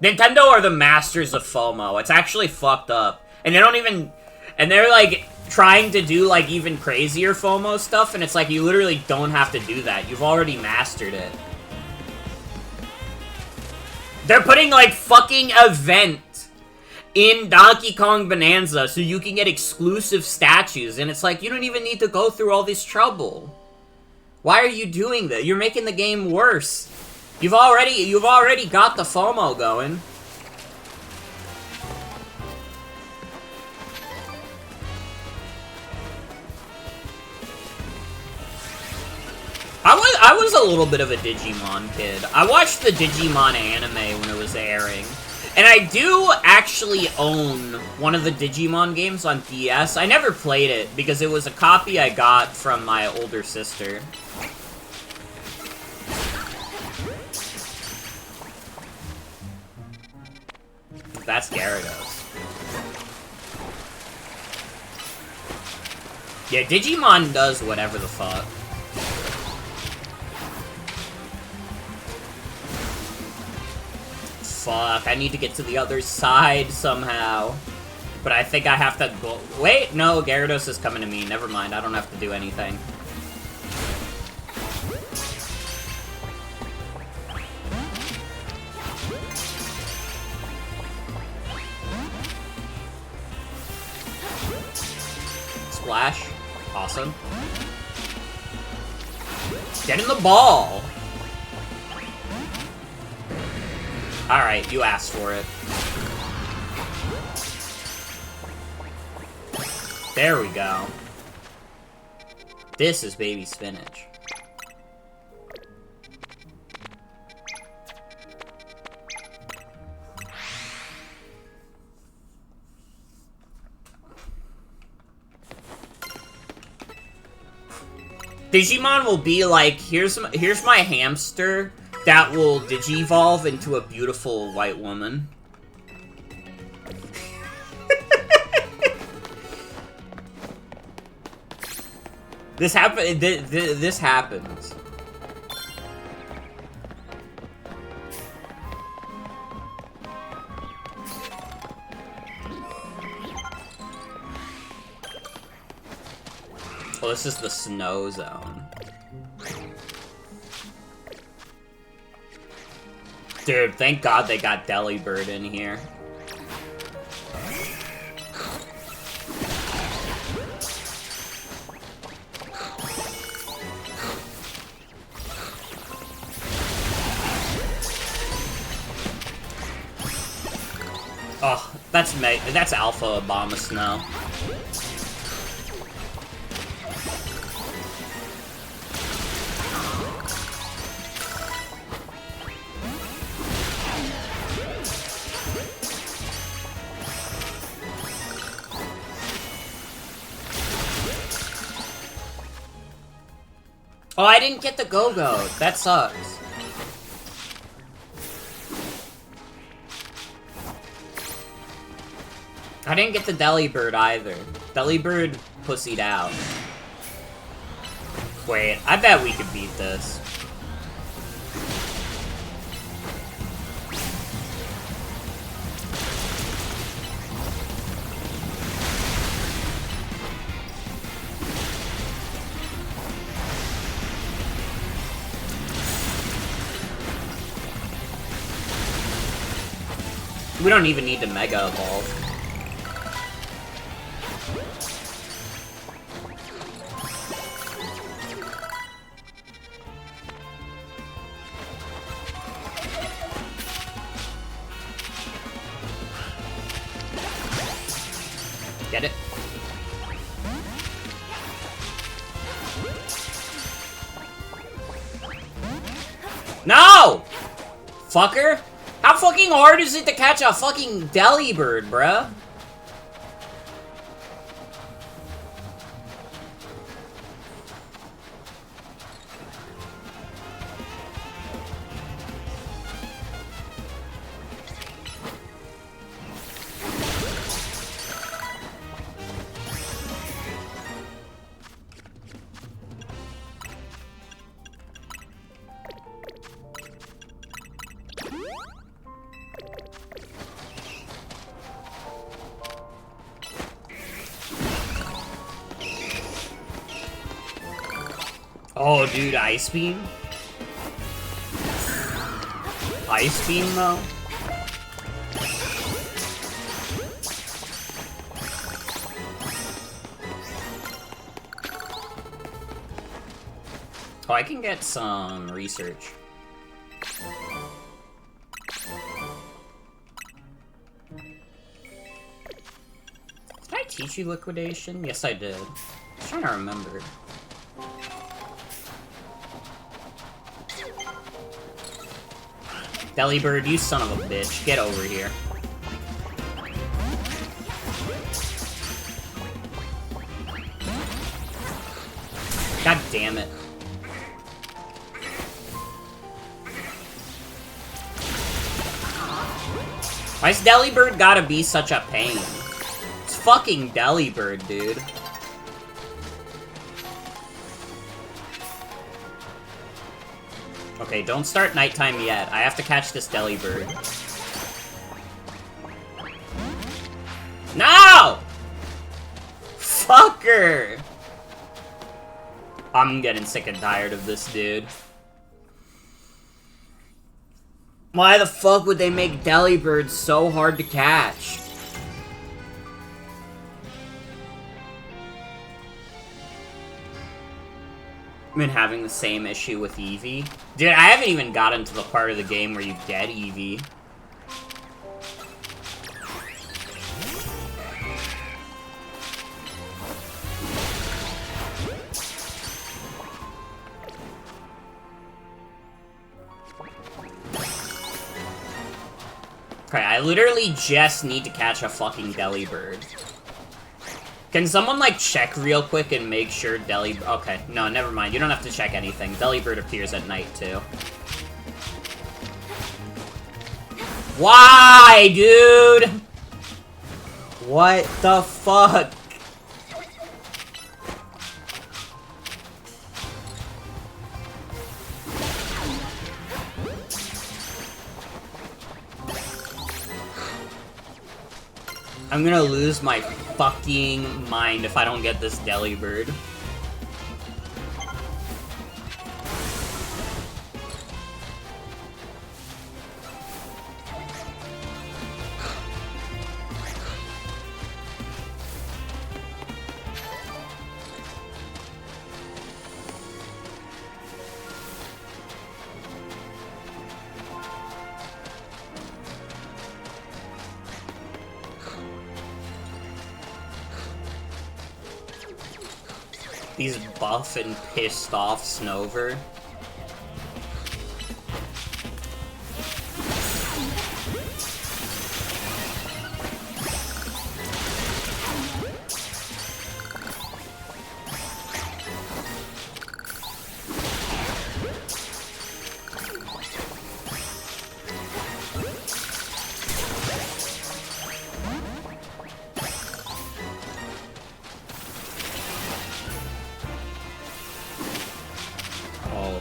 Nintendo are the masters of FOMO. It's actually fucked up. And they don't even, and they're like trying to do like even crazier FOMO stuff, and it's like you literally don't have to do that. You've already mastered it. They're putting, like, fucking event in Donkey Kong Bonanza so you can get exclusive statues, and it's like, you don't even need to go through all this trouble. Why are you doing that? You're making the game worse. You've already got the FOMO going. I was a little bit of a Digimon kid. I watched the Digimon anime when it was airing. And I do actually own one of the Digimon games on DS. I never played it because it was a copy I got from my older sister. that's Gyarados. Yeah, Digimon does whatever the fuck. Fuck, I need to get to the other side somehow. But I think I have to go- Wait, no, Gyarados is coming to me. Never mind, I don't have to do anything. Splash. Awesome. Get in the ball! Alright, you asked for it. There we go. This is baby spinach. Digimon will be like, here's my hamster that will digivolve into a beautiful white woman. This happens. Well, this is the snow zone. Dude, thank God they got Delibird in here. Oh, that's Alpha Abomasnow. Oh, I didn't get the Go-Go. That sucks. I didn't get the Delibird either. Delibird pussied out. Wait, I bet we could beat this. We don't even need to Mega Evolve. Get it? No! Fucker! How fucking hard is it to catch a fucking Delibird, bruh? Oh, dude, Ice Beam? Ice Beam, though? Oh, I can get some research. Did I teach you liquidation? Yes, I did. I'm trying to remember. Delibird, you son of a bitch. Get over here. God damn it. Why's Delibird gotta be such a pain? It's fucking Delibird, dude. Okay, don't start nighttime yet. I have to catch this Delibird. No! Fucker! I'm getting sick and tired of this dude. Why the fuck would they make Delibirds so hard to catch? I've been having the same issue with Eevee. Dude, I haven't even gotten to the part of the game where you get Eevee. Okay, I literally just need to catch a fucking Delibird. Can someone, like, check real quick and make sure Okay, no, never mind. You don't have to check anything. Delibird appears at night, too. Why, dude? What the fuck? I'm gonna lose my fucking mind if I don't get this Delibird. These buff and pissed off Snover.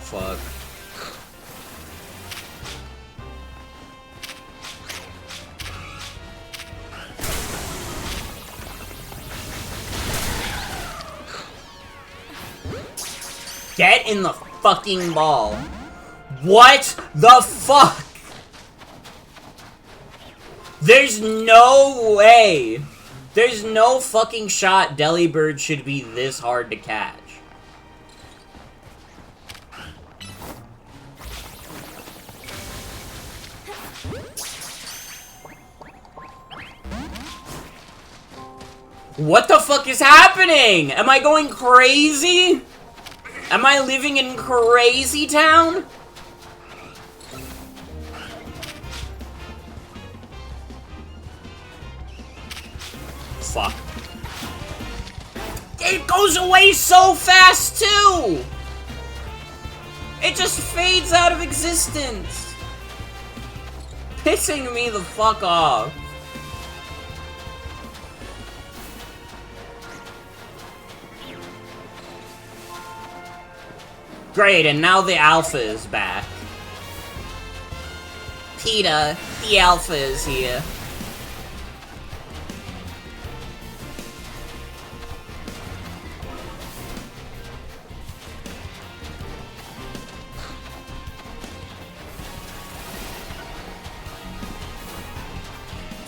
Fuck. Get in the fucking ball. What the fuck? There's no way. There's no fucking shot Delibird should be this hard to catch. What the fuck is happening? Am I going crazy? Am I living in Crazy Town? Fuck. It goes away so fast, too! It just fades out of existence. Pissing me the fuck off. Great, and now the Alpha is back. PETA, the Alpha is here.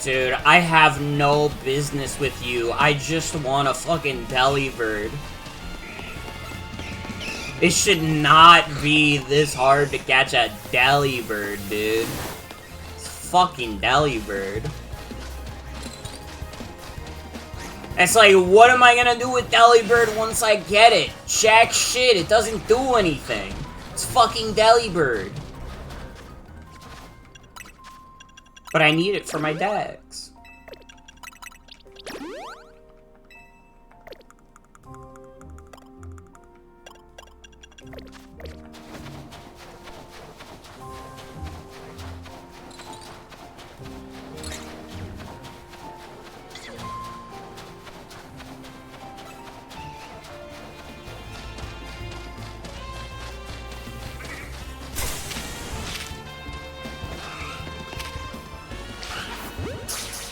Dude, I have no business with you. I just want a fucking Delibird. It should not be this hard to catch a Delibird, dude. It's fucking Delibird. It's like, what am I gonna do with Delibird once I get it? Jack shit, it doesn't do anything. It's fucking Delibird. But I need it for my decks.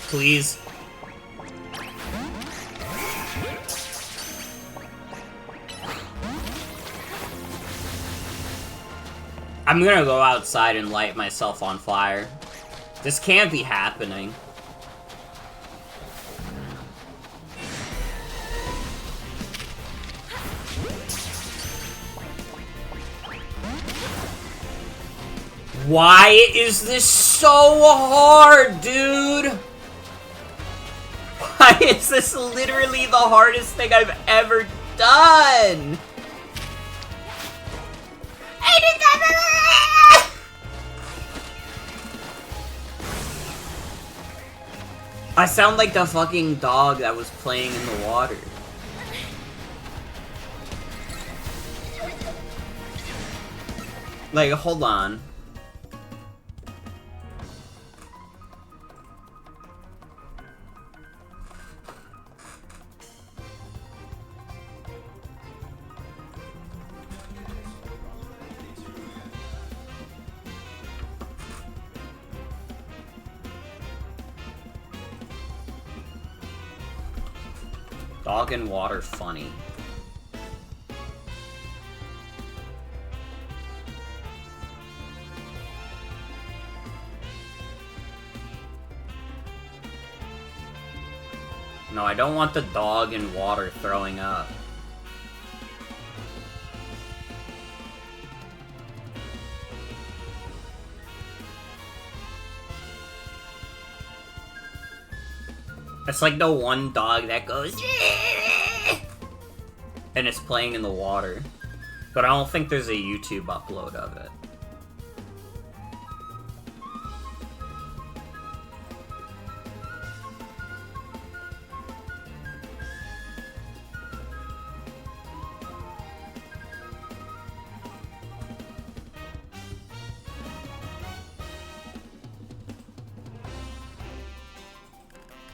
Please. I'm gonna go outside and light myself on fire. This can't be happening. Why is this so hard, dude? Why is this literally the hardest thing I've ever done? I sound like the fucking dog that was playing in the water. Like, hold on. Dog in water funny. No, I don't want the dog in water throwing up. It's like the one dog that goes and it's playing in the water. But I don't think there's a YouTube upload of it.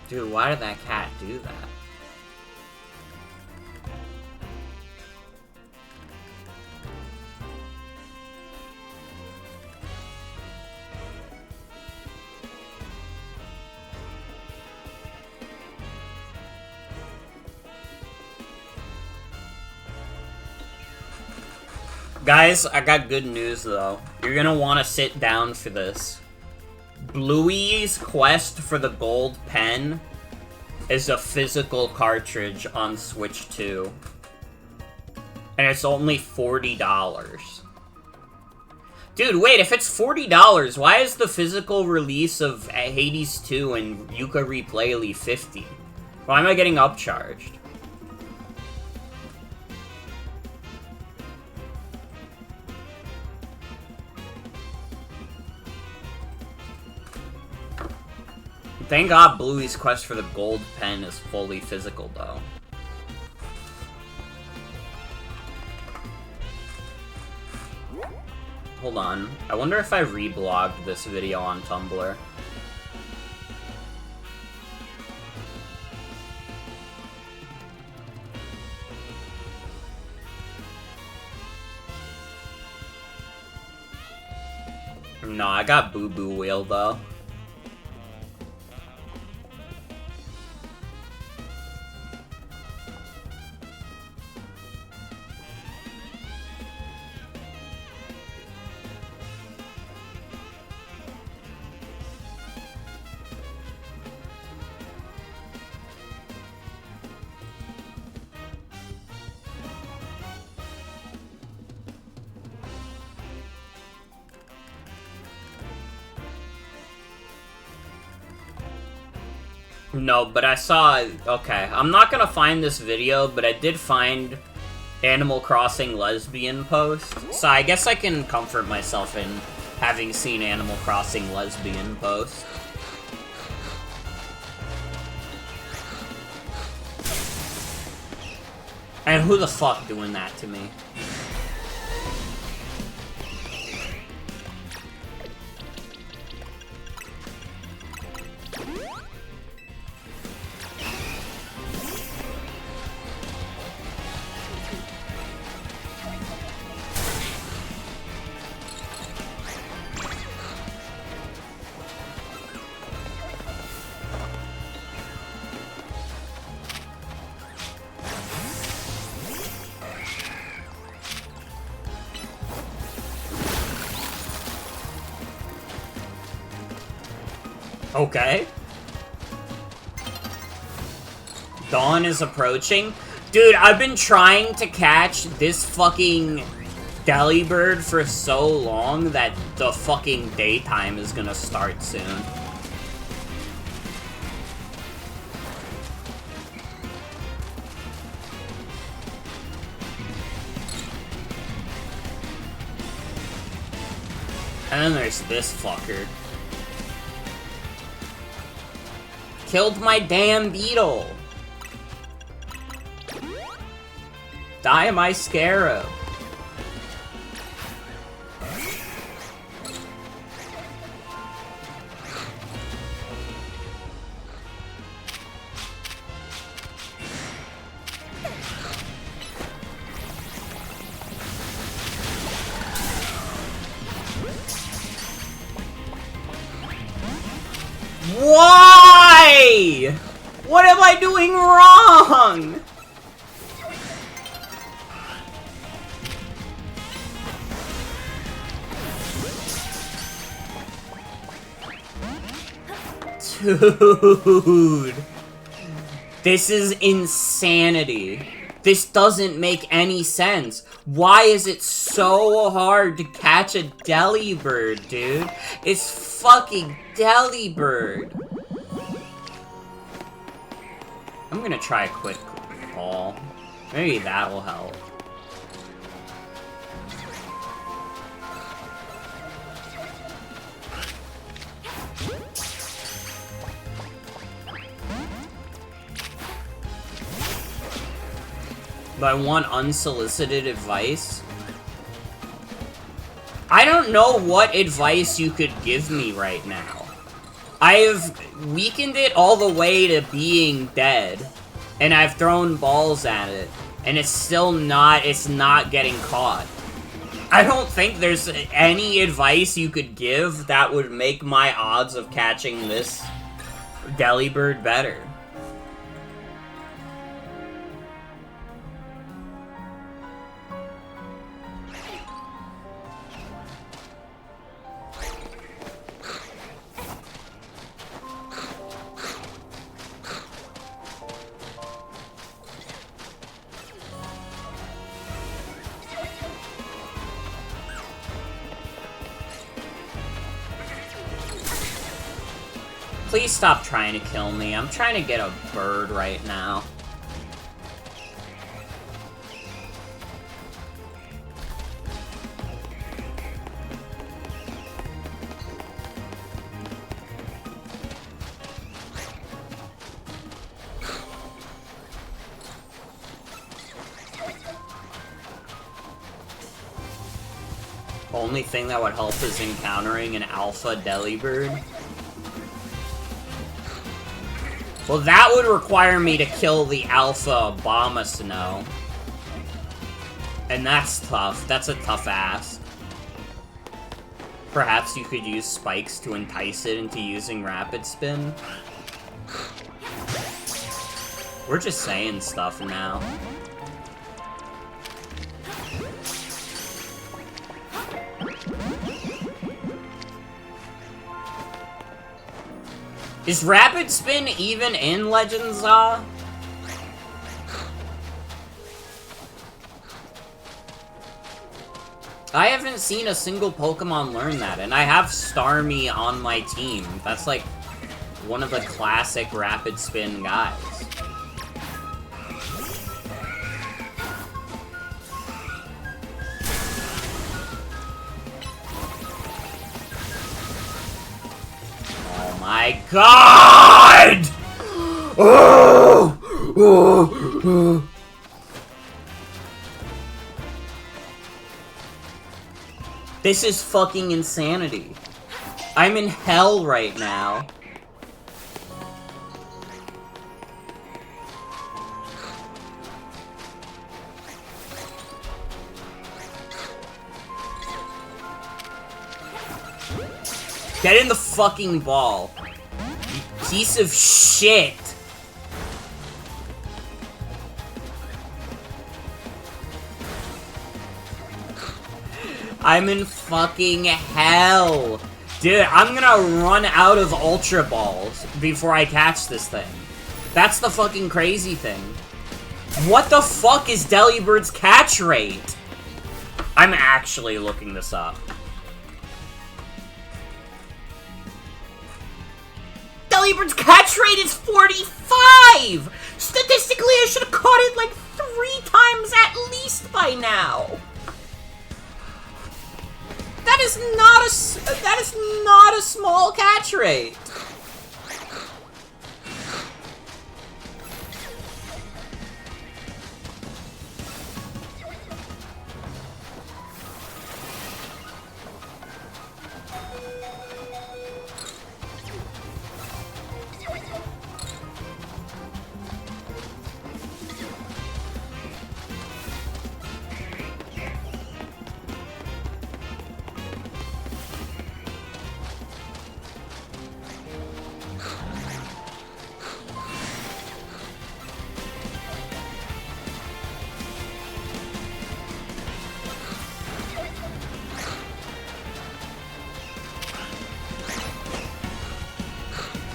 Dude, why did that cat do that? Guys, I got good news though. You're gonna want to sit down for this. Bluey's quest for the gold pen is a physical cartridge on Switch 2. And it's only $40. Dude, wait, if it's $40, why is the physical release of Hades 2 and Yooka-Replay-ly $50? Why am I getting upcharged? Thank God Bluey's quest for the gold pen is fully physical, though. Hold on. I wonder if I reblogged this video on Tumblr. No, I got Boo Boo Wheel, though. No, but I saw... Okay, I'm not gonna find this video, but I did find Animal Crossing lesbian post. So I guess I can comfort myself in having seen Animal Crossing lesbian post. And who the fuck doing that to me? Okay. Dawn is approaching. Dude, I've been trying to catch this fucking Delibird for so long that the fucking daytime is gonna start soon. And then there's this fucker. Killed my damn beetle! Die, my scarab! Why? What am I doing wrong? Dude. This is insanity. This doesn't make any sense. Why is it so hard to catch a Delibird, dude? It's fucking Delibird. I'm gonna try a quick ball. Maybe that'll help. But I want unsolicited advice. I don't know what advice you could give me right now. I've weakened it all the way to being dead, and I've thrown balls at it, and it's not getting caught. I don't think there's any advice you could give that would make my odds of catching this Delibird better. Please stop trying to kill me. I'm trying to get a bird right now. Only thing that would help is encountering an alpha Delibird. Well, that would require me to kill the alpha Abomasnow. And that's tough. That's a tough ask. Perhaps you could use spikes to entice it into using Rapid Spin. We're just saying stuff now. Is Rapid Spin even in Legends Z? I haven't seen a single Pokemon learn that, and I have Starmie on my team. That's like one of the classic Rapid Spin guys. My God! This is fucking insanity. I'm in hell right now. Get in the fucking ball. You piece of shit. I'm in fucking hell. Dude, I'm gonna run out of Ultra Balls before I catch this thing. That's the fucking crazy thing. What the fuck is Delibird's catch rate? I'm actually looking this up. Delibird's catch rate is 45! Statistically, I should have caught it like 3 times at least by now. That is not a small catch rate.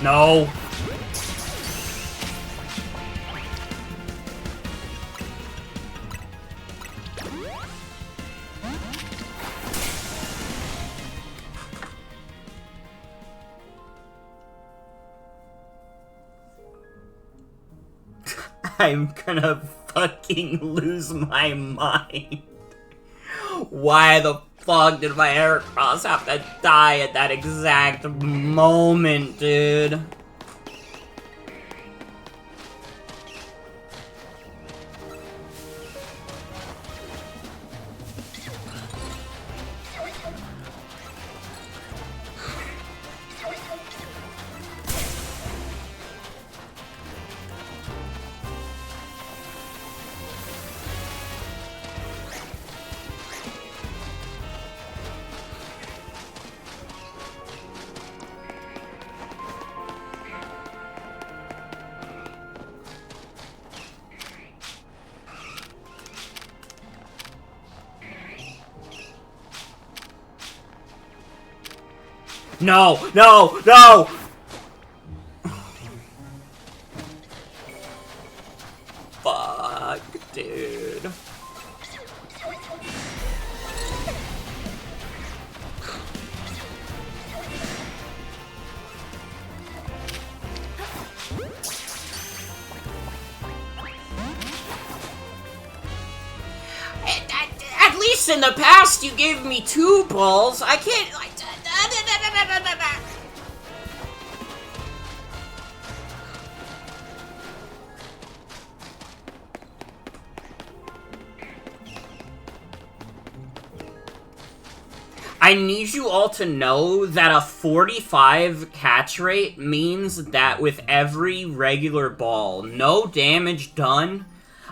No. I'm gonna fucking lose my mind. Why the fuck did my Heracross have to die at that exact moment, dude? No, no, no! Fuck, dude. At least in the past you gave me 2 balls. I can't, like... I need you all to know that a 45 catch rate means that with every regular ball, no damage done,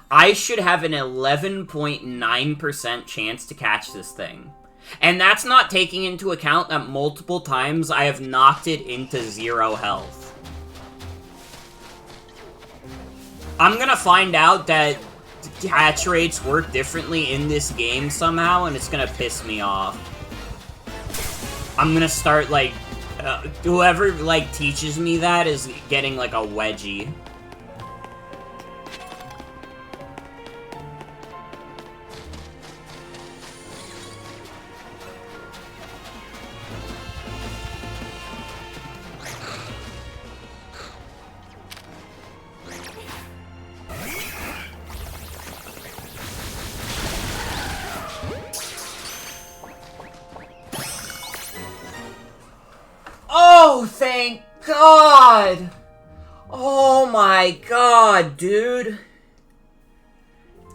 I should have an 11.9% chance to catch this thing. And that's not taking into account that multiple times I have knocked it into 0 health. I'm gonna find out that catch rates work differently in this game somehow, and it's gonna piss me off. I'm gonna start, like, whoever, like, teaches me that is getting, like, a wedgie. Oh, thank God! Oh my God, dude.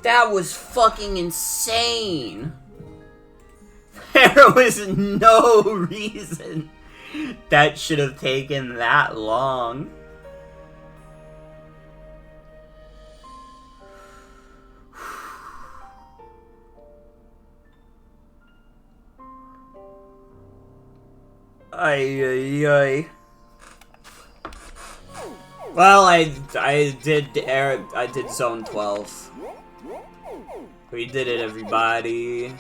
That was fucking insane. There was no reason that should have taken that long. Ay, ay, ay. Well, I did zone 12. We did it, everybody.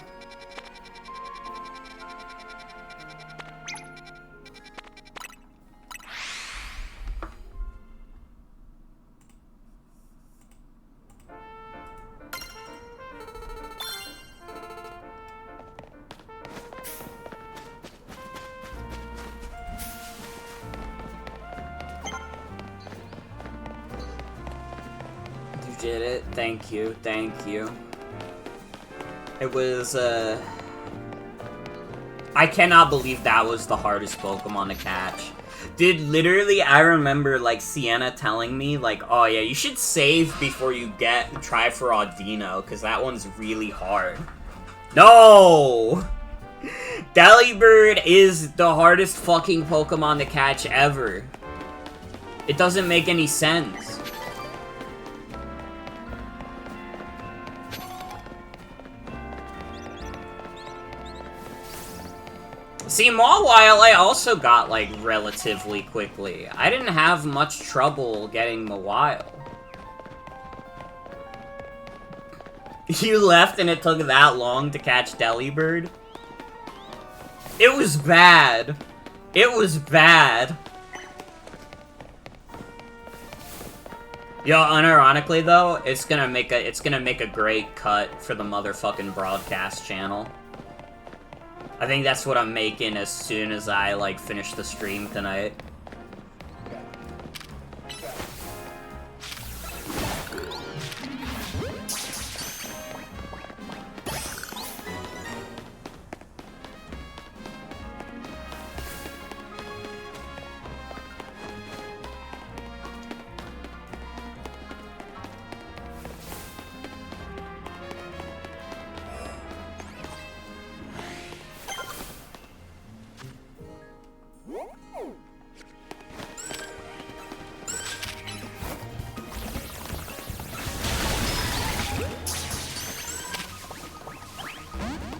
did it. Thank you, thank you. It was, I cannot believe that was the hardest Pokemon to catch. Dude, literally, I remember, like, Sienna telling me, like, oh yeah, you should save before you try for Audino, because that one's really hard. No! Delibird is the hardest fucking Pokemon to catch ever. It doesn't make any sense. See, Mawile I also got, like, relatively quickly. I didn't have much trouble getting Mawile. You left and it took that long to catch Delibird? It was bad. It was bad. Yo, unironically though, it's gonna make a great cut for the motherfucking broadcast channel. I think that's what I'm making as soon as I, like, finish the stream tonight.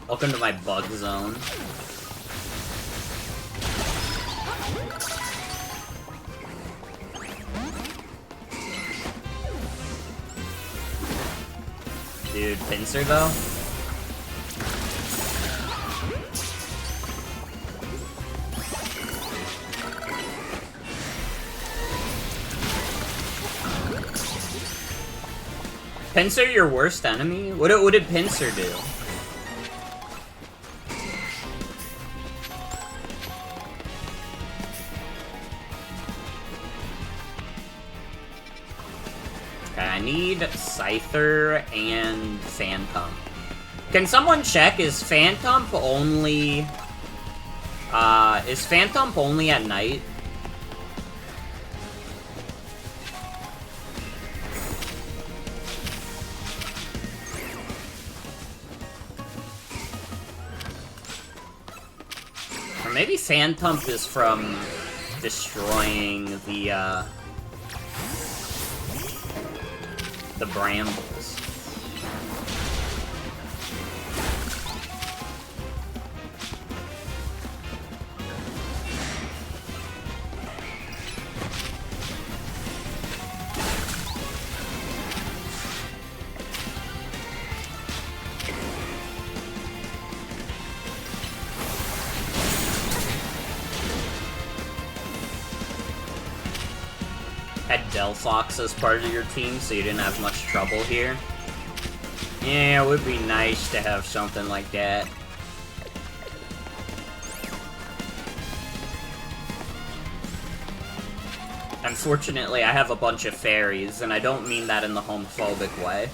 Welcome to my bug zone. Dude, Pinsir though? Pinsir your worst enemy? What did Pinsir do? I need Scyther and Phantom. Can someone check, is Phantom only at night? Or maybe Phantom is from destroying the brambles. Had Delphox as part of your team, so you didn't have much trouble here. Yeah, it would be nice to have something like that. Unfortunately, I have a bunch of fairies, and I don't mean that in the homophobic way.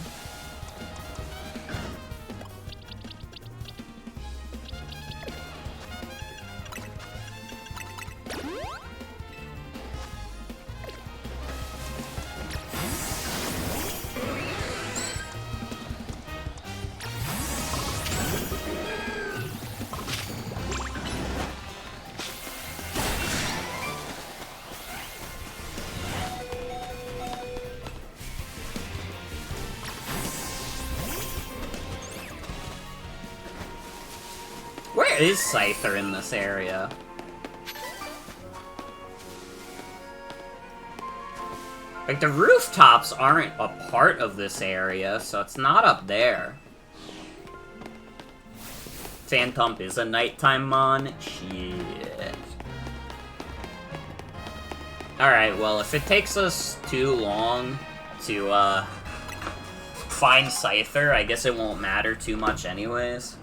Where is Scyther in this area? Like, the rooftops aren't a part of this area, so it's not up there. Phantom is a nighttime mon? Shit. Alright, well, if it takes us too long to, find Scyther, I guess it won't matter too much anyways.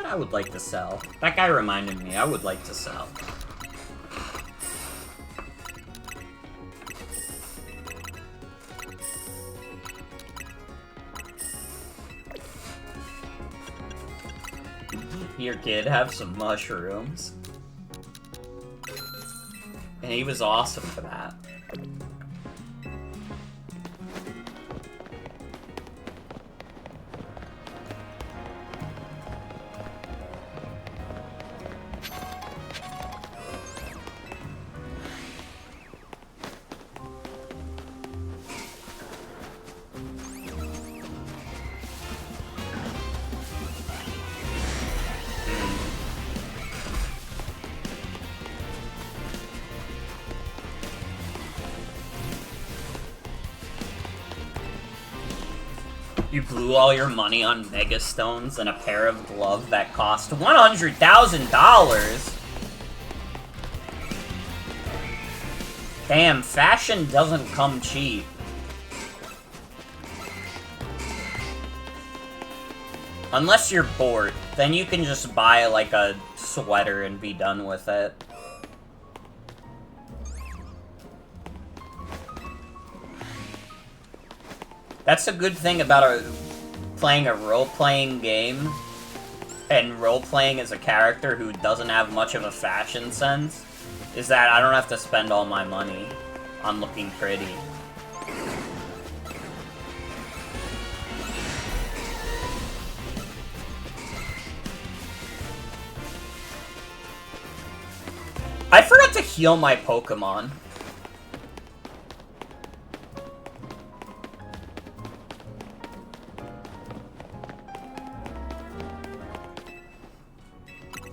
I would like to sell. That guy reminded me, I would like to sell. Here, kid, have some mushrooms. And he was awesome for that. You blew all your money on Mega Stones and a pair of gloves that cost $100,000! Damn, fashion doesn't come cheap. Unless you're bored, then you can just buy, like, a sweater and be done with it. That's a good thing about playing a role-playing game, and role-playing as a character who doesn't have much of a fashion sense, is that I don't have to spend all my money on looking pretty. I forgot to heal my Pokemon.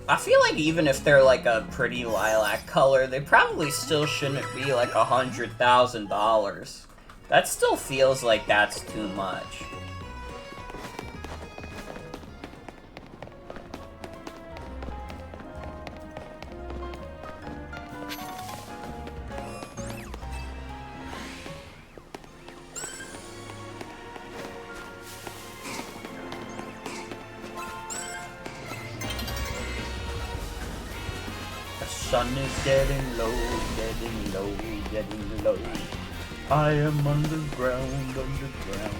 I feel like even if they're like a pretty lilac color, they probably still shouldn't be like $100,000. That still feels like that's too much. Sun is getting low, getting low, getting low. I am underground, underground,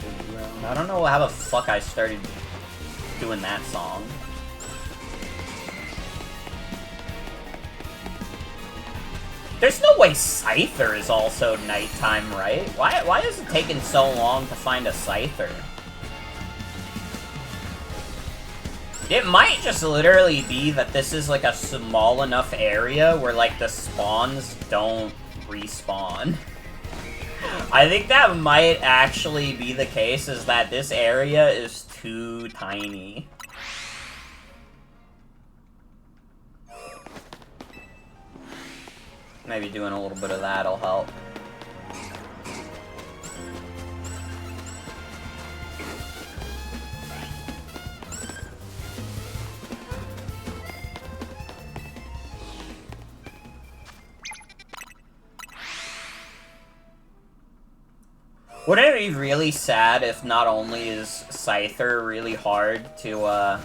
underground. I don't know how the fuck I started doing that song. There's no way Scyther is also nighttime, right? Why is it taking so long to find a Scyther? It might just literally be that this is like a small enough area where like the spawns don't respawn. I think that might actually be the case, is that this area is too tiny. Maybe doing a little bit of that'll help. Wouldn't it be really sad if not only is Scyther really hard to,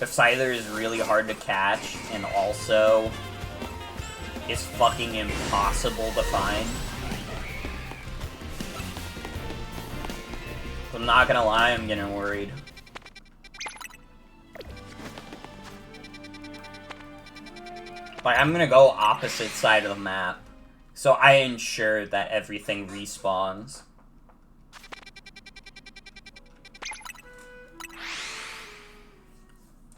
if Scyther is really hard to catch, and also is fucking impossible to find? I'm not gonna lie, I'm getting worried. Like, I'm gonna go opposite side of the map, so I ensure that everything respawns.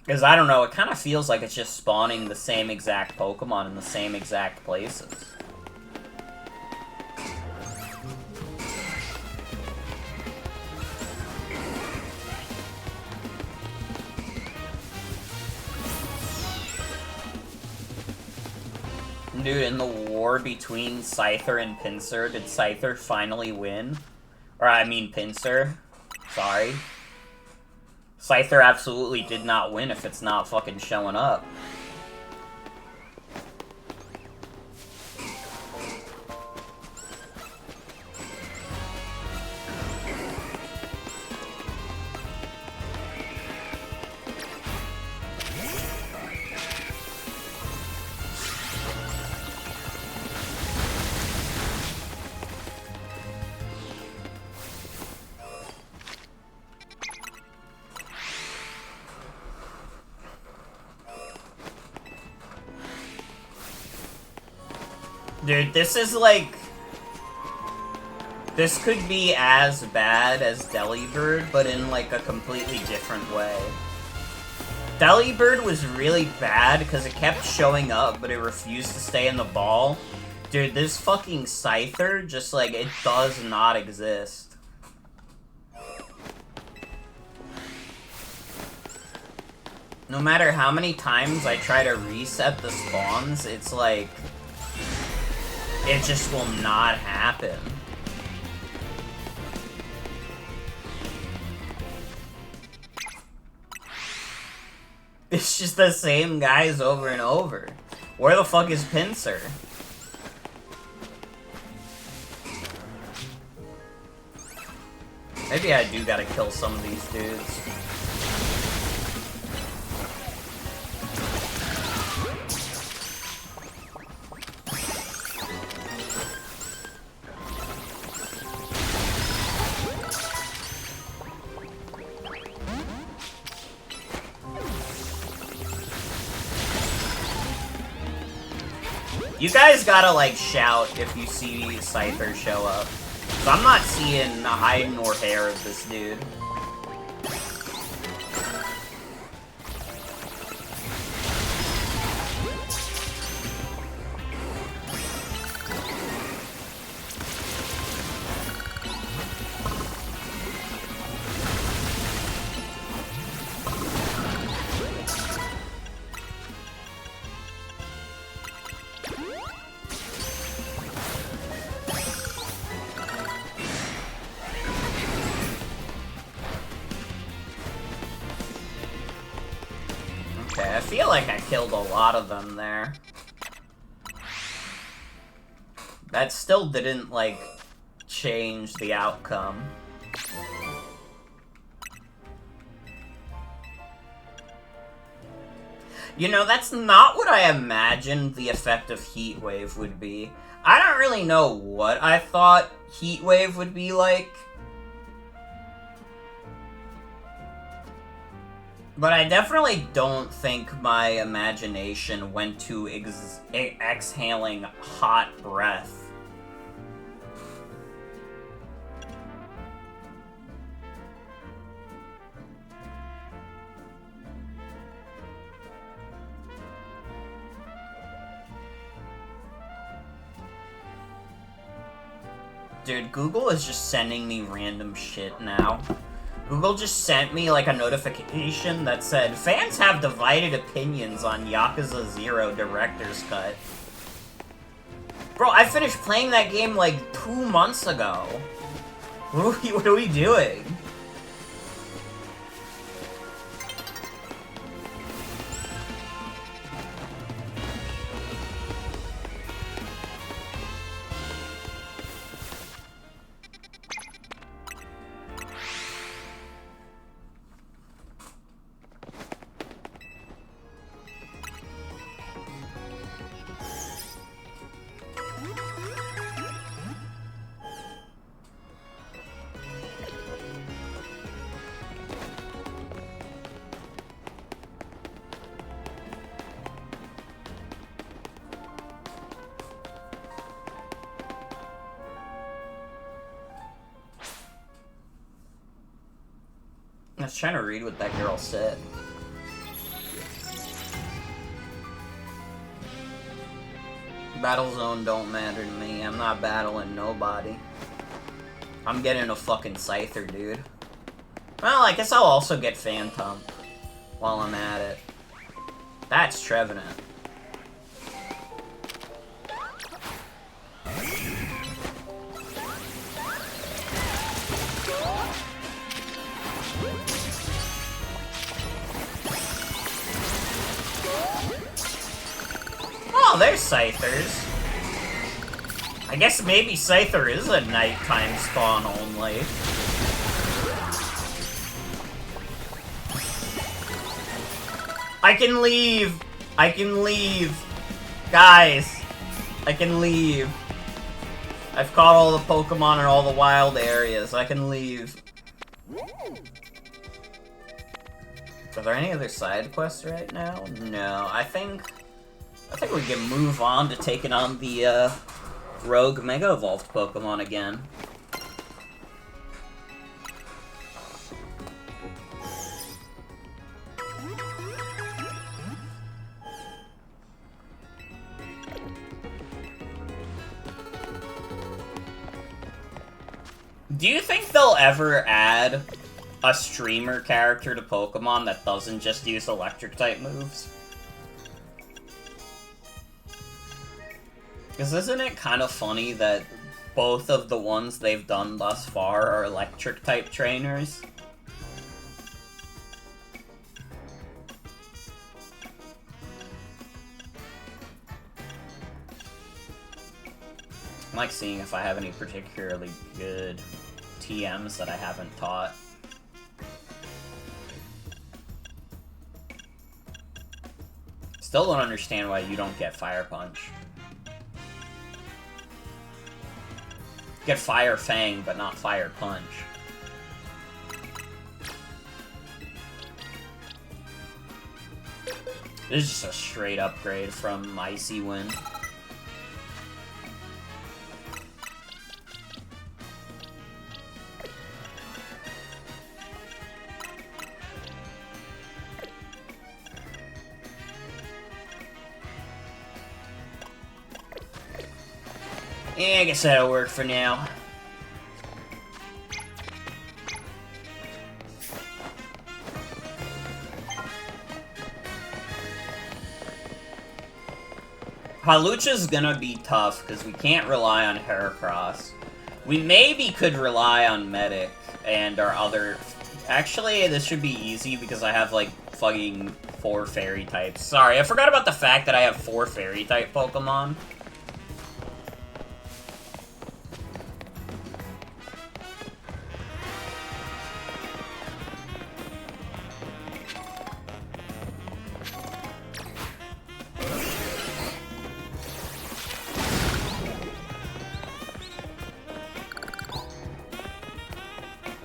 Because, I don't know, it kind of feels like it's just spawning the same exact Pokemon in the same exact places. Dude, in the war between Scyther and Pinsir, did Scyther finally win? Or, I mean Pinsir. Sorry. Scyther absolutely did not win if it's not fucking showing up. Dude, this is like... This could be as bad as Delibird, but in like a completely different way. Delibird was really bad because it kept showing up, but it refused to stay in the ball. Dude, this fucking Scyther, just like, it does not exist. No matter how many times I try to reset the spawns, it's like... It just will not happen. It's just the same guys over and over. Where the fuck is Pinsir? Maybe I do gotta kill some of these dudes. You guys gotta, like, shout if you see Scyther show up. So I'm not seeing a hide nor hair of this dude. I feel like I killed a lot of them there. That still didn't, like, change the outcome. You know, that's not what I imagined the effect of Heat Wave would be. I don't really know what I thought Heat Wave would be like. But I definitely don't think my imagination went to exhaling hot breath. Dude, Google is just sending me random shit now. Google just sent me, like, a notification that said, fans have divided opinions on Yakuza 0 Director's Cut. Bro, I finished playing that game, like, 2 months ago. What are we doing? I was trying to read what that girl said. Battle zone don't matter to me. I'm not battling nobody. I'm getting a fucking Scyther, dude. Well, I guess I'll also get Phantom while I'm at it. That's Trevenant. Oh, there's Scythers. I guess maybe Scyther is a nighttime spawn only. I can leave! I can leave! Guys! I can leave. I've caught all the Pokemon in all the wild areas. I can leave. Are there any other side quests right now? No, I think we can move on to taking on the Rogue Mega Evolved Pokemon again. Do you think they'll ever add a streamer character to Pokemon that doesn't just use electric-type moves? Because isn't it kind of funny that both of the ones they've done thus far are electric-type trainers? I'm like seeing if I have any particularly good TMs that I haven't taught. Still don't understand why you don't get Fire Punch. Get Fire Fang, but not Fire Punch. This is just a straight upgrade from Icy Wind. Yeah, I guess that'll work for now. Halucha's gonna be tough, because we can't rely on Heracross. We maybe could rely on Medic and our other... Actually, this should be easy, because I have, like, fucking 4 Fairy types. Sorry, I forgot about the fact that I have 4 Fairy type Pokemon.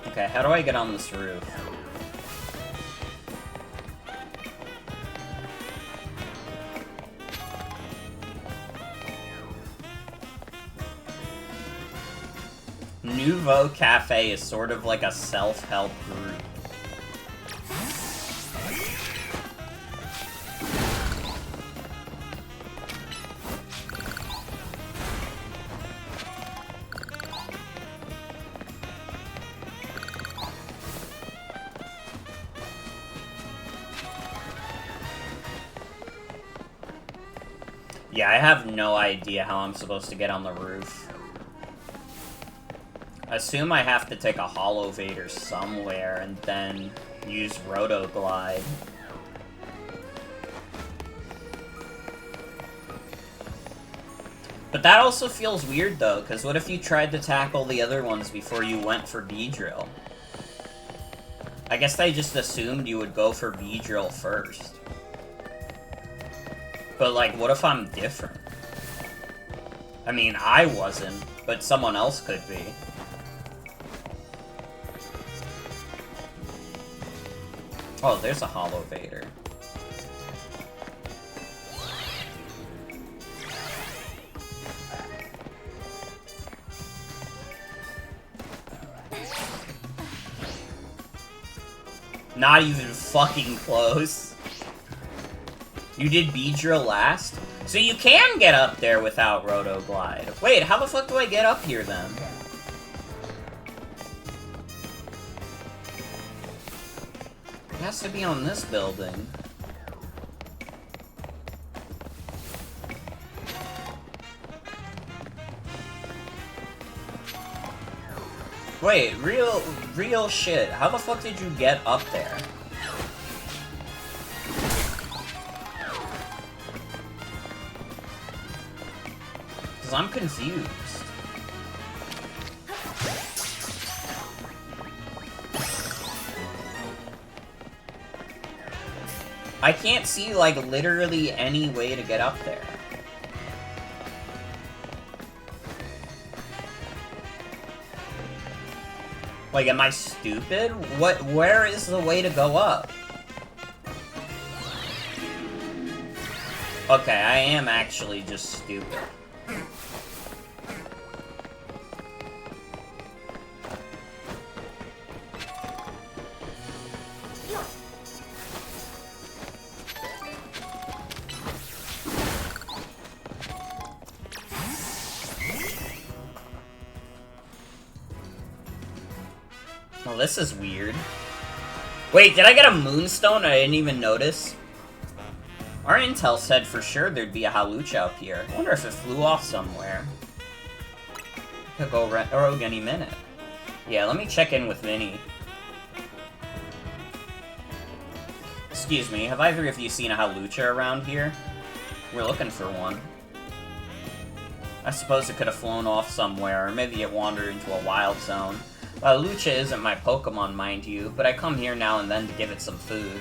Okay, how do I get on this roof? Nouveau Cafe is sort of like a self-help group. Yeah, I have no idea how I'm supposed to get on the roof. I assume I have to take a Hollow Vader somewhere and then use Roto Glide. But that also feels weird though, because what if you tried to tackle the other ones before you went for Beedrill? I guess they just assumed you would go for Beedrill first. But, like, what if I'm different? I mean, I wasn't, but someone else could be. Oh, there's a Hollow Vader. Not even fucking close. You did Beedrill last? So you can get up there without Roto Glide. Wait, how the fuck do I get up here then? It has to be on this building. Wait, real shit. How the fuck did you get up there? I'm confused. I can't see, like, literally any way to get up there. Like, am I stupid? Where is the way to go up? Okay, I am actually just stupid. Well, this is weird. Wait, did I get a moonstone? I didn't even notice. Our intel said for sure there'd be a Halucha up here. I wonder if it flew off somewhere. Could go rogue any minute. Yeah, let me check in with Vinny. Excuse me, have either of you seen a Halucha around here? We're looking for one. I suppose it could have flown off somewhere, or maybe it wandered into a wild zone. Halucha isn't my Pokemon, mind you, but I come here now and then to give it some food.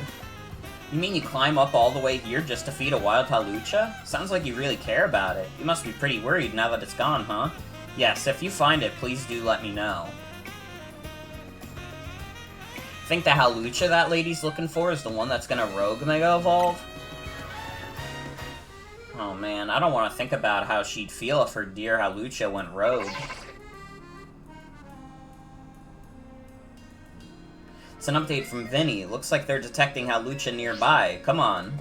You mean you climb up all the way here just to feed a wild Halucha? Sounds like you really care about it. You must be pretty worried now that it's gone, huh? Yes, if you find it, please do let me know. Think the Halucha that lady's looking for is the one that's gonna Rogue Mega Evolve? Oh man, I don't want to think about how she'd feel if her dear Halucha went rogue. It's an update from Vinny. Looks like they're detecting Halucha nearby. Come on.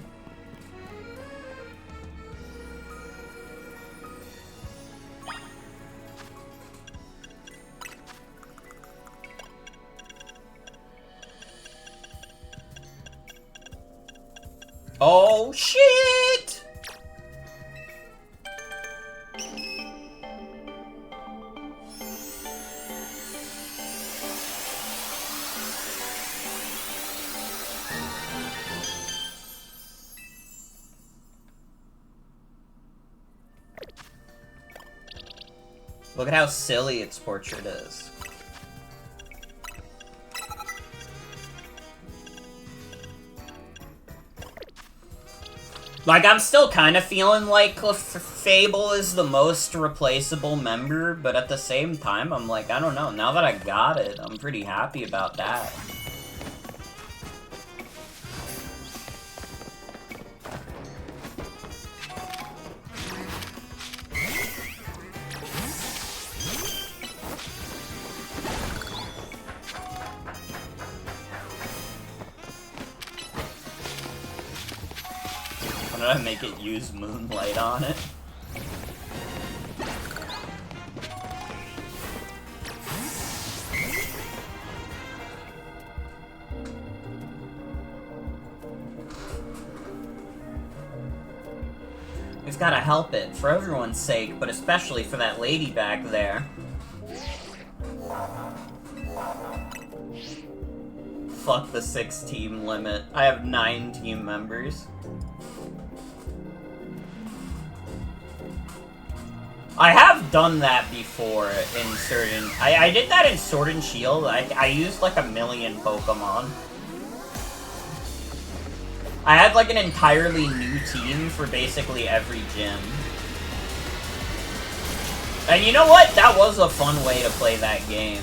Oh, shit! Look at how silly its portrait is. Like, I'm still kind of feeling like Fable is the most replaceable member, but at the same time, I'm like, I don't know, now that I got it, I'm pretty happy about that. Did I make it use Moonlight on it? We've gotta help it, for everyone's sake, but especially for that lady back there. Fuck the 6-team limit. I have 9 team members. I have done that before in certain... I did that in Sword and Shield. I used like 1,000,000 Pokemon. I had like an entirely new team for basically every gym. And you know what? That was a fun way to play that game.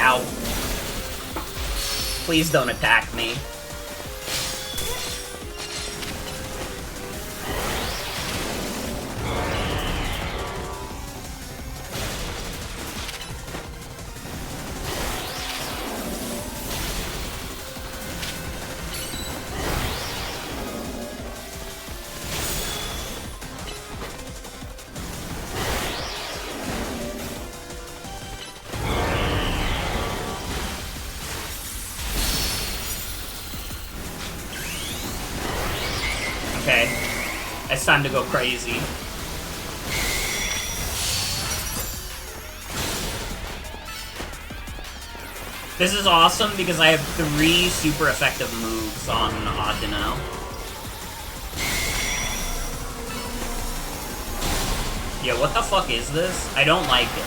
Ow. Please don't attack me. Okay, it's time to go crazy. This is awesome because I have 3 super effective moves on Audino. Yeah, what the fuck is this? I don't like it.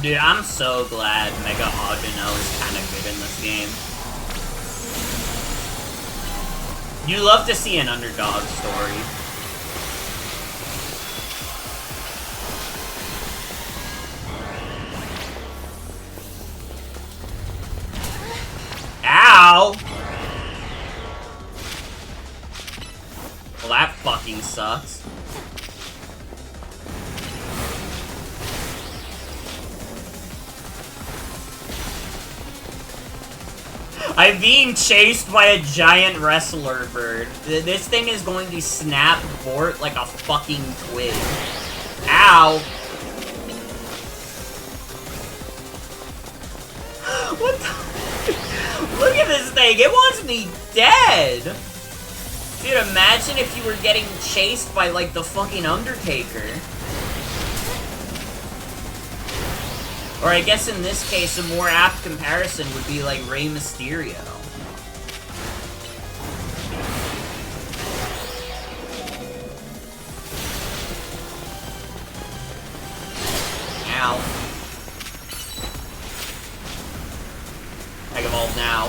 Dude, I'm so glad Mega Ageno is kind of good in this game. You love to see an underdog story. Ow! Well, that fucking sucks. I'm being chased by a giant wrestler bird. This thing is going to snap Bort like a fucking twig. Ow! What the? Look at this thing! It wants me dead! Dude, imagine if you were getting chased by, like, the fucking Undertaker. Or I guess in this case, a more apt comparison would be like Rey Mysterio. Ow. Mega Evolve now.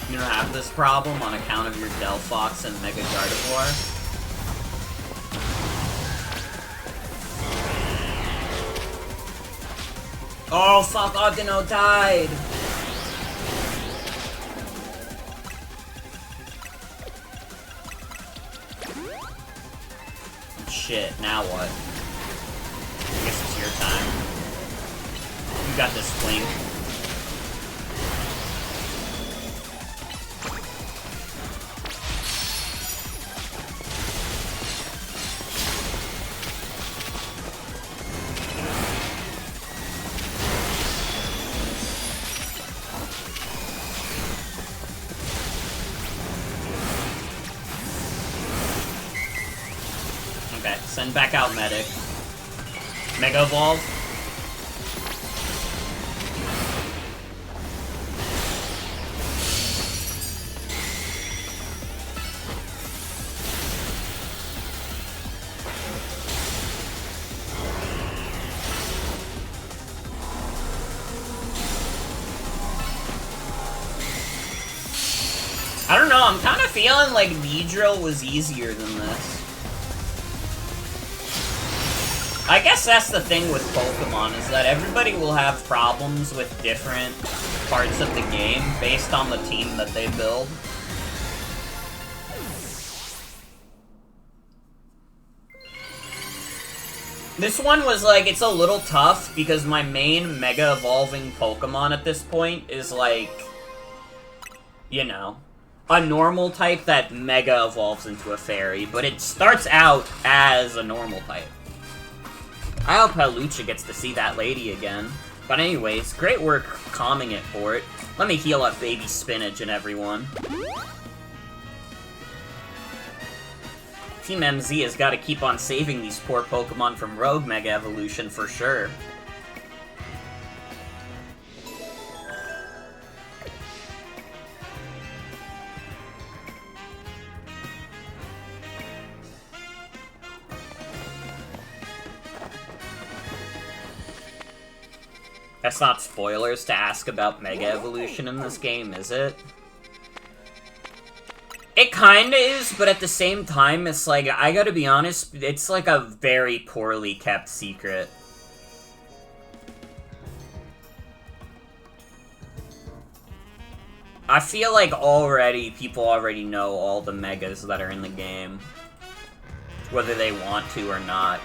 You don't have this problem on account of your Delphox and Mega Gardevoir. Oh fuck, Ageno died! Shit, now what? I guess it's your time. You got this, Flink. Send back out Medic. Mega Evolve. I don't know, I'm kind of feeling like Beedrill was easier than this. I guess that's the thing with Pokemon, is that everybody will have problems with different parts of the game based on the team that they build. This one was like, it's a little tough because my main Mega Evolving Pokemon at this point is like, you know, a normal type that Mega Evolves into a Fairy, but it starts out as a normal type. I hope Hawlucha gets to see that lady again. But anyways, great work calming it for it. Let me heal up baby Spinach and everyone. Team MZ has got to keep on saving these poor Pokemon from Rogue Mega Evolution for sure. That's not spoilers to ask about Mega Evolution in this game, is it? It kinda is, but at the same time, it's like, I gotta be honest, it's like a very poorly kept secret. I feel like people already know all the Megas that are in the game. Whether they want to or not.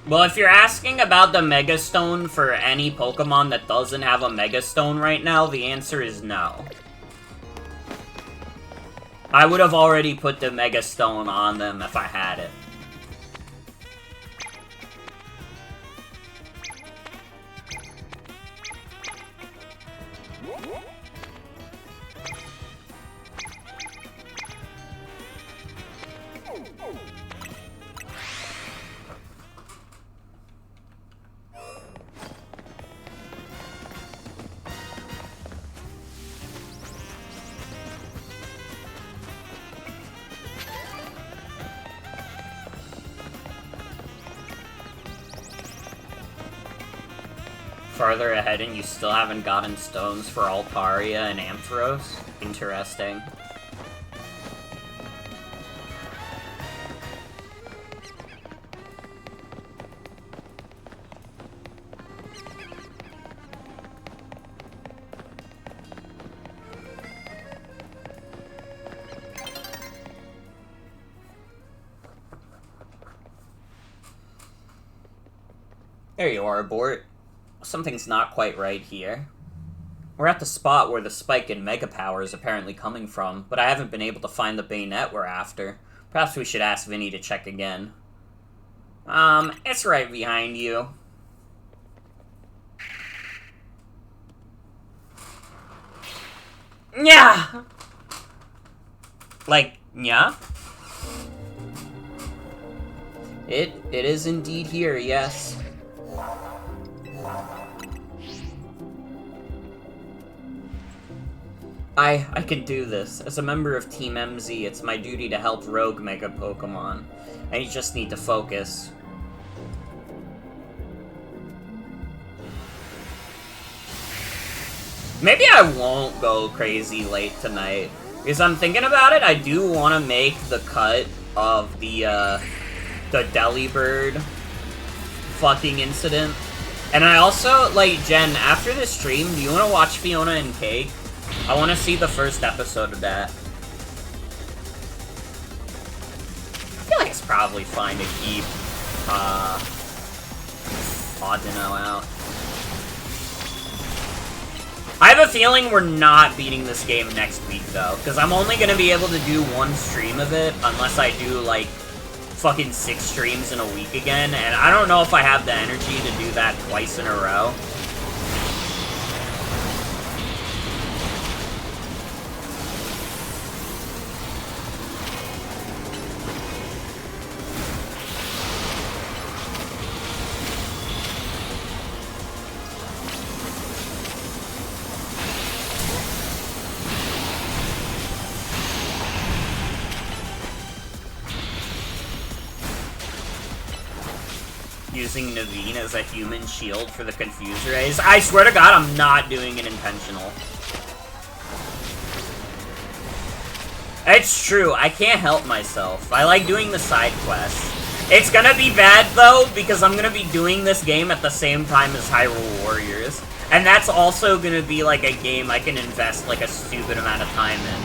Well, if you're asking about the Mega Stone for any Pokemon that doesn't have a Mega Stone right now, the answer is no. I would have already put the Mega Stone on them if I had it. farther ahead and you still haven't gotten stones for Altaria and Ampharos? Interesting. There you are, Bort. Something's not quite right here. We're at the spot where the spike in mega power is apparently coming from, but I haven't been able to find the bayonet we're after. Perhaps we should ask Vinny to check again. It's right behind you. Yeah. Like, yeah? It is indeed here, yes. I can do this. As a member of Team MZ, it's my duty to help Rogue Mega Pokemon. I just need to focus. Maybe I won't go crazy late tonight. Because I'm thinking about it, I do want to make the cut of the Delibird fucking incident. And I also, like, Jen, after this stream, do you want to watch Fiona and Cake? I want to see the first episode of that. I feel like it's probably fine to keep, Audino out. I have a feeling we're not beating this game next week, though, because I'm only going to be able to do one stream of it, unless I do, like, fucking 6 streams in a week again, and I don't know if I have the energy to do that twice in a row. Using Naveen as a human shield for the Confuse Rays. I swear to God, I'm not doing it intentional. It's true, I can't help myself. I like doing the side quests. It's gonna be bad, though, because I'm gonna be doing this game at the same time as Hyrule Warriors. And that's also gonna be, like, a game I can invest, like, a stupid amount of time in.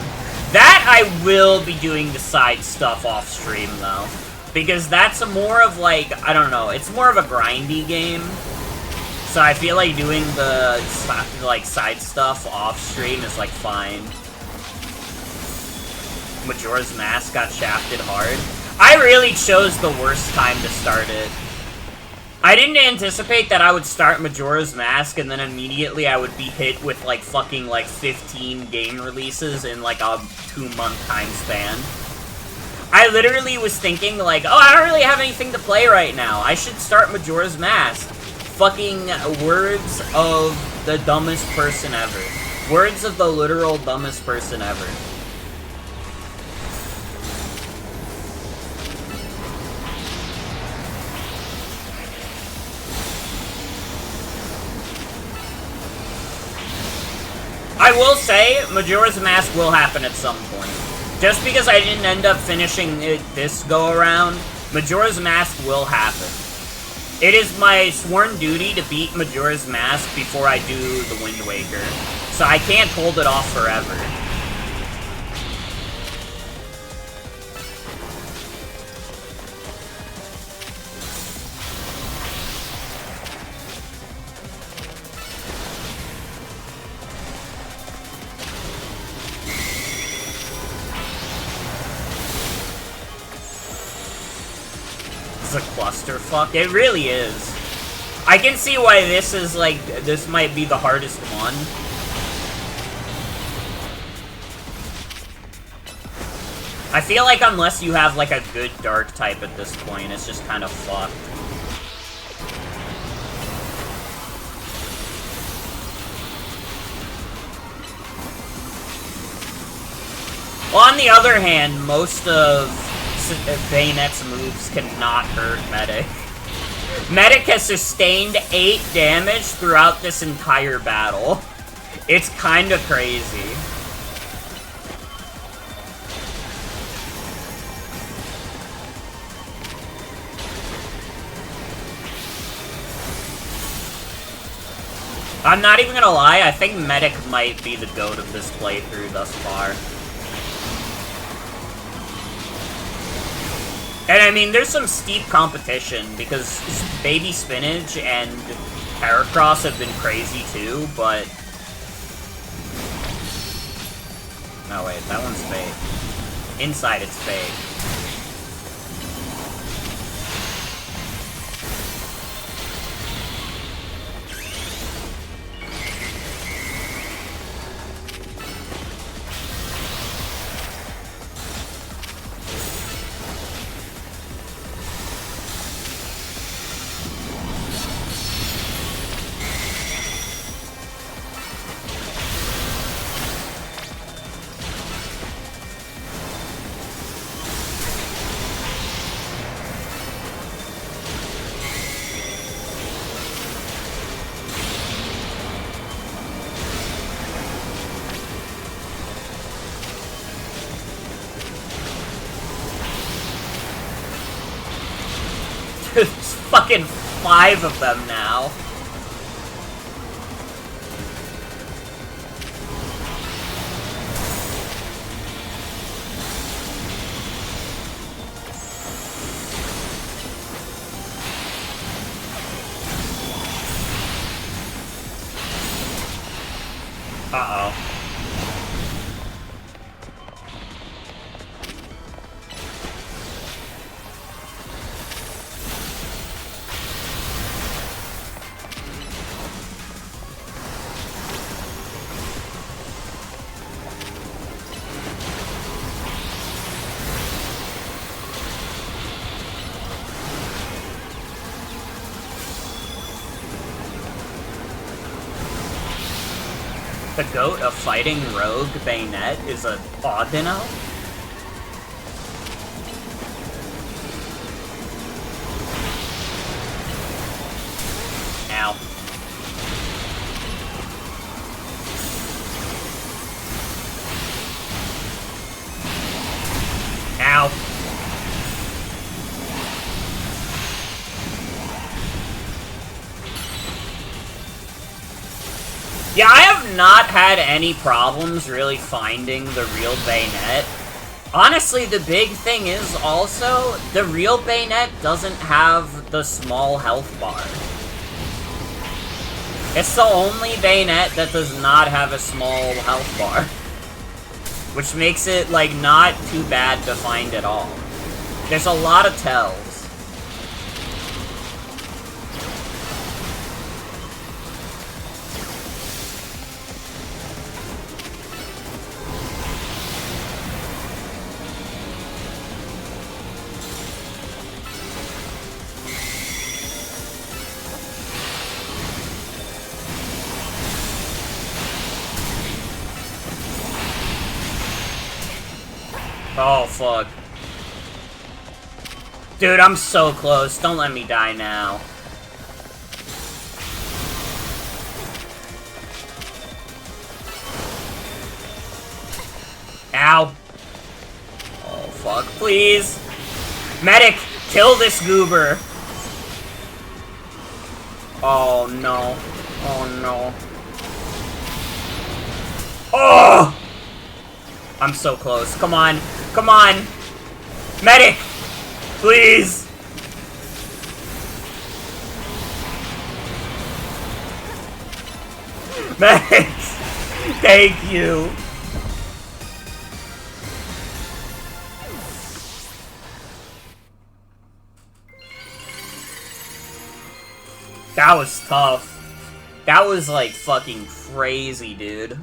That I will be doing the side stuff off-stream, though. Because that's more of, like, I don't know, it's more of a grindy game. So I feel like doing the, like, side stuff off-stream is, like, fine. Majora's Mask got shafted hard. I really chose the worst time to start it. I didn't anticipate that I would start Majora's Mask and then immediately I would be hit with, like, fucking, like, 15 game releases in, like, a 2-month time span. I literally was thinking, like, oh, I don't really have anything to play right now. I should start Majora's Mask. Fucking words of the dumbest person ever. Words of the literal dumbest person ever. I will say, Majora's Mask will happen at some point. Just because I didn't end up finishing it this go-around, Majora's Mask will happen. It is my sworn duty to beat Majora's Mask before I do the Wind Waker, so I can't hold it off forever. It's a clusterfuck. It really is. I can see why this is, like, this might be the hardest one. I feel like unless you have, like, a good dark type at this point, it's just kind of fucked. Well, on the other hand, most of Bayonet's moves cannot hurt Medic. Medic has sustained 8 damage throughout this entire battle. It's kinda crazy. I'm not even gonna lie, I think Medic might be the GOAT of this playthrough thus far. And I mean, there's some steep competition, because Baby Spinach and Heracross have been crazy too, but... No, wait, that one's fake. Inside it's fake. There's fucking 5 of them now. Uh-oh. The GOAT of fighting Rogue Bayonet is a Audino? Ow. Ow. Yeah, I have not had any problems really finding the real Bayonet. Honestly, the big thing is also, the real Bayonet doesn't have the small health bar. It's the only Bayonet that does not have a small health bar. Which makes it, like, not too bad to find at all. There's a lot of tells. Oh, fuck. Dude, I'm so close. Don't let me die now. Ow. Oh, fuck. Please. Medic, kill this goober. Oh, no. Oh, no. Oh! I'm so close. Come on. Come on. Medic! Please! Medic! Thank you! That was tough. That was, like, fucking crazy, dude.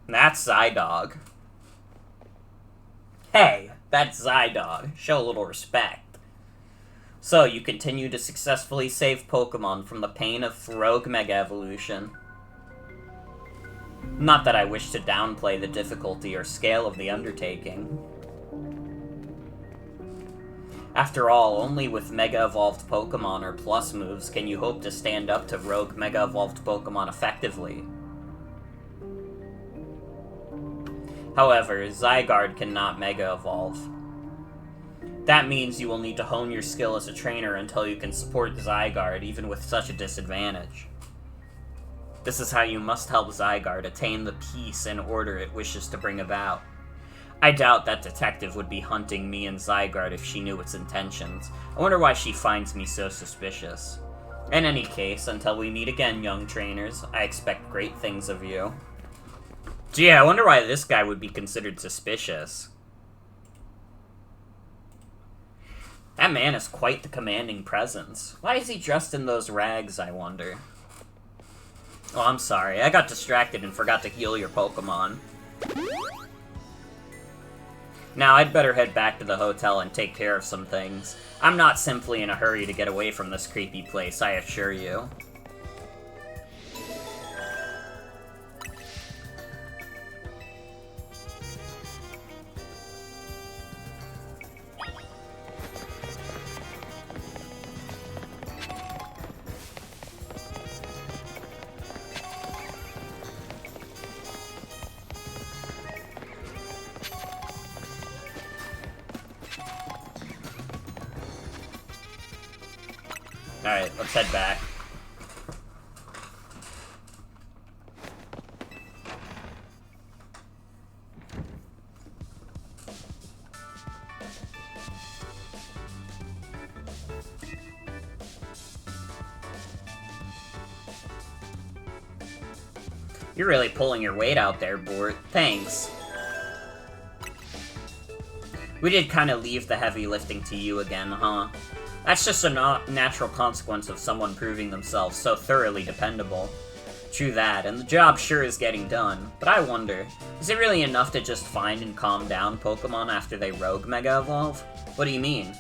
That's Zydog. Hey, that's Zydog. Show a little respect. So, you continue to successfully save Pokemon from the pain of Rogue Mega Evolution. Not that I wish to downplay the difficulty or scale of the undertaking. After all, only with Mega Evolved Pokemon or Plus moves can you hope to stand up to rogue Mega Evolved Pokemon effectively. However, Zygarde cannot Mega Evolve. That means you will need to hone your skill as a trainer until you can support Zygarde even with such a disadvantage. This is how you must help Zygarde attain the peace and order it wishes to bring about. I doubt that detective would be hunting me and Zygarde if she knew its intentions. I wonder why she finds me so suspicious. In any case, until we meet again, young trainers, I expect great things of you. Gee, I wonder why this guy would be considered suspicious. That man is quite the commanding presence. Why is he dressed in those rags, I wonder? Oh, I'm sorry. I got distracted and forgot to heal your Pokemon. Now, I'd better head back to the hotel and take care of some things. I'm not simply in a hurry to get away from this creepy place, I assure you. Alright, let's head back. You're really pulling your weight out there, Bort. Thanks. We did kind of leave the heavy lifting to you again, huh? That's just a natural consequence of someone proving themselves so thoroughly dependable. True that, and the job sure is getting done. But I wonder, is it really enough to just find and calm down Pokemon after they rogue Mega Evolve? What do you mean?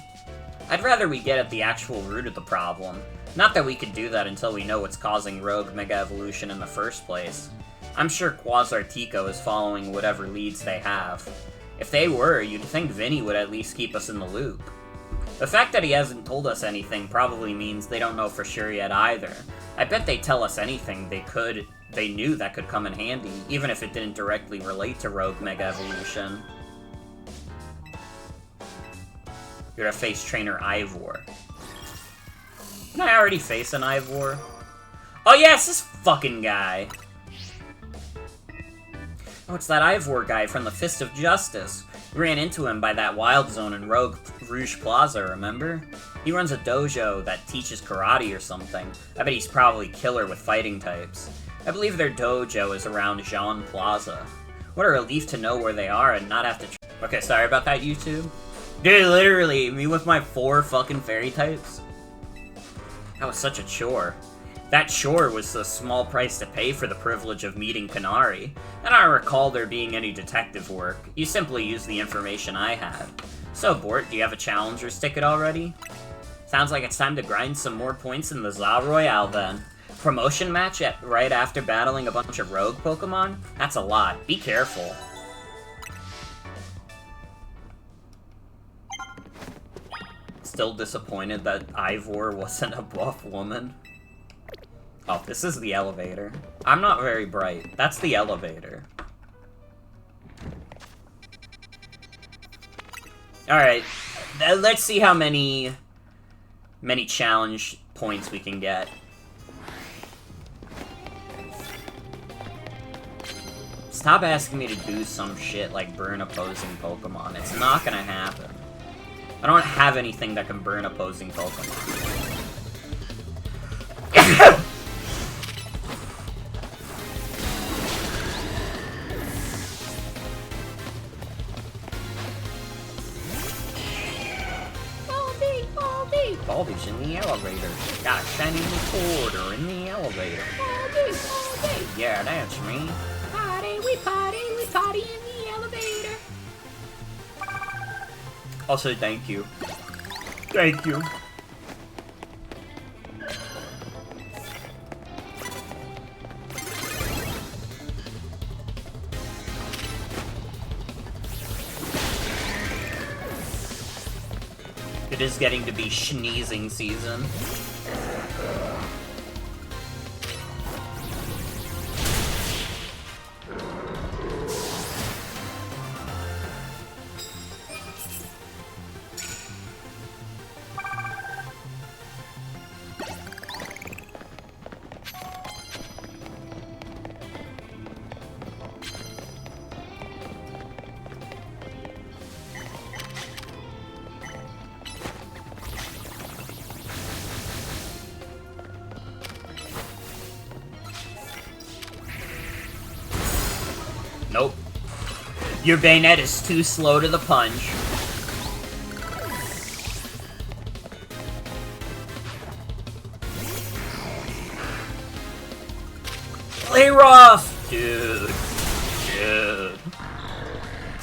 I'd rather we get at the actual root of the problem. Not that we could do that until we know what's causing rogue Mega Evolution in the first place. I'm sure Quasar Tico is following whatever leads they have. If they were, you'd think Vinny would at least keep us in the loop. The fact that he hasn't told us anything probably means they don't know for sure yet either. I bet they'd tell us anything they knew that could come in handy, even if it didn't directly relate to rogue Mega Evolution. You're to face Trainer Ivor. Didn't I already face an Ivor? Oh yes, this fucking guy! Oh, it's that Ivor guy from the Fist of Justice. We ran into him by that Wild Zone in Rogue Rouge Plaza, remember? He runs a dojo that teaches karate or something. I bet he's probably killer with fighting types. I believe their dojo is around Jean Plaza. What a relief to know where they are and not have to Okay, sorry about that, YouTube. Dude, literally, me with my 4 fucking fairy types? That was such a chore. That chore was the small price to pay for the privilege of meeting Canary. I don't recall there being any detective work. You simply used the information I had. So, Bort, do you have a challenger's ticket already? Sounds like it's time to grind some more points in the Z-A Royale, then. Promotion match right after battling a bunch of rogue Pokemon? That's a lot. Be careful. Still disappointed that Ivor wasn't a buff woman. Oh, this is the elevator. I'm not very bright. That's the elevator. Alright. Let's see how many challenge points we can get. Stop asking me to do some shit like burn opposing Pokemon. It's not gonna happen. I don't have anything that can burn opposing Pokemon. Baldi's in the elevator. Got a shiny recorder in the elevator. Baldi. Yeah, that's me. We party in the elevator. Also, thank you. Thank you. It is getting to be sneezing season. Nope. Your bayonet is too slow to the punch. Play rough! Dude.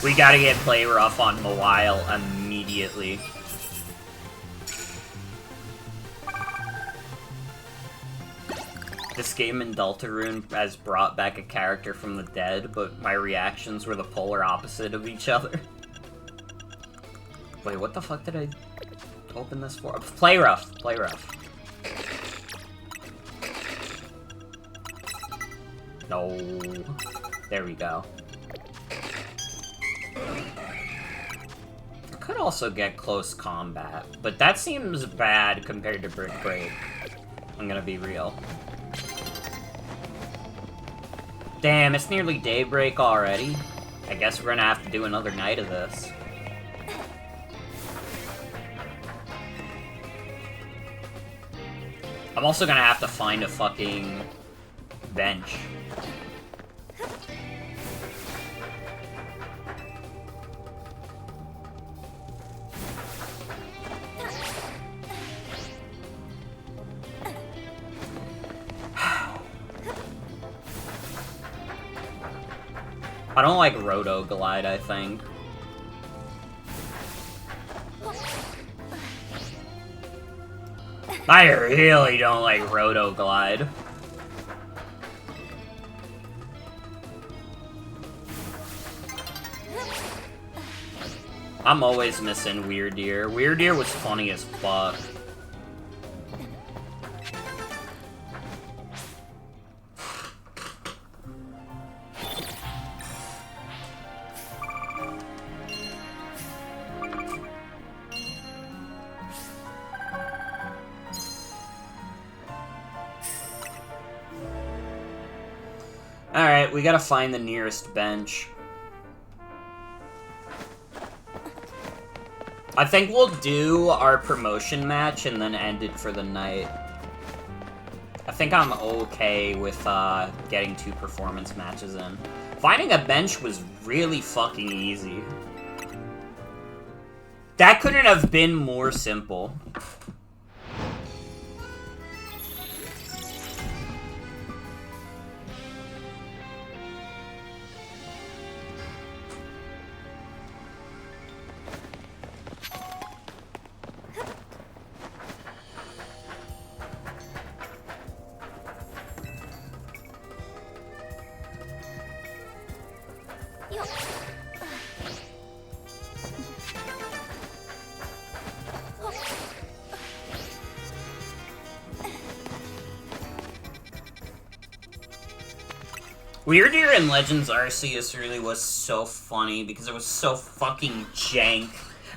We gotta get play rough on Mawile immediately. This game in Deltarune has brought back a character from the dead, but my reactions were the polar opposite of each other. Wait, what the fuck did I open this for? Play rough! Play rough. No. There we go. I could also get close combat, but that seems bad compared to Brick Break. I'm gonna be real. Damn, it's nearly daybreak already. I guess we're gonna have to do another night of this. I'm also gonna have to find a fucking bench. I don't like Roto Glide, I think. I really don't like Roto Glide. I'm always missing Weird Ear. Weird Ear was funny as fuck. Alright, we gotta find the nearest bench. I think we'll do our promotion match and then end it for the night. I think I'm okay with getting 2 performance matches in. Finding a bench was really fucking easy. That couldn't have been more simple. Weird Ear in Legends Arceus really was so funny because it was so fucking jank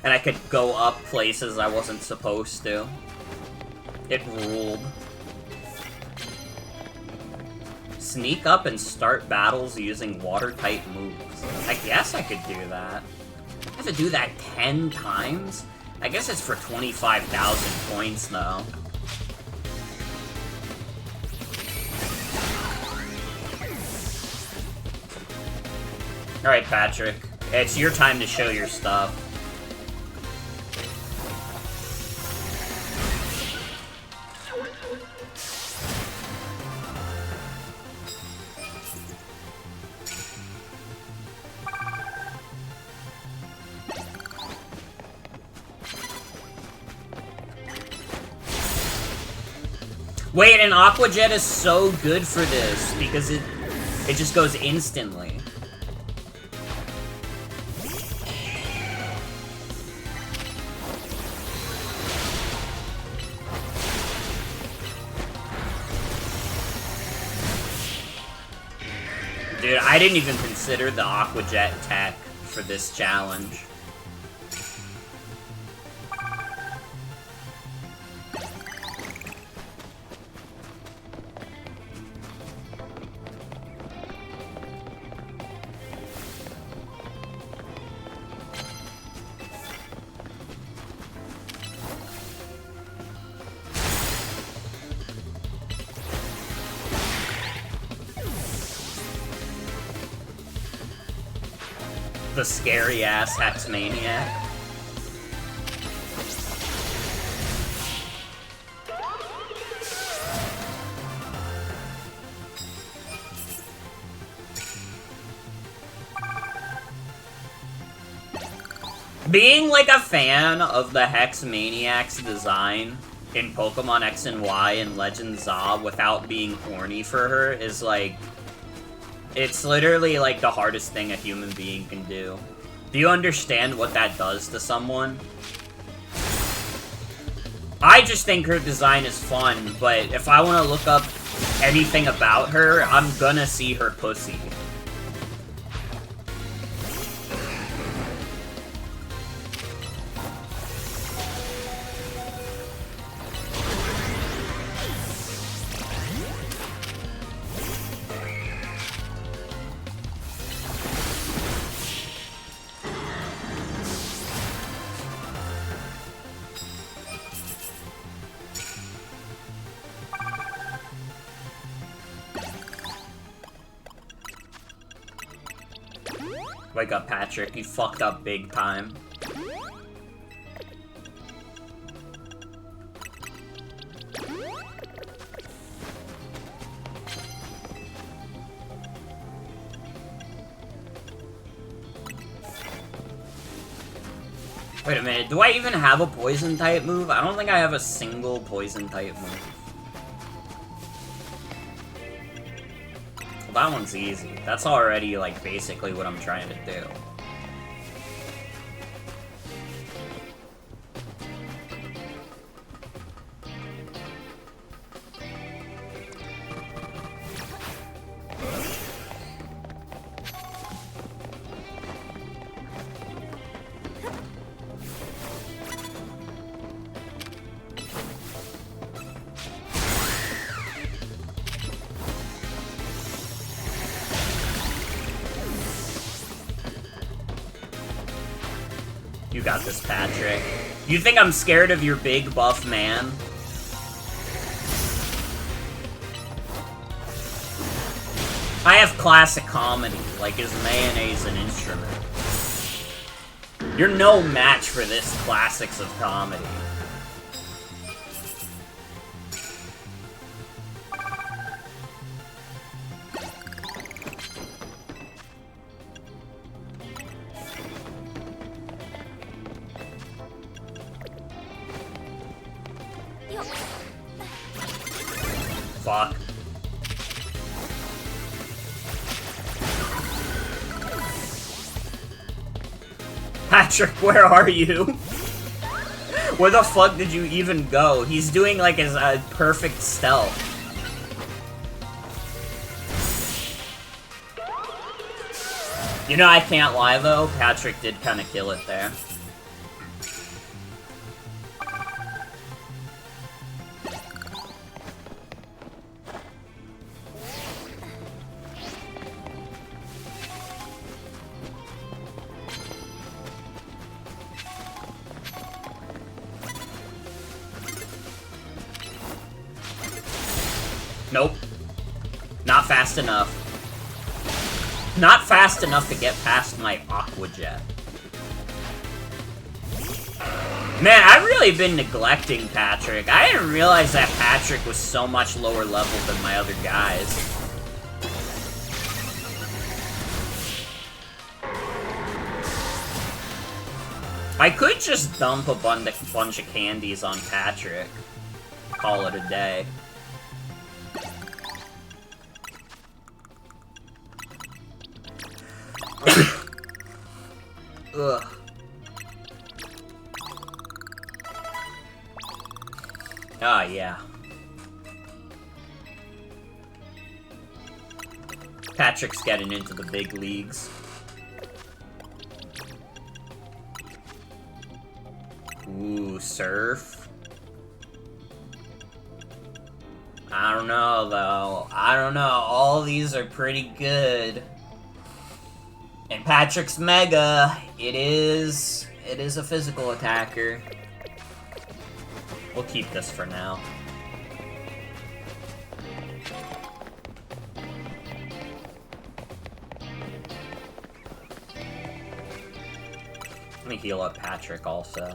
and I could go up places I wasn't supposed to. It ruled. Sneak up and start battles using water-type moves. I guess I could do that. I have to do that 10 times? I guess it's for 25,000 points, though. Alright, Patrick. It's your time to show your stuff. Wait, an Aqua Jet is so good for this because it just goes instantly. Dude, I didn't even consider the Aqua Jet tech for this challenge. The scary-ass Hex Maniac. Being, like, a fan of the Hex Maniac's design in Pokemon X and Y and Legend Z without being horny for her is, like... It's literally, like, the hardest thing a human being can do. Do you understand what that does to someone? I just think her design is fun, but if I want to look up anything about her, I'm gonna see her pussy. Wake up, Patrick. You fucked up big time. Wait a minute, do I even have a poison type move? I don't think I have a single poison type move. Well, that one's easy. That's already, like, basically what I'm trying to do. You got this, Patrick. You think I'm scared of your big buff man? I have classic comedy, like is mayonnaise an instrument? You're no match for this classics of comedy. Fuck. Patrick, where are you? Where the fuck did you even go? He's doing like his perfect stealth. You know, I can't lie though, Patrick did kind of kill it there. Nope. Not fast enough. Not fast enough to get past my Aqua Jet. Man, I've really been neglecting Patrick. I didn't realize that Patrick was so much lower level than my other guys. I could just dump a bunch of candies on Patrick. Call it a day. Ugh. Ah, yeah. Patrick's getting into the big leagues. Ooh, surf. I don't know, though. I don't know. All these are pretty good. And Patrick's Mega. It is a physical attacker. We'll keep this for now. Let me heal up Patrick also.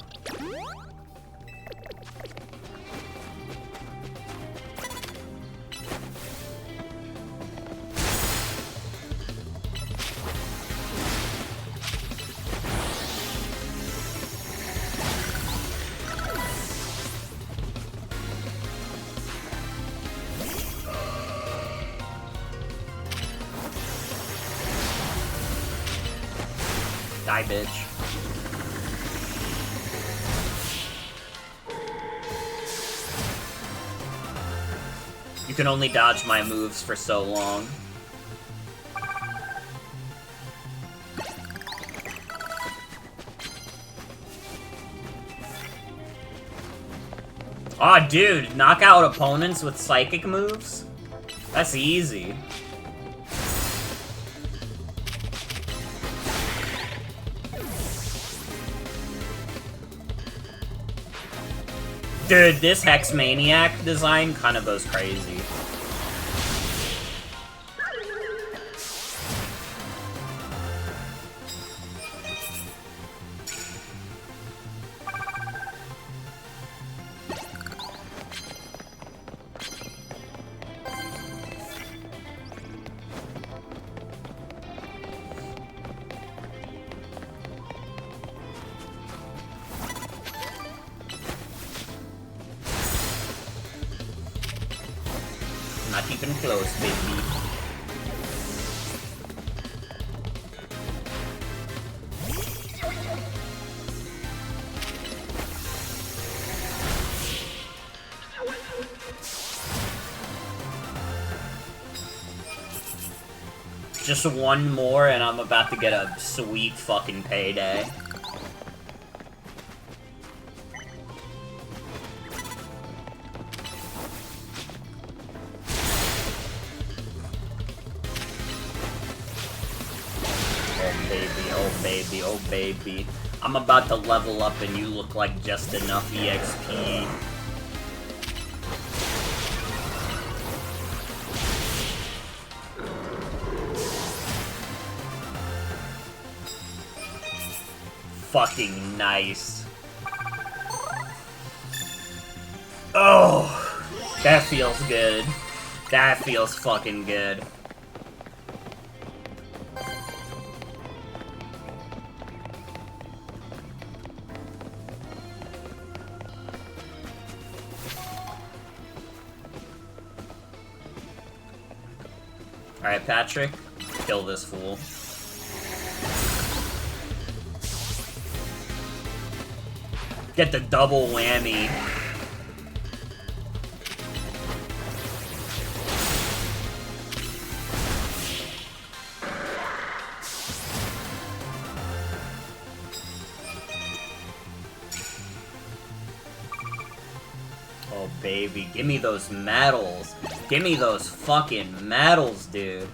Die, bitch. You can only dodge my moves for so long. Aw, dude, knock out opponents with psychic moves? That's easy. Dude, this Hex Maniac design kind of goes crazy. Not even close, baby. Just one more and I'm about to get a sweet fucking payday. Oh baby, I'm about to level up and you look like just enough EXP. Fucking nice. Oh, that feels good. That feels fucking good. Alright, Patrick, kill this fool. Get the double whammy. Oh, baby, give me those medals. Give me those fucking medals, dude.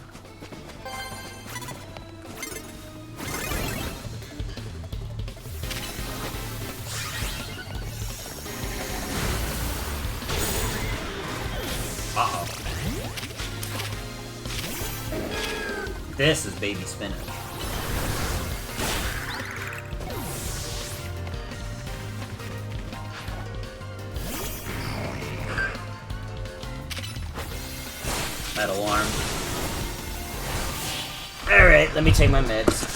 Uh-oh. This is baby spinach. Metal arm. Alright, let me take my meds.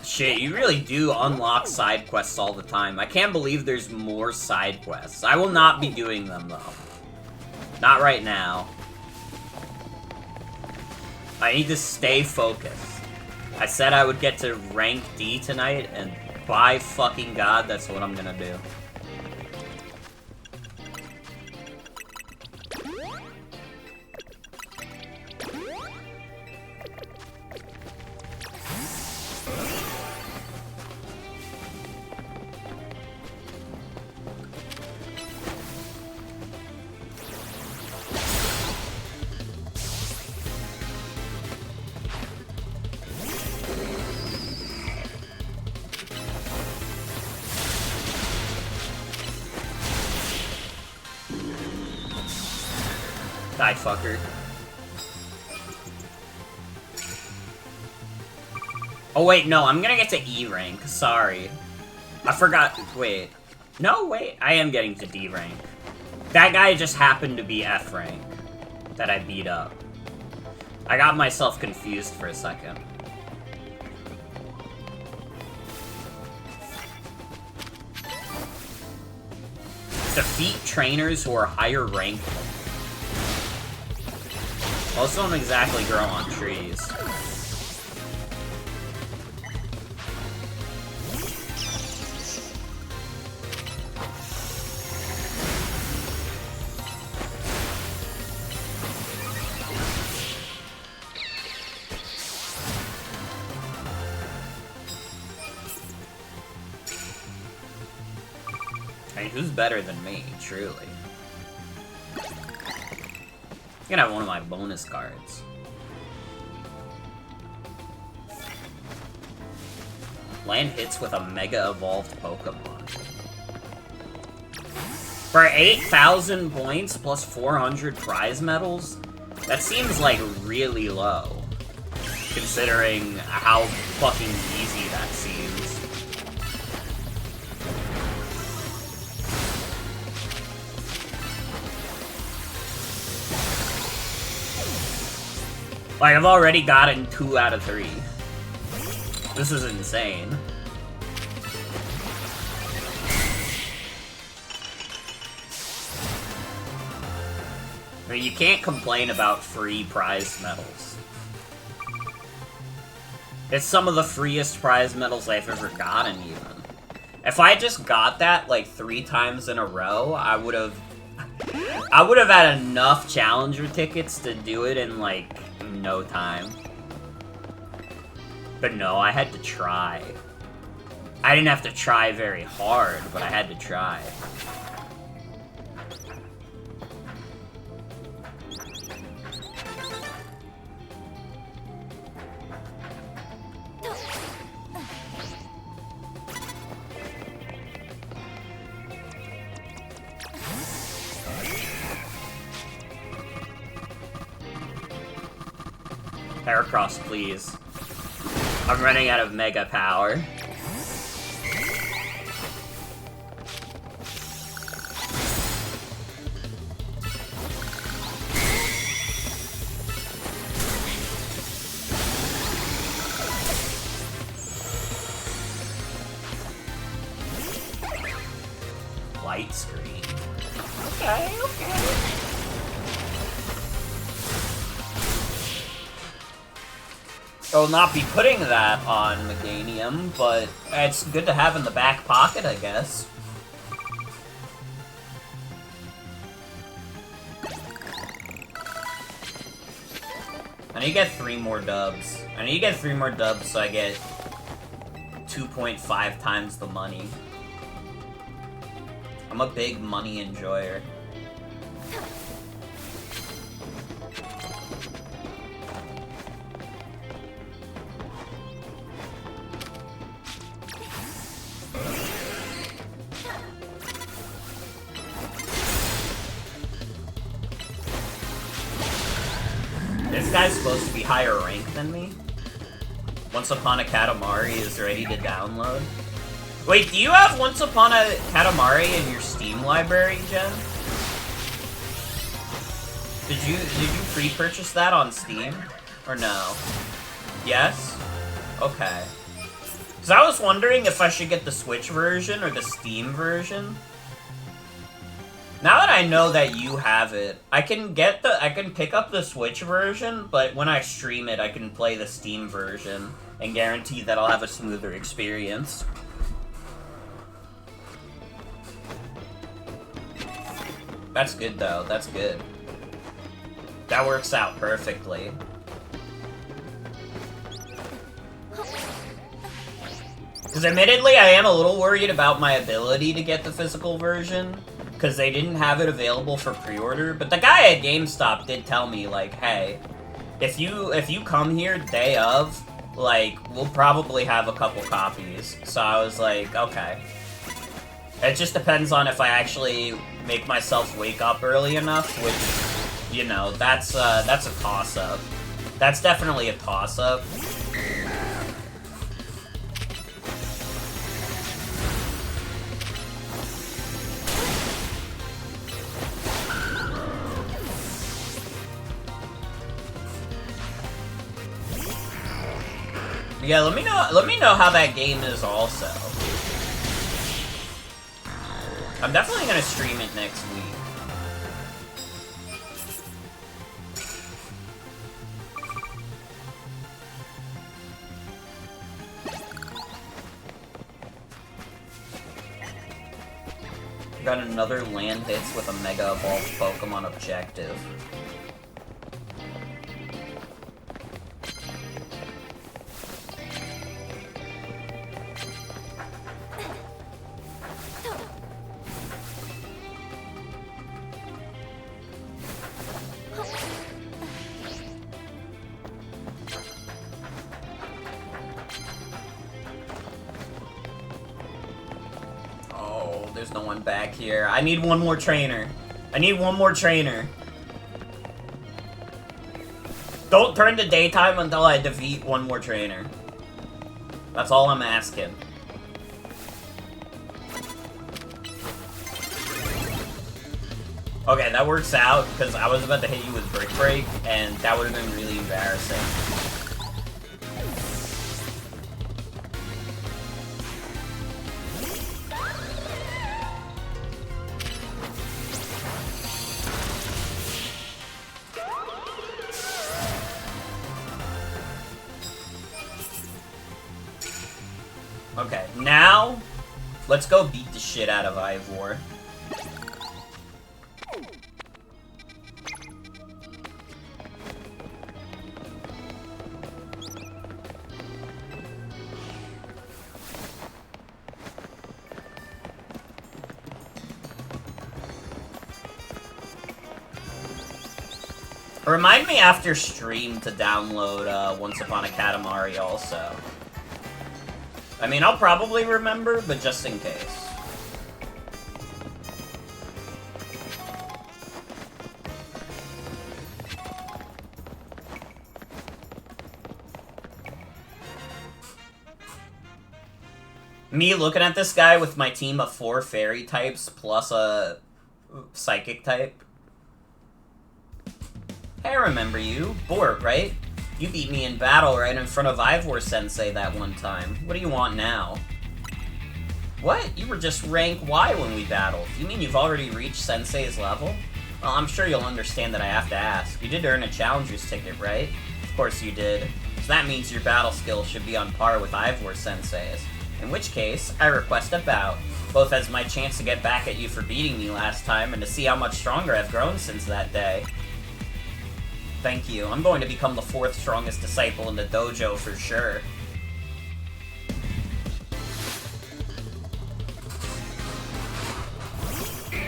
Shit, you really do unlock side quests all the time. I can't believe there's more side quests. I will not be doing them, though. Not right now. I need to stay focused. I said I would get to rank D tonight, and by fucking God, that's what I'm gonna do. Die, fucker. Oh, wait, no, I'm gonna get to E rank. Sorry. I forgot. Wait. No, wait. I am getting to D rank. That guy just happened to be F rank that I beat up. I got myself confused for a second. Defeat trainers who are higher ranked. Most don't exactly grow on trees. I mean, who's better than me, truly? I'm gonna have one of my bonus cards. Land hits with a Mega Evolved Pokemon. For 8,000 points plus 400 prize medals? That seems like really low. Considering how fucking easy that seems. Like, I've already gotten 2 out of 3. This is insane. I mean, you can't complain about free prize medals. It's some of the freest prize medals I've ever gotten, even. If I just got that, like, 3 times in a row, I would have had enough Challenger tickets to do it in, like, no time. But no, I had to try. I didn't have to try very hard, but I had to try. Heracross, please. I'm running out of Mega Power. Light screen. Okay, okay. I will not be putting that on Meganium, but it's good to have in the back pocket, I guess. I need to get 3 more dubs. I need to get 3 more dubs so I get 2.5 times the money. I'm a big money enjoyer. This guy's supposed to be higher ranked than me. Once Upon a Katamari is ready to download. Wait, do you have Once Upon a Katamari in your Steam library, Jen? Did you pre-purchase that on Steam? Or no? Yes? Okay. Because I was wondering if I should get the Switch version or the Steam version. Now that I know that you have it, I can pick up the Switch version, but when I stream it, I can play the Steam version and guarantee that I'll have a smoother experience. That's good, though. That's good. That works out perfectly. Because admittedly, I am a little worried about my ability to get the physical version, because they didn't have it available for pre-order, but the guy at GameStop did tell me, like, hey, if you come here day of, like, we'll probably have a couple copies. So I was like, okay. It just depends on if I actually make myself wake up early enough, which, you know, that's a toss-up. That's definitely a toss-up. Yeah, let me know how that game is also. I'm definitely gonna stream it next week. Got another land hits with a Mega Evolved Pokemon objective. There's no one back here. I need one more trainer. I need one more trainer. Don't turn to daytime until I defeat one more trainer. That's all I'm asking. Okay, that works out, because I was about to hit you with Brick Break, and that would have been really embarrassing. Okay, now, let's go beat the shit out of Ivor. Remind me after stream to download Once Upon a Katamari also. I mean, I'll probably remember, but just in case. Me looking at this guy with my team of 4 fairy types plus a psychic type. Hey, I remember you. Bort, right? You beat me in battle right in front of Ivor Sensei that one time. What do you want now? What? You were just rank Y when we battled. You mean you've already reached Sensei's level? Well, I'm sure you'll understand that I have to ask. You did earn a Challenger's ticket, right? Of course you did. So that means your battle skills should be on par with Ivor Sensei's. In which case, I request a bout, both as my chance to get back at you for beating me last time and to see how much stronger I've grown since that day. Thank you. I'm going to become the 4th strongest disciple in the dojo for sure.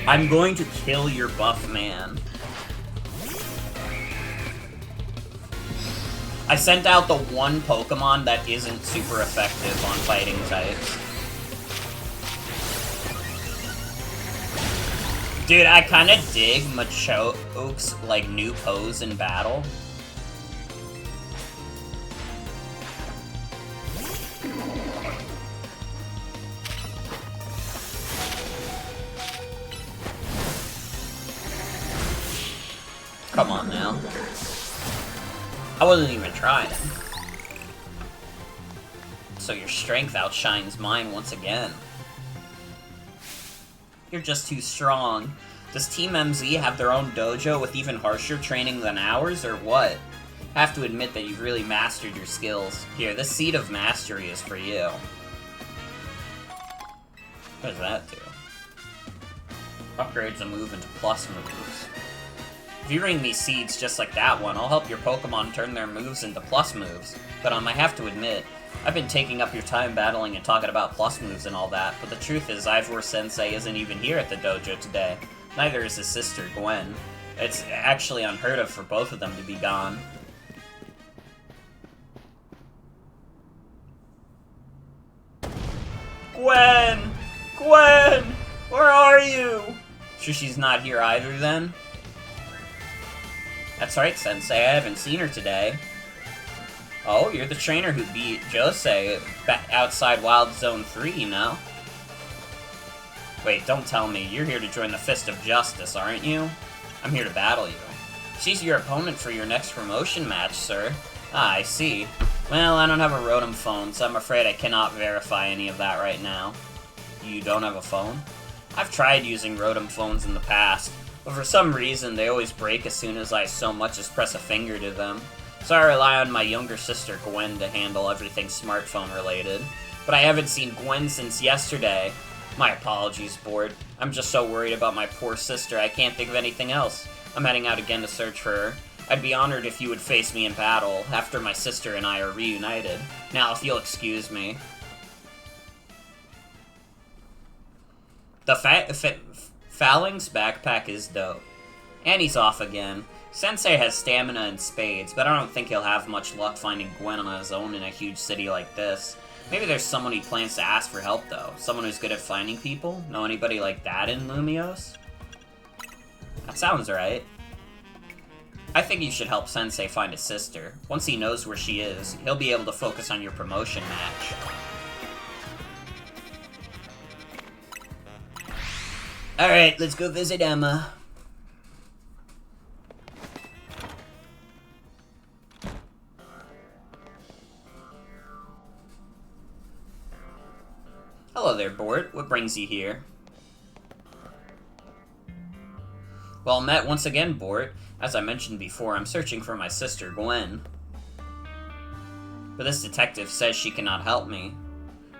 I'm going to kill your buff man. I sent out the one Pokemon that isn't super effective on fighting types. Dude, I kinda dig Machoke's, like, new pose in battle. Come on now. I wasn't even trying. So your strength outshines mine once again. You're just too strong. Does Team MZ have their own dojo with even harsher training than ours, or what? I have to admit that you've really mastered your skills. Here, this Seed of Mastery is for you. What does that do? Upgrades a move into plus moves. If you ring these seeds just like that one, I'll help your Pokemon turn their moves into plus moves. But I have to admit, I've been taking up your time battling and talking about plus moves and all that, but the truth is Ivor Sensei isn't even here at the dojo today. Neither is his sister, Gwen. It's actually unheard of for both of them to be gone. Gwen! Gwen! Where are you? Sure she's not here either, then? That's right, Sensei. I haven't seen her today. Oh, you're the trainer who beat Josei outside Wild Zone 3, you know? Wait, don't tell me. You're here to join the Fist of Justice, aren't you? I'm here to battle you. She's your opponent for your next promotion match, sir. Ah, I see. Well, I don't have a Rotom phone, so I'm afraid I cannot verify any of that right now. You don't have a phone? I've tried using Rotom phones in the past, but for some reason they always break as soon as I so much as press a finger to them. So I rely on my younger sister Gwen to handle everything smartphone related. But I haven't seen Gwen since yesterday. My apologies, Board. I'm just so worried about my poor sister I can't think of anything else. I'm heading out again to search for her. I'd be honored if you would face me in battle after my sister and I are reunited. Now, if you'll excuse me. The Phalanx backpack is dope. And he's off again. Sensei has stamina and spades, but I don't think he'll have much luck finding Gwen on his own in a huge city like this. Maybe there's someone he plans to ask for help, though. Someone who's good at finding people? Know anybody like that in Lumiose? That sounds right. I think you should help Sensei find his sister. Once he knows where she is, he'll be able to focus on your promotion match. Alright, let's go visit Emma. Hello there, Bort. What brings you here? Well met once again, Bort. As I mentioned before, I'm searching for my sister, Gwen. But this detective says she cannot help me.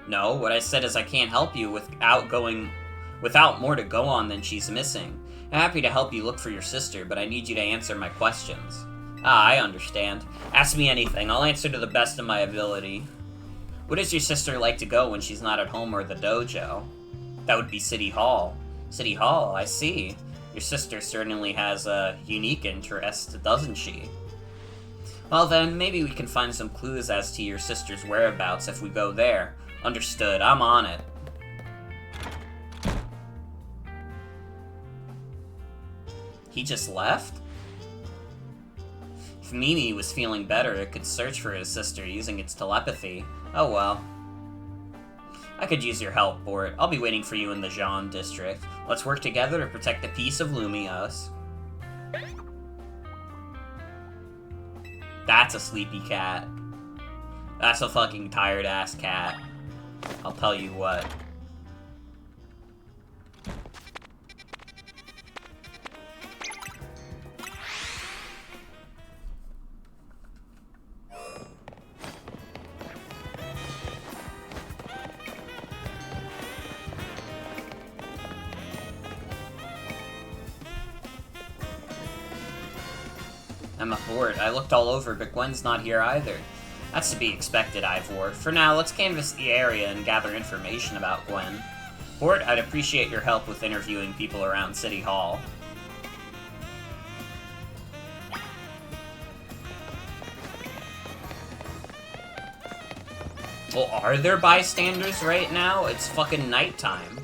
No, what I said is I can't help you without more to go on than she's missing. I'm happy to help you look for your sister, but I need you to answer my questions. Ah, I understand. Ask me anything. I'll answer to the best of my ability. Where does your sister like to go when she's not at home or the dojo? That would be City Hall. City Hall, I see. Your sister certainly has a unique interest, doesn't she? Well then, maybe we can find some clues as to your sister's whereabouts if we go there. Understood, I'm on it. He just left? If Mimi was feeling better, it could search for his sister using its telepathy. Oh well. I could use your help, Bort. I'll be waiting for you in the Jean district. Let's work together to protect the peace of Lumiose. That's a sleepy cat. That's a fucking tired-ass cat. I'll tell you what. I'm bored. I looked all over, but Gwen's not here either. That's to be expected, Ivor. For now, let's canvass the area and gather information about Gwen. Bort, I'd appreciate your help with interviewing people around City Hall. Well, are there bystanders right now? It's fucking nighttime.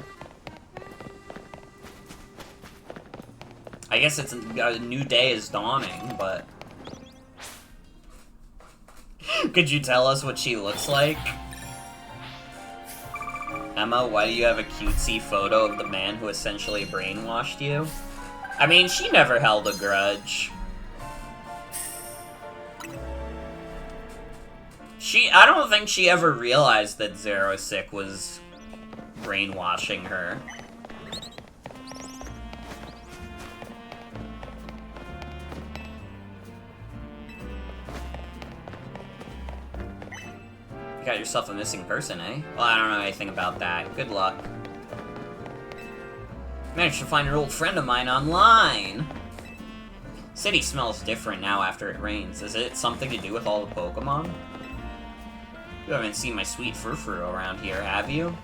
I guess it's a new day is dawning, but... Could you tell us what she looks like? Emma, why do you have a cutesy photo of the man who essentially brainwashed you? I mean, she never held a grudge. I don't think she ever realized that Zero Sick was brainwashing her. You got yourself a missing person, eh? Well, I don't know anything about that. Good luck. Managed to find an old friend of mine online. City smells different now after it rains. Is it something to do with all the Pokemon? You haven't seen my sweet Frou-Frou around here, have you?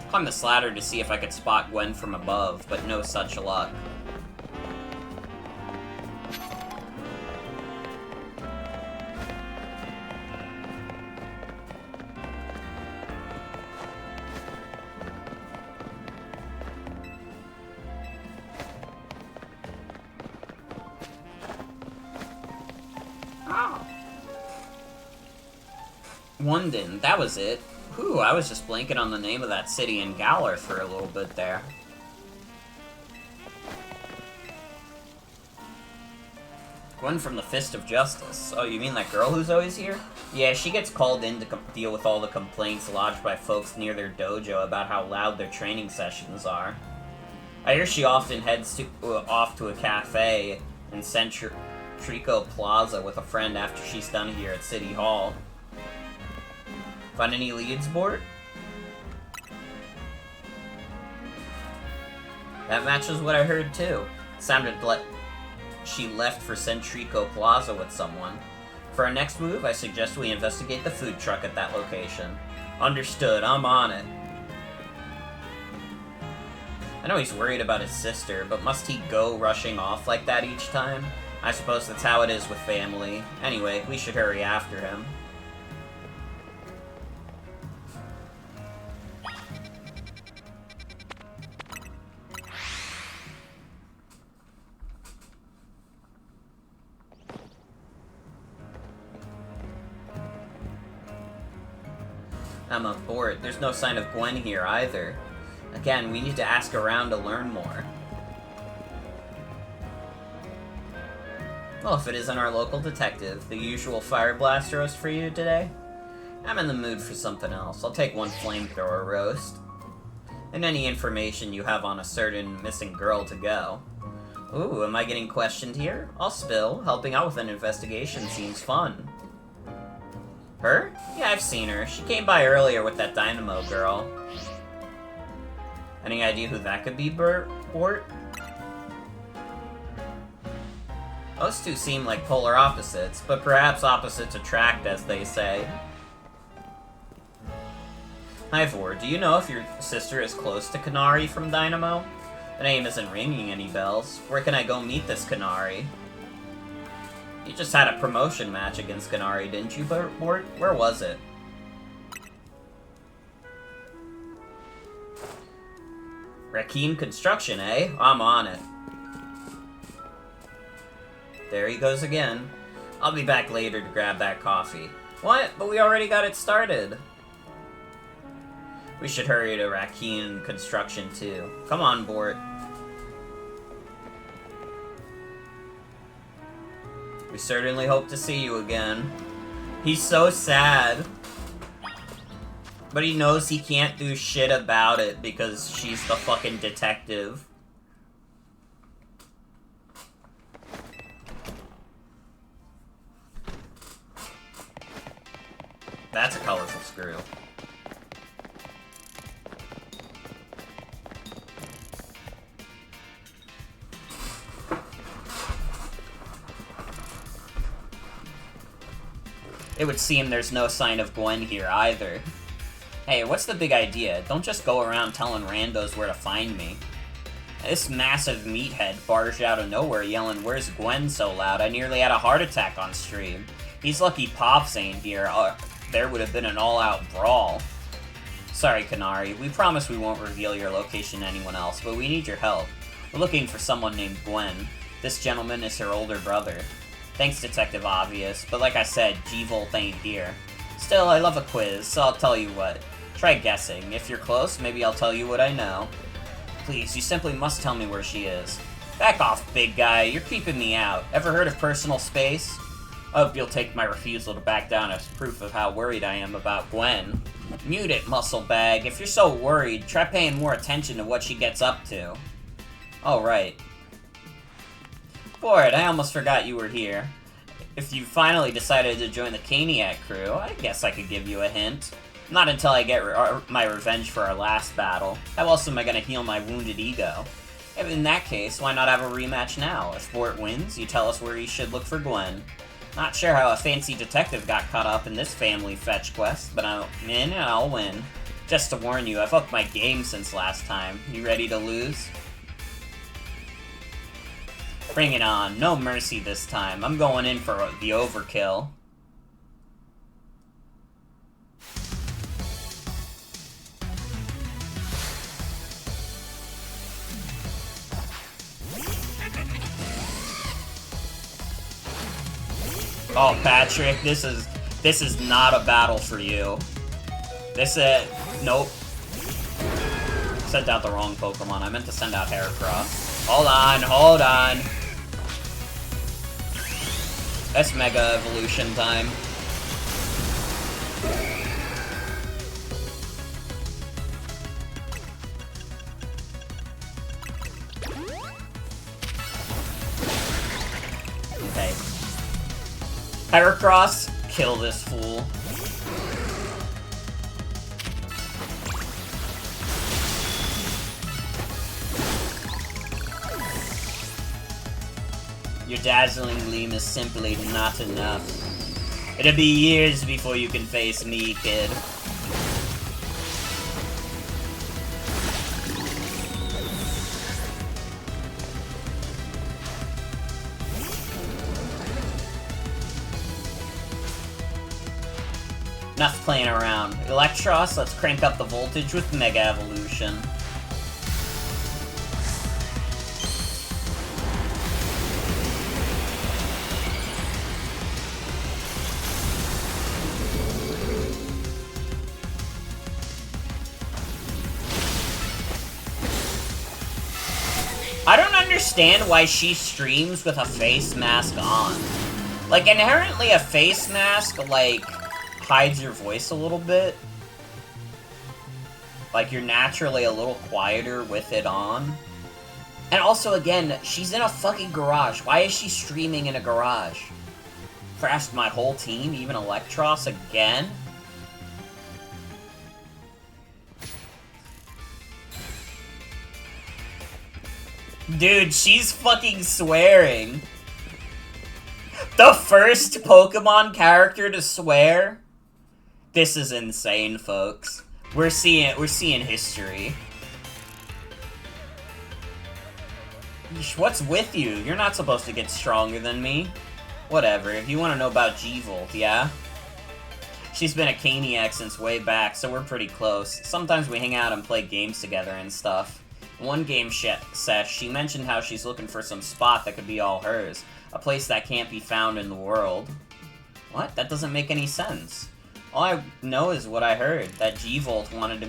Climbed this ladder to see if I could spot Gwen from above, but no such luck. London, that was it. Whew, I was just blanking on the name of that city in Galar for a little bit there. Gwen from the Fist of Justice. Oh, you mean that girl who's always here? Yeah, she gets called in to deal with all the complaints lodged by folks near their dojo about how loud their training sessions are. I hear she often heads off to a cafe in Centrico Plaza with a friend after she's done here at City Hall. Find any leads, Bort? That matches what I heard, too. It sounded like she left for Centrico Plaza with someone. For our next move, I suggest we investigate the food truck at that location. Understood, I'm on it. I know he's worried about his sister, but must he go rushing off like that each time? I suppose that's how it is with family. Anyway, we should hurry after him. I'm on board. There's no sign of Gwen here either. Again, we need to ask around to learn more. Well, if it isn't our local detective, the usual fire blast roast for you today? I'm in the mood for something else. I'll take one flamethrower roast. And any information you have on a certain missing girl to go. Ooh, am I getting questioned here? I'll spill. Helping out with an investigation seems fun. Her? Yeah, I've seen her. She came by earlier with that Dynamo girl. Any idea who that could be, Bort? Those two seem like polar opposites, but perhaps opposites attract, as they say. Hi, Vor. Do you know if your sister is close to Kanari from Dynamo? The name isn't ringing any bells. Where can I go meet this Kanari? You just had a promotion match against Kanari, didn't you, Bort? Where was it? Rakeen Construction, eh? I'm on it. There he goes again. I'll be back later to grab that coffee. What? But we already got it started. We should hurry to Rakeen Construction, too. Come on, Bort. We certainly hope to see you again. He's so sad. But he knows he can't do shit about it because she's the fucking detective. That's a colorful screw. It would seem there's no sign of Gwen here either. Hey, what's the big idea? Don't just go around telling randos where to find me. This massive meathead barged out of nowhere yelling, "Where's Gwen?" so loud I nearly had a heart attack on stream. He's lucky Pops ain't here, or there would have been an all-out brawl. Sorry, Kanari. We promise we won't reveal your location to anyone else, but we need your help. We're looking for someone named Gwen. This gentleman is her older brother. Thanks, Detective Obvious, but like I said, G-Volt ain't here. Still, I love a quiz, so I'll tell you what. Try guessing. If you're close, maybe I'll tell you what I know. Please, you simply must tell me where she is. Back off, big guy. You're creeping me out. Ever heard of personal space? I hope you'll take my refusal to back down as proof of how worried I am about Gwen. Mute it, muscle bag. If you're so worried, try paying more attention to what she gets up to. Oh, right. Ford, I almost forgot you were here. If you finally decided to join the Caniac crew, I guess I could give you a hint. Not until I get my revenge for our last battle. How else am I gonna heal my wounded ego? In that case, why not have a rematch now? If Bort wins, you tell us where you should look for Gwen. Not sure how a fancy detective got caught up in this family fetch quest, but I'm in and I'll win. Just to warn you, I've upped my game since last time. You ready to lose? Bring it on. No mercy this time. I'm going in for the overkill. Oh, Patrick, this is not a battle for you. Nope. Sent out the wrong Pokemon. I meant to send out Heracross. Hold on. That's Mega Evolution time. Okay. Heracross, kill this fool. Your dazzling gleam is simply not enough. It'll be years before you can face me, kid. Enough playing around. Electros, let's crank up the voltage with Mega Evolution. I don't understand why she streams with a face mask on. Like, inherently a face mask, like, hides your voice a little bit. Like, you're naturally a little quieter with it on. And also, again, she's in a fucking garage. Why is she streaming in a garage? Crashed my whole team, even Electros again? Dude, she's fucking swearing. The first Pokemon character to swear? This is insane, folks. We're seeing history. Yeesh, what's with you? You're not supposed to get stronger than me. Whatever, if you want to know about G-Volt, yeah? She's been a Caniac since way back, so we're pretty close. Sometimes we hang out and play games together and stuff. One game sesh, she mentioned how she's looking for some spot that could be all hers. A place that can't be found in the world. What? That doesn't make any sense. All I know is what I heard, that G-Volt wanted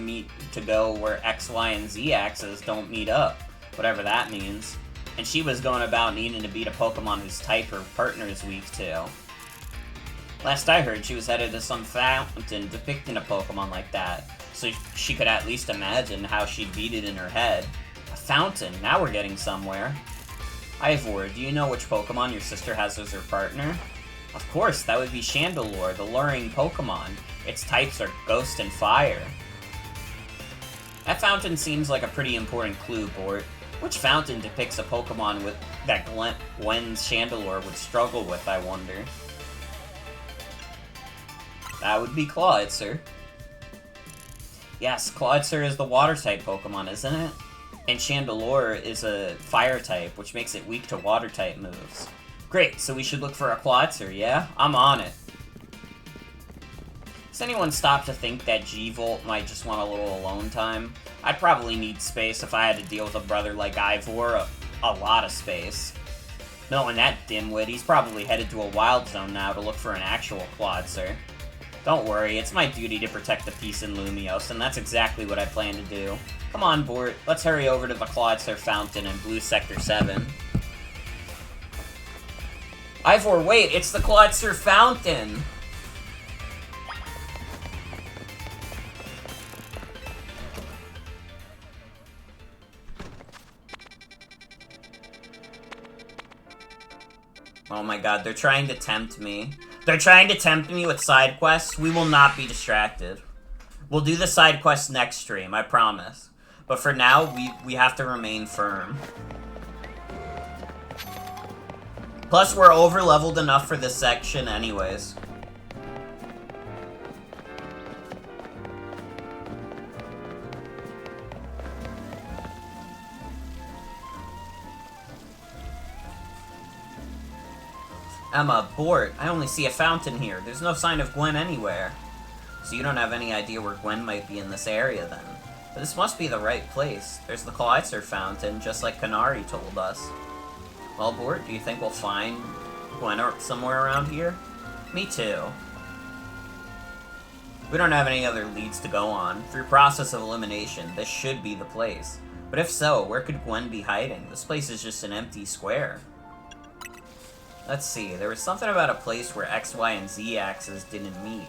to go where X, Y, and Z axes don't meet up. Whatever that means. And she was going about needing to beat a Pokemon whose type her partner is weak to. Last I heard, she was headed to some fountain depicting a Pokemon like that, so she could at least imagine how she'd beat it in her head. A fountain, now we're getting somewhere. Ivor, do you know which Pokemon your sister has as her partner? Of course, that would be Chandelure, the luring Pokemon. Its types are Ghost and Fire. That fountain seems like a pretty important clue, Bort. Which fountain depicts a Pokemon that Gwen's Chandelure would struggle with, I wonder? That would be Clawitzer. Yes, Clawitzer is the Water-type Pokemon, isn't it? And Chandelure is a Fire-type, which makes it weak to Water-type moves. Great, so we should look for a Clawitzer, yeah? I'm on it. Does anyone stop to think that G-Volt might just want a little alone time? I'd probably need space if I had to deal with a brother like Ivor, a lot of space. Knowing that dimwit, he's probably headed to a wild zone now to look for an actual Clawitzer. Don't worry, it's my duty to protect the peace in Lumiose, and that's exactly what I plan to do. Come on, Bort, let's hurry over to the Clawitzer Fountain in Blue Sector 7. Ivor, wait, it's the Klutzer Fountain! Oh my god, they're trying to tempt me. They're trying to tempt me with side quests. We will not be distracted. We'll do the side quests next stream, I promise. But for now, we have to remain firm. Plus, we're over-leveled enough for this section anyways. Emma, Bort, I only see a fountain here. There's no sign of Gwen anywhere. So you don't have any idea where Gwen might be in this area, then. But this must be the right place. There's the Klutzer Fountain, just like Kanari told us. Well, Bort, do you think we'll find Gwen somewhere around here? Me too. We don't have any other leads to go on. Through process of elimination, this should be the place. But if so, where could Gwen be hiding? This place is just an empty square. Let's see, there was something about a place where X, Y, and Z axes didn't meet.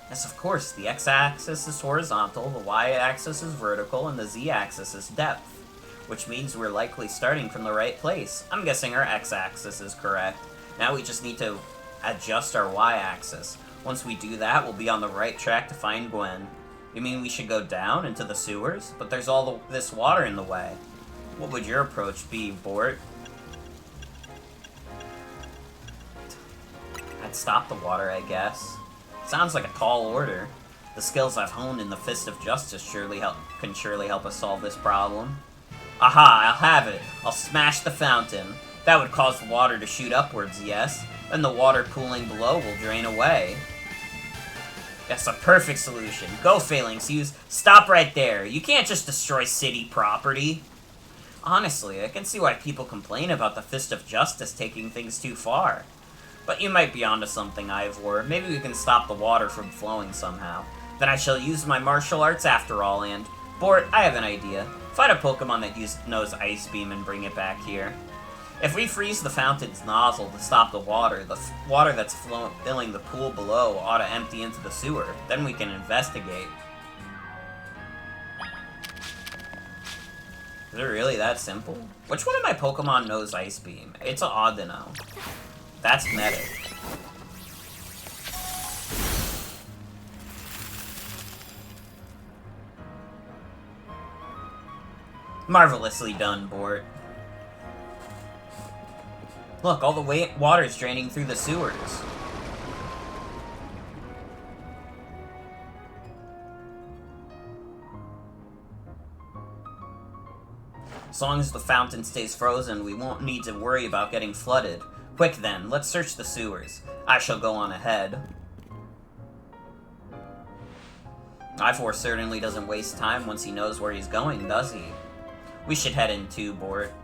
Yes, of course, the X-axis is horizontal, the Y-axis is vertical, and the Z-axis is depth. Which means we're likely starting from the right place. I'm guessing our X-axis is correct. Now we just need to adjust our Y-axis. Once we do that, we'll be on the right track to find Gwen. You mean we should go down into the sewers? But there's all this water in the way. What would your approach be, Bort? I'd stop the water, I guess. Sounds like a tall order. The skills I've honed in the Fist of Justice can surely help us solve this problem. Aha, I'll have it. I'll smash the fountain. That would cause the water to shoot upwards, yes? Then the water pooling below will drain away. That's a perfect solution. Go, Phalanx, stop right there. You can't just destroy city property. Honestly, I can see why people complain about the Fist of Justice taking things too far. But you might be onto something, Ivor. Maybe we can stop the water from flowing somehow. Then I shall use my martial arts after all, and... Bort, I have an idea. Find a Pokemon that knows Ice Beam and bring it back here. If we freeze the fountain's nozzle to stop the water water that's filling the pool below ought to empty into the sewer. Then we can investigate. Is it really that simple? Which one of my Pokemon knows Ice Beam? It's odd to know. That's medic. Marvelously done, Bort. Look, all the water's draining through the sewers. As long as the fountain stays frozen, we won't need to worry about getting flooded. Quick then, let's search the sewers. I shall go on ahead. Ivor certainly doesn't waste time once he knows where he's going, does he? We should head in too, Bort.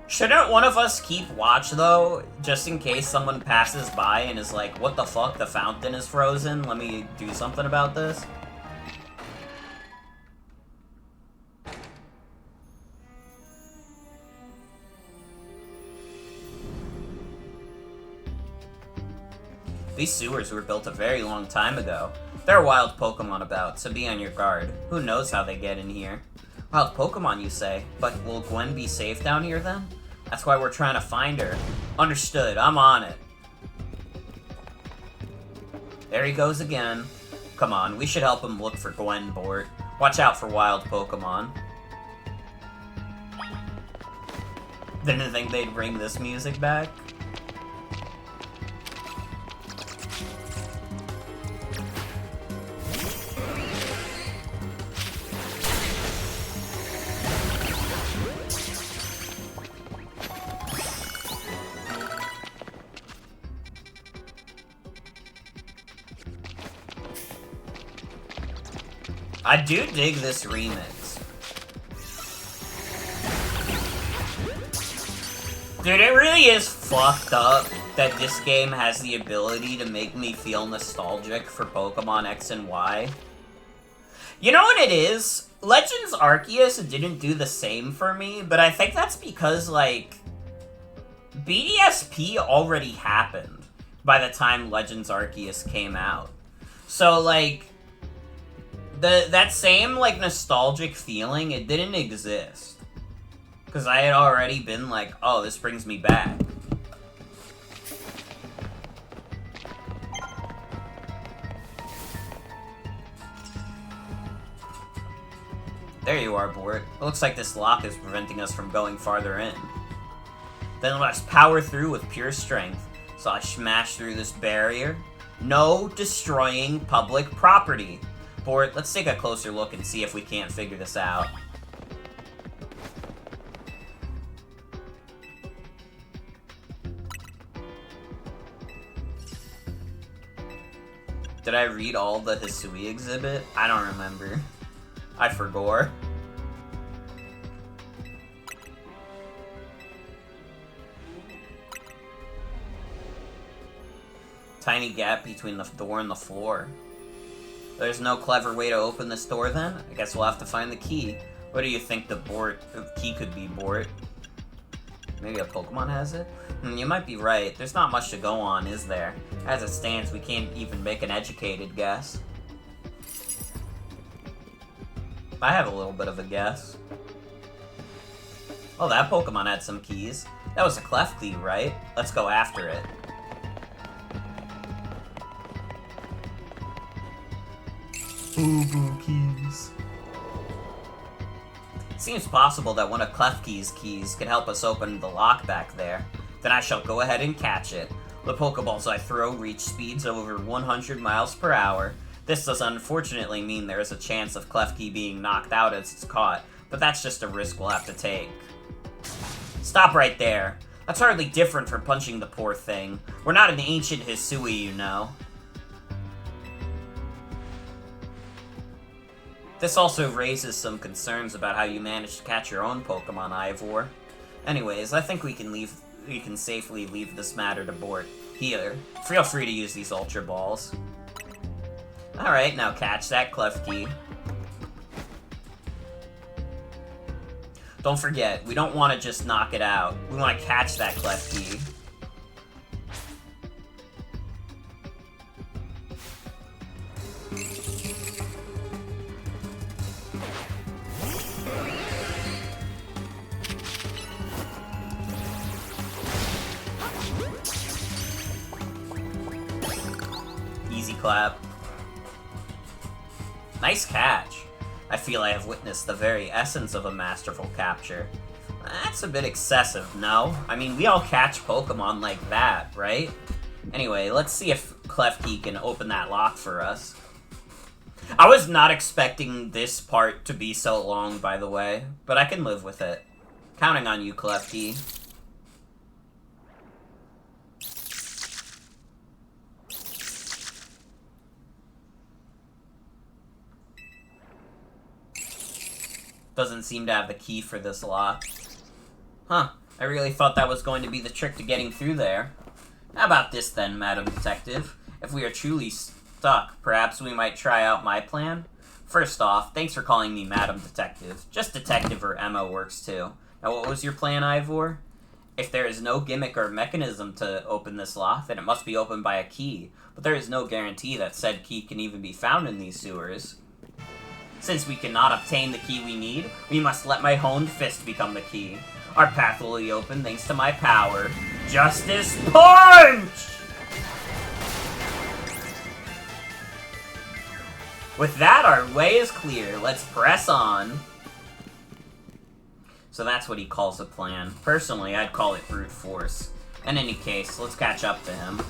Shouldn't one of us keep watch, though? Just in case someone passes by and is like, what the fuck, the fountain is frozen? Let me do something about this? These sewers were built a very long time ago. There are wild Pokemon about, so be on your guard. Who knows how they get in here? Wild Pokemon, you say? But will Gwen be safe down here, then? That's why we're trying to find her. Understood, I'm on it. There he goes again. Come on, we should help him look for Gwen, Bort. Watch out for wild Pokemon. Didn't think they'd bring this music back? I do dig this remix. Dude, it really is fucked up that this game has the ability to make me feel nostalgic for Pokemon X and Y. You know what it is? Legends Arceus didn't do the same for me, but I think that's because, like, BDSP already happened by the time Legends Arceus came out. So, like, that same, like, nostalgic feeling, it didn't exist. Because I had already been like, oh, this brings me back. There you are, Bort. It looks like this lock is preventing us from going farther in. Then let's power through with pure strength. So I smash through this barrier. No destroying public property. Bort, let's take a closer look and see if we can't figure this out. Did I read all the Hisui exhibit? I don't remember. I forgot. Tiny gap between the door and the floor. There's no clever way to open this door then? I guess we'll have to find the key. What do you think the key could be, Bort? Maybe a Pokemon has it? You might be right. There's not much to go on, is there? As it stands, we can't even make an educated guess. I have a little bit of a guess. Oh, that Pokemon had some keys. That was a Clef key, right? Let's go after it. Boo-boo keys. Seems possible that one of Klefki's keys could help us open the lock back there. Then I shall go ahead and catch it. The Pokeballs I throw reach speeds of over 100 miles per hour. This does unfortunately mean there is a chance of Klefki being knocked out as it's caught, but that's just a risk we'll have to take. Stop right there. That's hardly different from punching the poor thing. We're not an ancient Hisui, you know. This also raises some concerns about how you managed to catch your own Pokemon, Ivor. Anyways, I think we can safely leave this matter to Bort. Here, feel free to use these Ultra Balls. Alright, now catch that Klefki. Don't forget, we don't want to just knock it out. We want to catch that Klefki. Easy clap. Nice catch. I feel I have witnessed the very essence of a masterful capture. That's a bit excessive, no? I mean, we all catch Pokemon like that, right? Anyway, let's see if Klefki can open that lock for us. I was not expecting this part to be so long, by the way, but I can live with it. Counting on you, Klefki. Doesn't seem to have the key for this lock. Huh, I really thought that was going to be the trick to getting through there. How about this then, Madam Detective? If we are truly stuck, perhaps we might try out my plan? First off, thanks for calling me Madam Detective. Just Detective or Emma works too. Now what was your plan, Ivor? If there is no gimmick or mechanism to open this lock, then it must be opened by a key. But there is no guarantee that said key can even be found in these sewers. Since we cannot obtain the key we need, we must let my honed fist become the key. Our path will be open thanks to my power. Justice Punch! With that, our way is clear. Let's press on. So that's what he calls a plan. Personally, I'd call it brute force. In any case, let's catch up to him.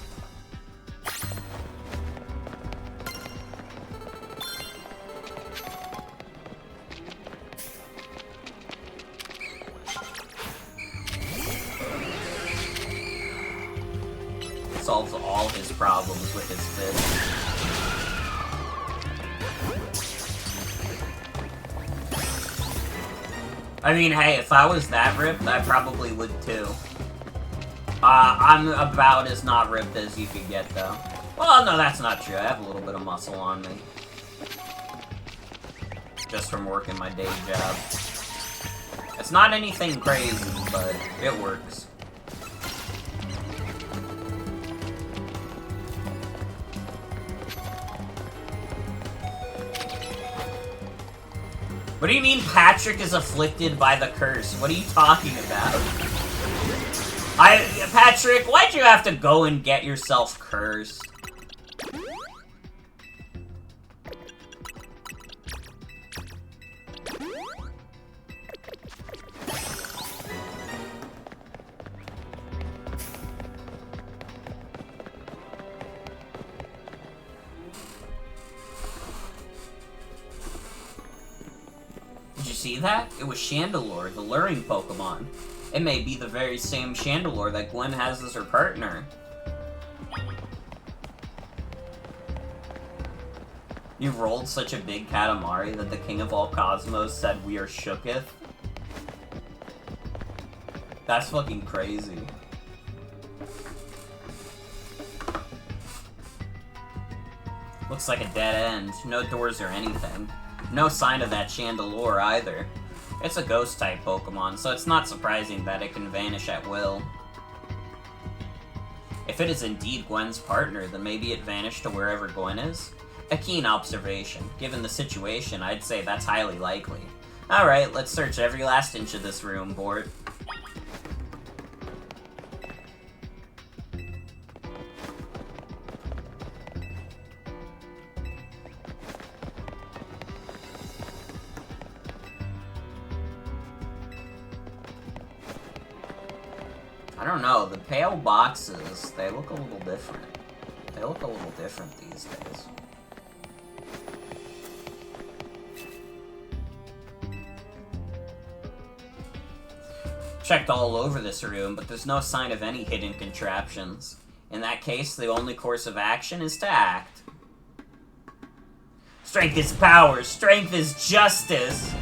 Solves all his problems with his fist. I mean, hey, if I was that ripped, I probably would too. I'm about as not ripped as you could get, though. Well, no, that's not true. I have a little bit of muscle on me. Just from working my day job. It's not anything crazy, but it works. What do you mean Patrick is afflicted by the curse? What are you talking about? Patrick, why'd you have to go and get yourself cursed? Did you see that? It was Chandelure, the luring Pokemon. It may be the very same Chandelure that Gwen has as her partner. You rolled such a big Katamari that the King of all Cosmos said we are shooketh. That's fucking crazy. Looks like a dead end. No doors or anything. No sign of that Chandelure either. It's a Ghost-type Pokemon, so it's not surprising that it can vanish at will. If it is indeed Gwen's partner, then maybe it vanished to wherever Gwen is? A keen observation. Given the situation, I'd say that's highly likely. Alright, let's search every last inch of this room, Bort. I don't know, the pale boxes, they look a little different. They look a little different these days. Checked all over this room, but there's no sign of any hidden contraptions. In that case, the only course of action is to act. Strength is power, strength is justice!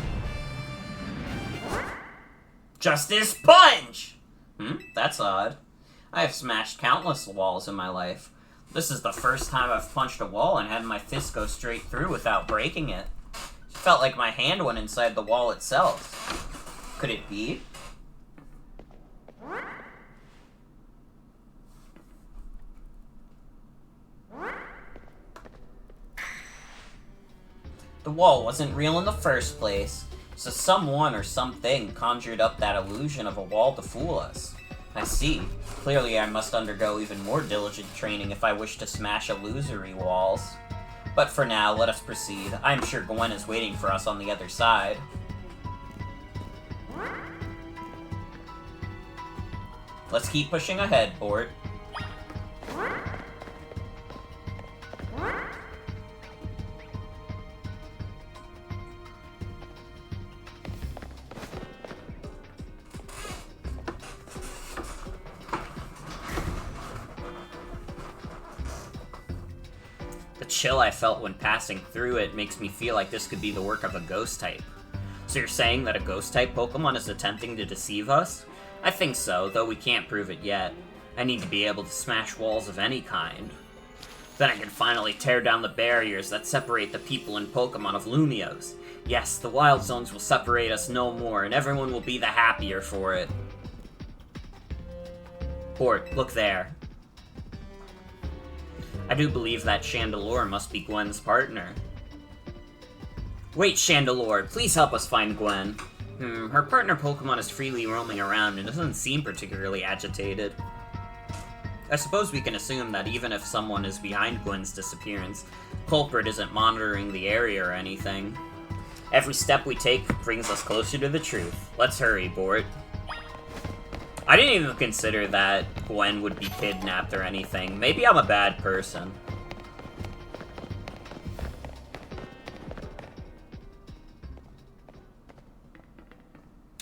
Justice punch! That's odd. I have smashed countless walls in my life. This is the first time I've punched a wall and had my fist go straight through without breaking it. It felt like my hand went inside the wall itself. Could it be? The wall wasn't real in the first place. So someone or something conjured up that illusion of a wall to fool us. I see. Clearly I must undergo even more diligent training if I wish to smash illusory walls. But for now, let us proceed. I'm sure Gwen is waiting for us on the other side. Let's keep pushing ahead, Bort. The chill I felt when passing through it makes me feel like this could be the work of a ghost type. So you're saying that a ghost type Pokemon is attempting to deceive us? I think so, though we can't prove it yet. I need to be able to smash walls of any kind. Then I can finally tear down the barriers that separate the people and Pokemon of Lumiose. Yes, the Wild Zones will separate us no more, and everyone will be the happier for it. Bort, look there. I do believe that Chandelure must be Gwen's partner. Wait, Chandelure, please help us find Gwen. Her partner Pokemon is freely roaming around and doesn't seem particularly agitated. I suppose we can assume that even if someone is behind Gwen's disappearance, culprit isn't monitoring the area or anything. Every step we take brings us closer to the truth. Let's hurry, Bort. I didn't even consider that Gwen would be kidnapped or anything. Maybe I'm a bad person.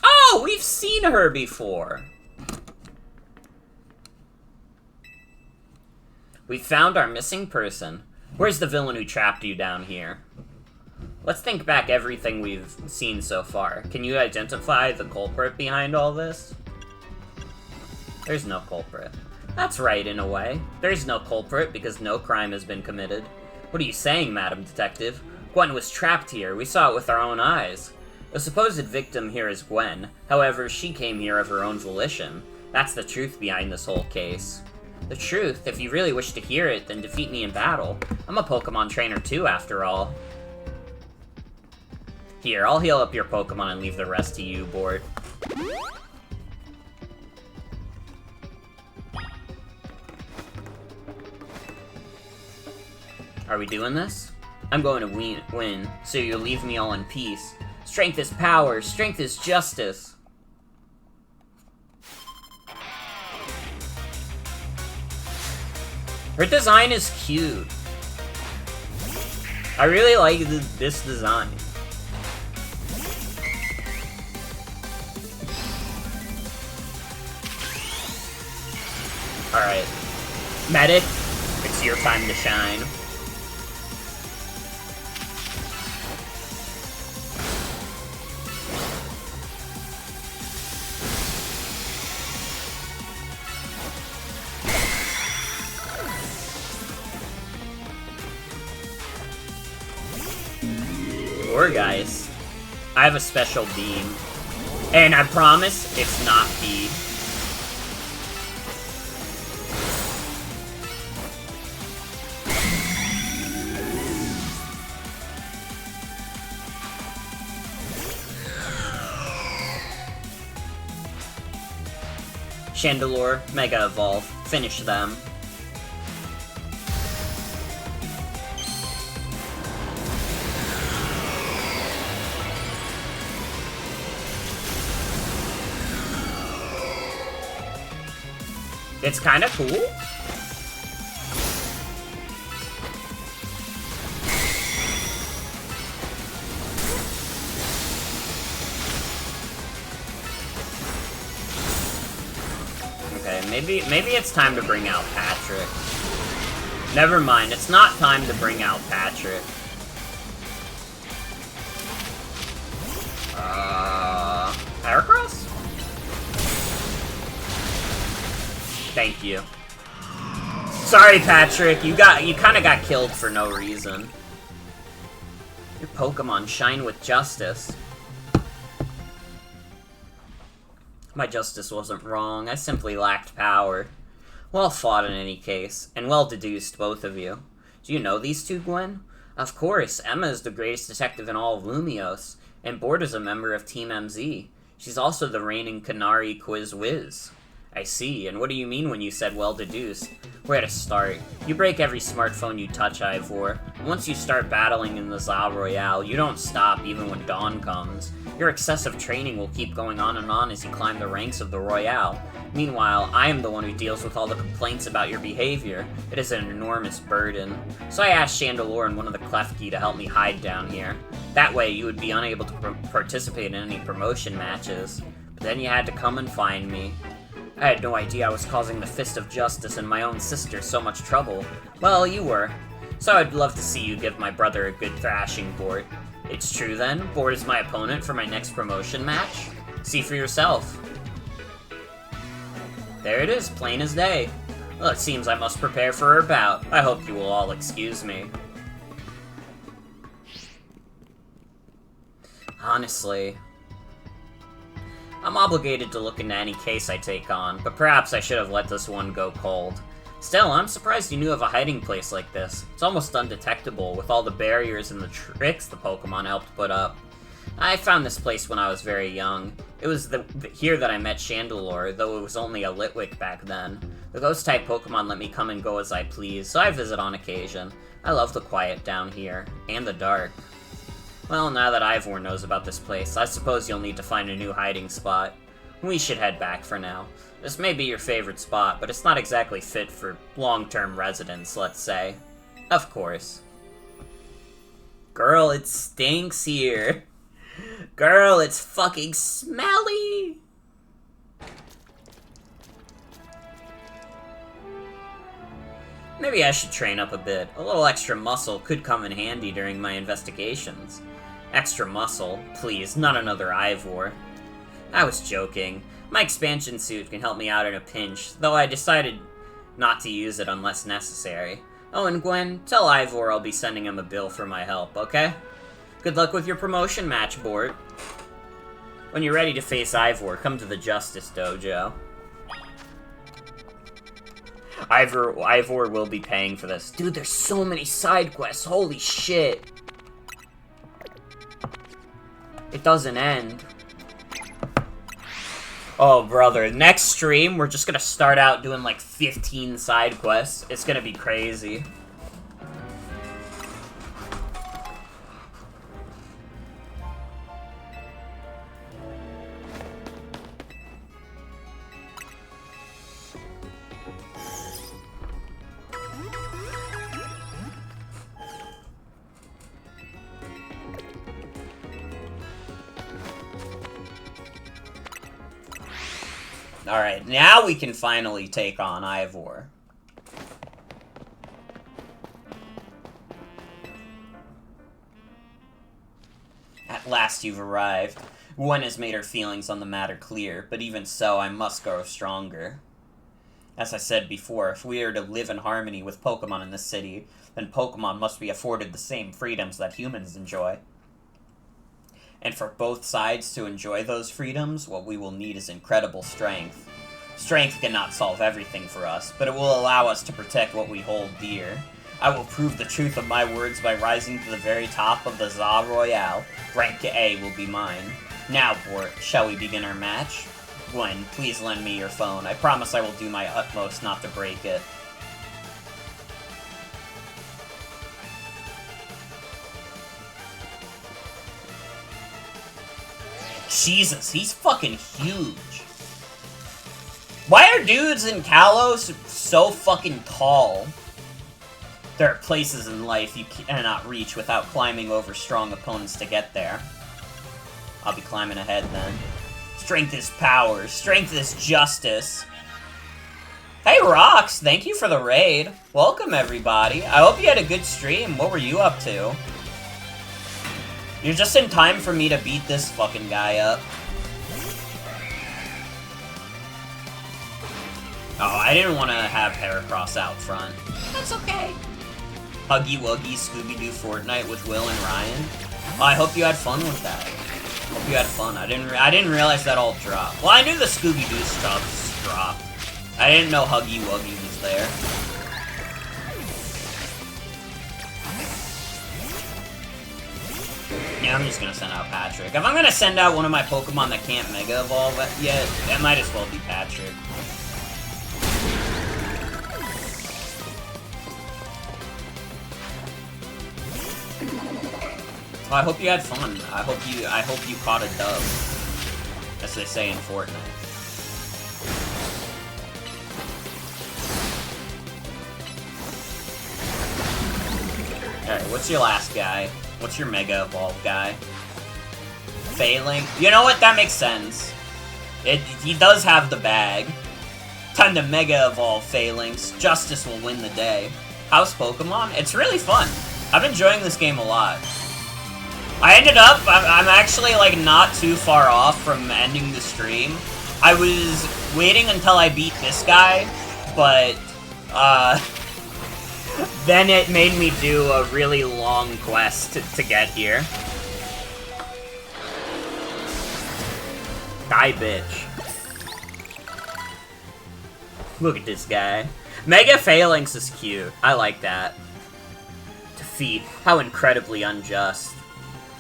Oh, we've seen her before! We found our missing person. Where's the villain who trapped you down here? Let's think back everything we've seen so far. Can you identify the culprit behind all this? There's no culprit. That's right, in a way. There's no culprit because no crime has been committed. What are you saying, Madam Detective? Gwen was trapped here. We saw it with our own eyes. The supposed victim here is Gwen. However, she came here of her own volition. That's the truth behind this whole case. The truth? If you really wish to hear it, then defeat me in battle. I'm a Pokemon trainer too, after all. Here, I'll heal up your Pokemon and leave the rest to you, Board. Are we doing this? I'm going to win, so you'll leave me all in peace. Strength is power, strength is justice. Her design is cute. I really like this design. Alright. Medic, it's your time to shine. Guys, I have a special beam, and I promise it's not B. Chandelure, Mega Evolve, finish them. It's kind of cool. Okay, maybe it's time to bring out Patrick. Never mind, it's not time to bring out Patrick. Heracross? Thank you. Sorry, Patrick. You kind of got killed for no reason. Your Pokemon shine with justice. My justice wasn't wrong. I simply lacked power. Well fought in any case, and well deduced, both of you. Do you know these two, Gwen? Of course. Emma is the greatest detective in all of Lumios, and Bord is a member of Team MZ. She's also the reigning Canary Quiz Whiz. I see, and what do you mean when you said well-deduced? Where to start? You break every smartphone you touch, Ivor. Once you start battling in the Z-A Royale, you don't stop even when dawn comes. Your excessive training will keep going on as you climb the ranks of the Royale. Meanwhile, I am the one who deals with all the complaints about your behavior. It is an enormous burden. So I asked Chandelure and one of the Klefki to help me hide down here. That way, you would be unable to participate in any promotion matches. But then you had to come and find me. I had no idea I was causing the Fist of Justice and my own sister so much trouble. Well, you were. So I'd love to see you give my brother a good thrashing, Bort. It's true then? Bort is my opponent for my next promotion match? See for yourself. There it is, plain as day. Well, it seems I must prepare for her bout. I hope you will all excuse me. Honestly, I'm obligated to look into any case I take on, but perhaps I should have let this one go cold. Still, I'm surprised you knew of a hiding place like this. It's almost undetectable, with all the barriers and the tricks the Pokemon helped put up. I found this place when I was very young. It was here that I met Chandelure, though it was only a Litwick back then. The Ghost-type Pokemon let me come and go as I please, so I visit on occasion. I love the quiet down here, and the dark. Well, now that Ivor knows about this place, I suppose you'll need to find a new hiding spot. We should head back for now. This may be your favorite spot, but it's not exactly fit for long-term residents, let's say. Of course. Girl, it stinks here. Girl, it's fucking smelly! Maybe I should train up a bit. A little extra muscle could come in handy during my investigations. Extra muscle? Please, not another Ivor. I was joking. My expansion suit can help me out in a pinch, though I decided not to use it unless necessary. Oh, and Gwen, tell Ivor I'll be sending him a bill for my help, okay? Good luck with your promotion match, Bort. When you're ready to face Ivor, come to the Justice Dojo. Ivor will be paying for this. Dude, there's so many side quests, holy shit. It doesn't end. Oh, brother. Next stream, we're just gonna start out doing like 15 side quests. It's gonna be crazy. Alright, now we can finally take on Ivor. At last you've arrived. Gwen has made her feelings on the matter clear, but even so, I must grow stronger. As I said before, if we are to live in harmony with Pokemon in this city, then Pokemon must be afforded the same freedoms that humans enjoy. And for both sides to enjoy those freedoms, what we will need is incredible strength. Strength cannot solve everything for us, but it will allow us to protect what we hold dear. I will prove the truth of my words by rising to the very top of the Z-A Royale. Rank A will be mine. Now, Bort, shall we begin our match? Gwen, please lend me your phone. I promise I will do my utmost not to break it. Jesus, he's fucking huge. Why are dudes in Kalos so fucking tall? There are places in life you cannot reach without climbing over strong opponents to get there. I'll be climbing ahead then. Strength is power. Strength is justice. Hey, Rox, thank you for the raid. Welcome, everybody. I hope you had a good stream. What were you up to? You're just in time for me to beat this fucking guy up. Oh, I didn't want to have Heracross out front. That's okay. Huggy Wuggy Scooby-Doo Fortnite with Will and Ryan. Oh, I hope you had fun with that. Hope you had fun. I didn't realize that all dropped. Well, I knew the Scooby-Doo stuff dropped. I didn't know Huggy Wuggy was there. Yeah, I'm just gonna send out Patrick. If I'm gonna send out one of my Pokemon that can't Mega Evolve yet, it might as well be Patrick. Well, I hope you had fun. I hope you caught a dub, as they say in Fortnite. Alright, what's your last guy? What's your Mega Evolve guy? Failing? You know what? That makes sense. He does have the bag. Time to Mega Evolve Failings. Justice will win the day. How's Pokemon? It's really fun. I'm enjoying this game a lot. I ended up, I'm actually, like, not too far off from ending the stream. I was waiting until I beat this guy, but, then it made me do a really long quest to get here. Die, bitch. Look at this guy. Mega Phalanx is cute. I like that. Defeat. How incredibly unjust.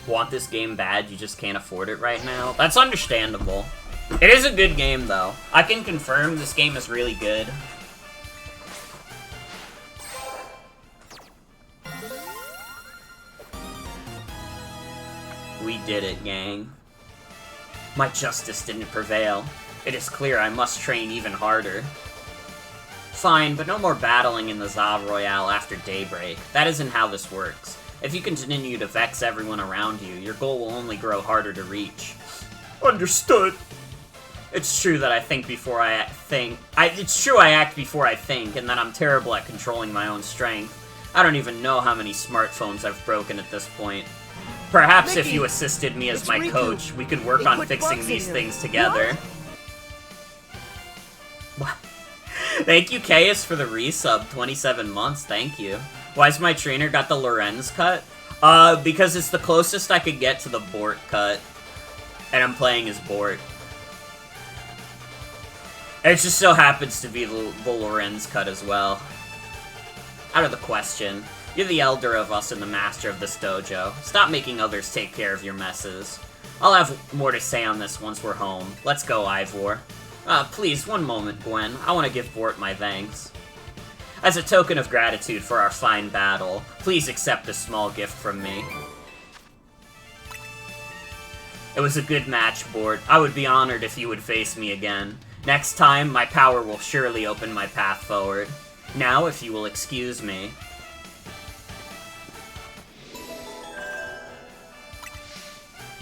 Want this game bad, you just can't afford it right now? That's understandable. It is a good game, though. I can confirm this game is really good. We did it, gang. My justice didn't prevail. It is clear I must train even harder. Fine, but no more battling in the Z-A Royale after daybreak. That isn't how this works. If you continue to vex everyone around you, your goal will only grow harder to reach. Understood. It's true that I think before I think. It's true I act before I think, and that I'm terrible at controlling my own strength. I don't even know how many smartphones I've broken at this point. Perhaps Mickey, if you assisted me as my coach, we could work on fixing these things together. What? Thank you, Caius, for the resub. 27 months, thank you. Why's my trainer got the Lorenz cut? Because it's the closest I could get to the Bort cut. And I'm playing as Bort. And it just so happens to be the Lorenz cut as well. Out of the question. You're the elder of us and the master of this dojo. Stop making others take care of your messes. I'll have more to say on this once we're home. Let's go, Ivor. Please, one moment, Gwen. I want to give Bort my thanks. As a token of gratitude for our fine battle, please accept a small gift from me. It was a good match, Bort. I would be honored if you would face me again. Next time, my power will surely open my path forward. Now, if you will excuse me.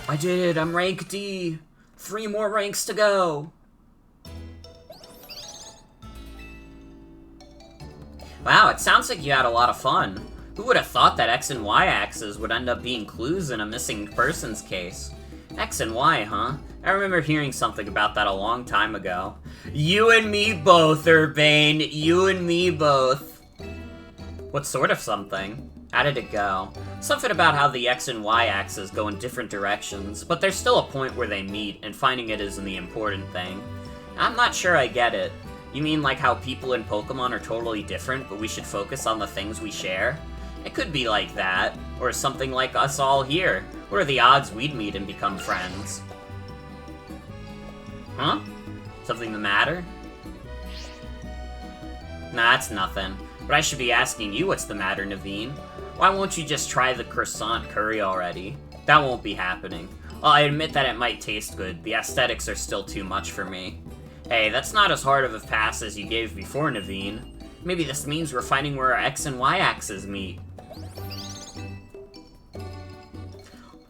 I did it! I'm rank D! 3 more ranks to go! Wow, it sounds like you had a lot of fun. Who would have thought that X and Y axes would end up being clues in a missing persons case? X and Y, huh? I remember hearing something about that a long time ago. You and me both, Urbane! You and me both! What sort of something? How did it go? Something about how the X and Y axes go in different directions, but there's still a point where they meet, and finding it isn't the important thing. I'm not sure I get it. You mean like how people in Pokemon are totally different, but we should focus on the things we share? It could be like that, or something like us all here. What are the odds we'd meet and become friends? Huh? Something the matter? Nah, it's nothing. But I should be asking you what's the matter, Naveen. Why won't you just try the croissant curry already? That won't be happening. Well, I admit that it might taste good. The aesthetics are still too much for me. Hey, that's not as hard of a pass as you gave before, Naveen. Maybe this means we're finding where our X and Y axes meet.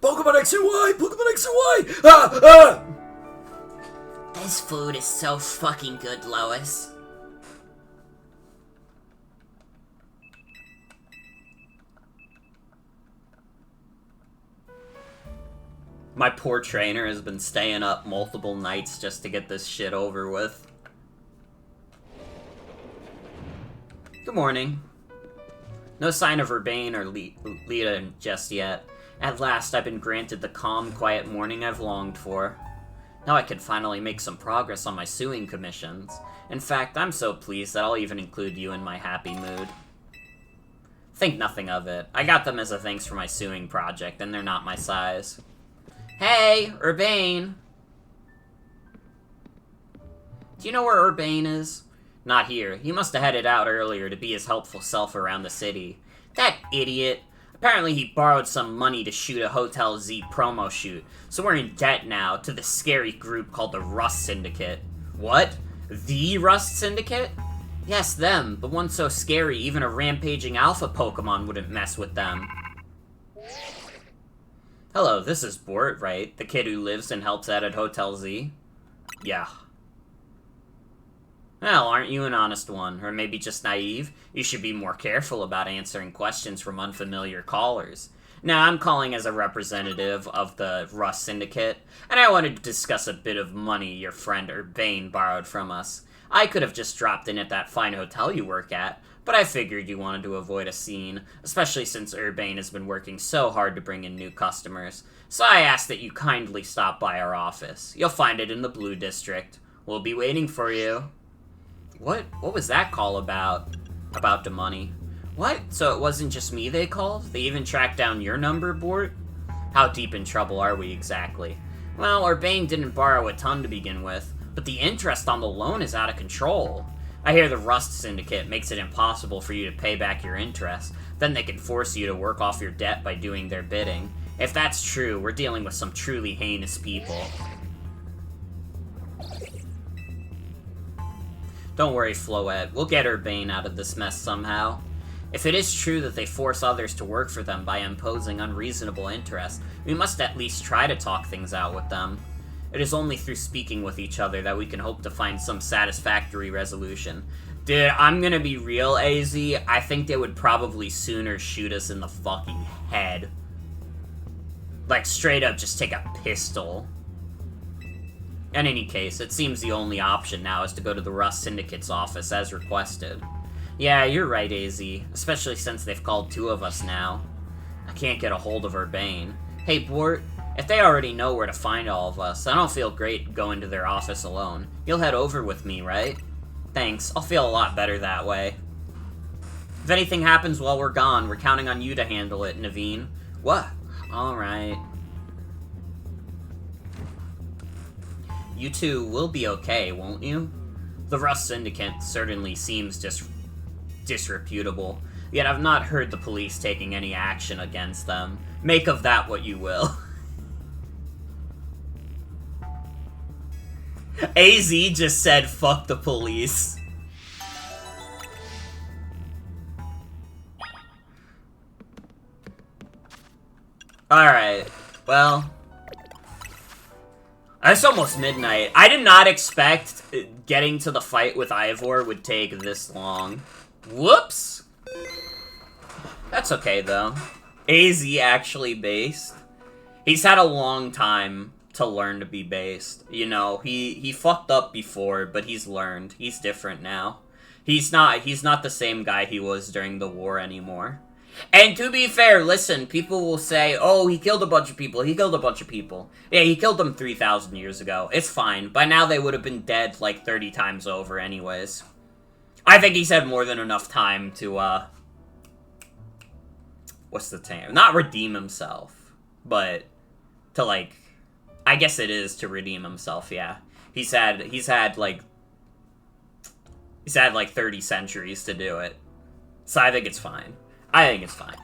Pokemon X and Y! Pokemon X and Y! Ah! Ah! This food is so fucking good, Lois. My poor trainer has been staying up multiple nights just to get this shit over with. Good morning. No sign of Urbane or Lita just yet. At last, I've been granted the calm, quiet morning I've longed for. Now I can finally make some progress on my suing commissions. In fact, I'm so pleased that I'll even include you in my happy mood. Think nothing of it. I got them as a thanks for my suing project, and they're not my size. Hey, Urbane! Do you know where Urbane is? Not here. He must have headed out earlier to be his helpful self around the city. That idiot! Apparently he borrowed some money to shoot a Hotel Z promo shoot, so we're in debt now to the scary group called the Rust Syndicate. What? The Rust Syndicate? Yes, them, but one so scary even a rampaging alpha Pokemon wouldn't mess with them. Hello, this is Bort, right? The kid who lives and helps out at Hotel Z? Yeah. Well, aren't you an honest one? Or maybe just naive? You should be more careful about answering questions from unfamiliar callers. Now, I'm calling as a representative of the Rust Syndicate, and I wanted to discuss a bit of money your friend Urbane borrowed from us. I could have just dropped in at that fine hotel you work at, but I figured you wanted to avoid a scene, especially since Urbane has been working so hard to bring in new customers. So I asked that you kindly stop by our office. You'll find it in the Blue District. We'll be waiting for you. What was that call about? About the money. What? So it wasn't just me they called? They even tracked down your number, Bort? How deep in trouble are we exactly? Well, Urbane didn't borrow a ton to begin with, but the interest on the loan is out of control. I hear the Rust Syndicate makes it impossible for you to pay back your interest. Then they can force you to work off your debt by doing their bidding. If that's true, we're dealing with some truly heinous people. Don't worry, Floette. We'll get Urbane out of this mess somehow. If it is true that they force others to work for them by imposing unreasonable interest, we must at least try to talk things out with them. It is only through speaking with each other that we can hope to find some satisfactory resolution. Dude, I'm gonna be real, AZ. I think they would probably sooner shoot us in the fucking head. Like, straight up just take a pistol. In any case, it seems the only option now is to go to the Rust Syndicate's office as requested. Yeah, you're right, AZ. Especially since they've called 2 of us now. I can't get a hold of Urbane. Hey, Bort. If they already know where to find all of us, I don't feel great going to their office alone. You'll head over with me, right? Thanks, I'll feel a lot better that way. If anything happens while we're gone, we're counting on you to handle it, Naveen. What? Alright. You two will be okay, won't you? The Rust Syndicate certainly seems disreputable, yet I've not heard the police taking any action against them. Make of that what you will. AZ just said, fuck the police. Alright, well... It's almost midnight. I did not expect getting to the fight with Ivor would take this long. Whoops! That's okay, though. AZ actually based. He's had a long time to learn to be based. You know, he fucked up before, but he's learned. He's different now. He's not the same guy he was during the war anymore. And to be fair, listen, people will say, oh, he killed a bunch of people, he killed a bunch of people. Yeah, he killed them 3,000 years ago. It's fine. By now they would have been dead like 30 times over anyways. I think he's had more than enough time to, what's the term? Not redeem himself, but to, like, I guess it is to redeem himself, yeah. He's had like 30 centuries to do it. So I think it's fine. I think it's fine.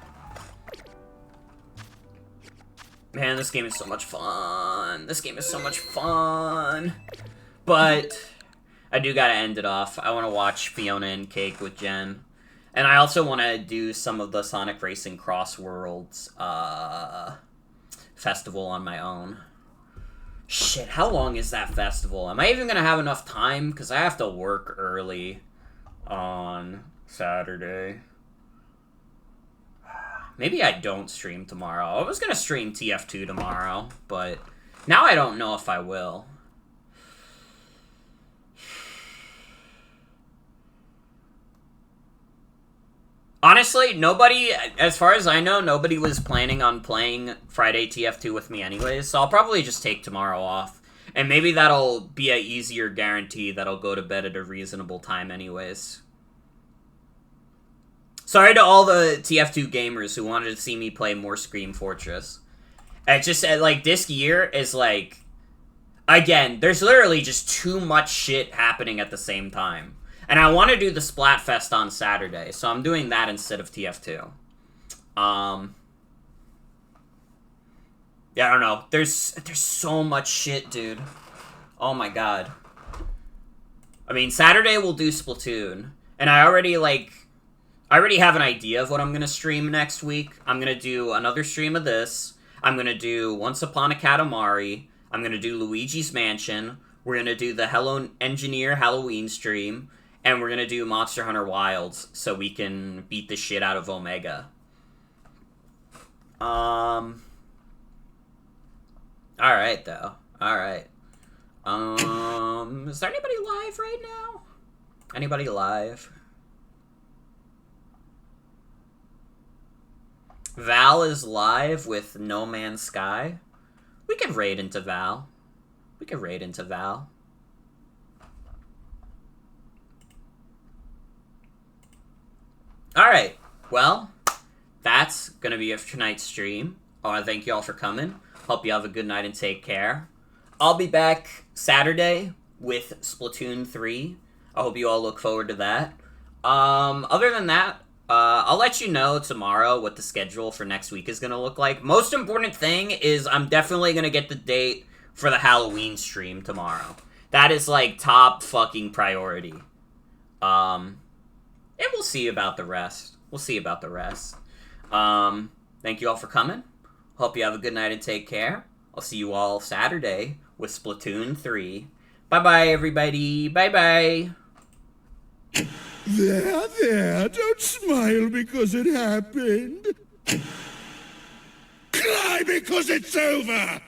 Man, this game is so much fun. This game is so much fun. But I do gotta end it off. I want to watch Fiona and Cake with Jen. And I also want to do some of the Sonic Racing Cross Worlds festival on my own. Shit, how long is that festival? Am I even gonna have enough time? Because I have to work early on Saturday. Maybe I don't stream tomorrow. I was gonna stream TF2 tomorrow, but now I don't know if I will. Honestly, nobody, as far as I know, nobody was planning on playing Friday TF2 with me anyways, so I'll probably just take tomorrow off. And maybe that'll be an easier guarantee that I'll go to bed at a reasonable time anyways. Sorry to all the TF2 gamers who wanted to see me play more Scream Fortress. It's just, like, this year is, like... Again, there's literally just too much shit happening at the same time. And I want to do the Splatfest on Saturday, so I'm doing that instead of TF2. Yeah, I don't know. There's so much shit, dude. Oh my god. I mean, Saturday we'll do Splatoon. And I already have an idea of what I'm going to stream next week. I'm going to do another stream of this. I'm going to do Once Upon a Katamari. I'm going to do Luigi's Mansion. We're going to do the Hello Engineer Halloween stream. And we're going to do Monster Hunter Wilds so we can beat the shit out of Omega. Alright, though. Alright. Is there anybody live right now? Anybody live? Val is live with No Man's Sky. We could raid into Val. We could raid into Val. Alright, well, that's gonna be it for tonight's stream. I want to thank you all for coming. Hope you have a good night and take care. I'll be back Saturday with Splatoon 3. I hope you all look forward to that. Other than that, I'll let you know tomorrow what the schedule for next week is going to look like. Most important thing is I'm definitely going to get the date for the Halloween stream tomorrow. That is, like, top fucking priority. And we'll see about the rest. We'll see about the rest. Thank you all for coming. Hope you have a good night and take care. I'll see you all Saturday with Splatoon 3. Bye-bye, everybody. Bye-bye. There, don't smile because it happened. Cry because it's over!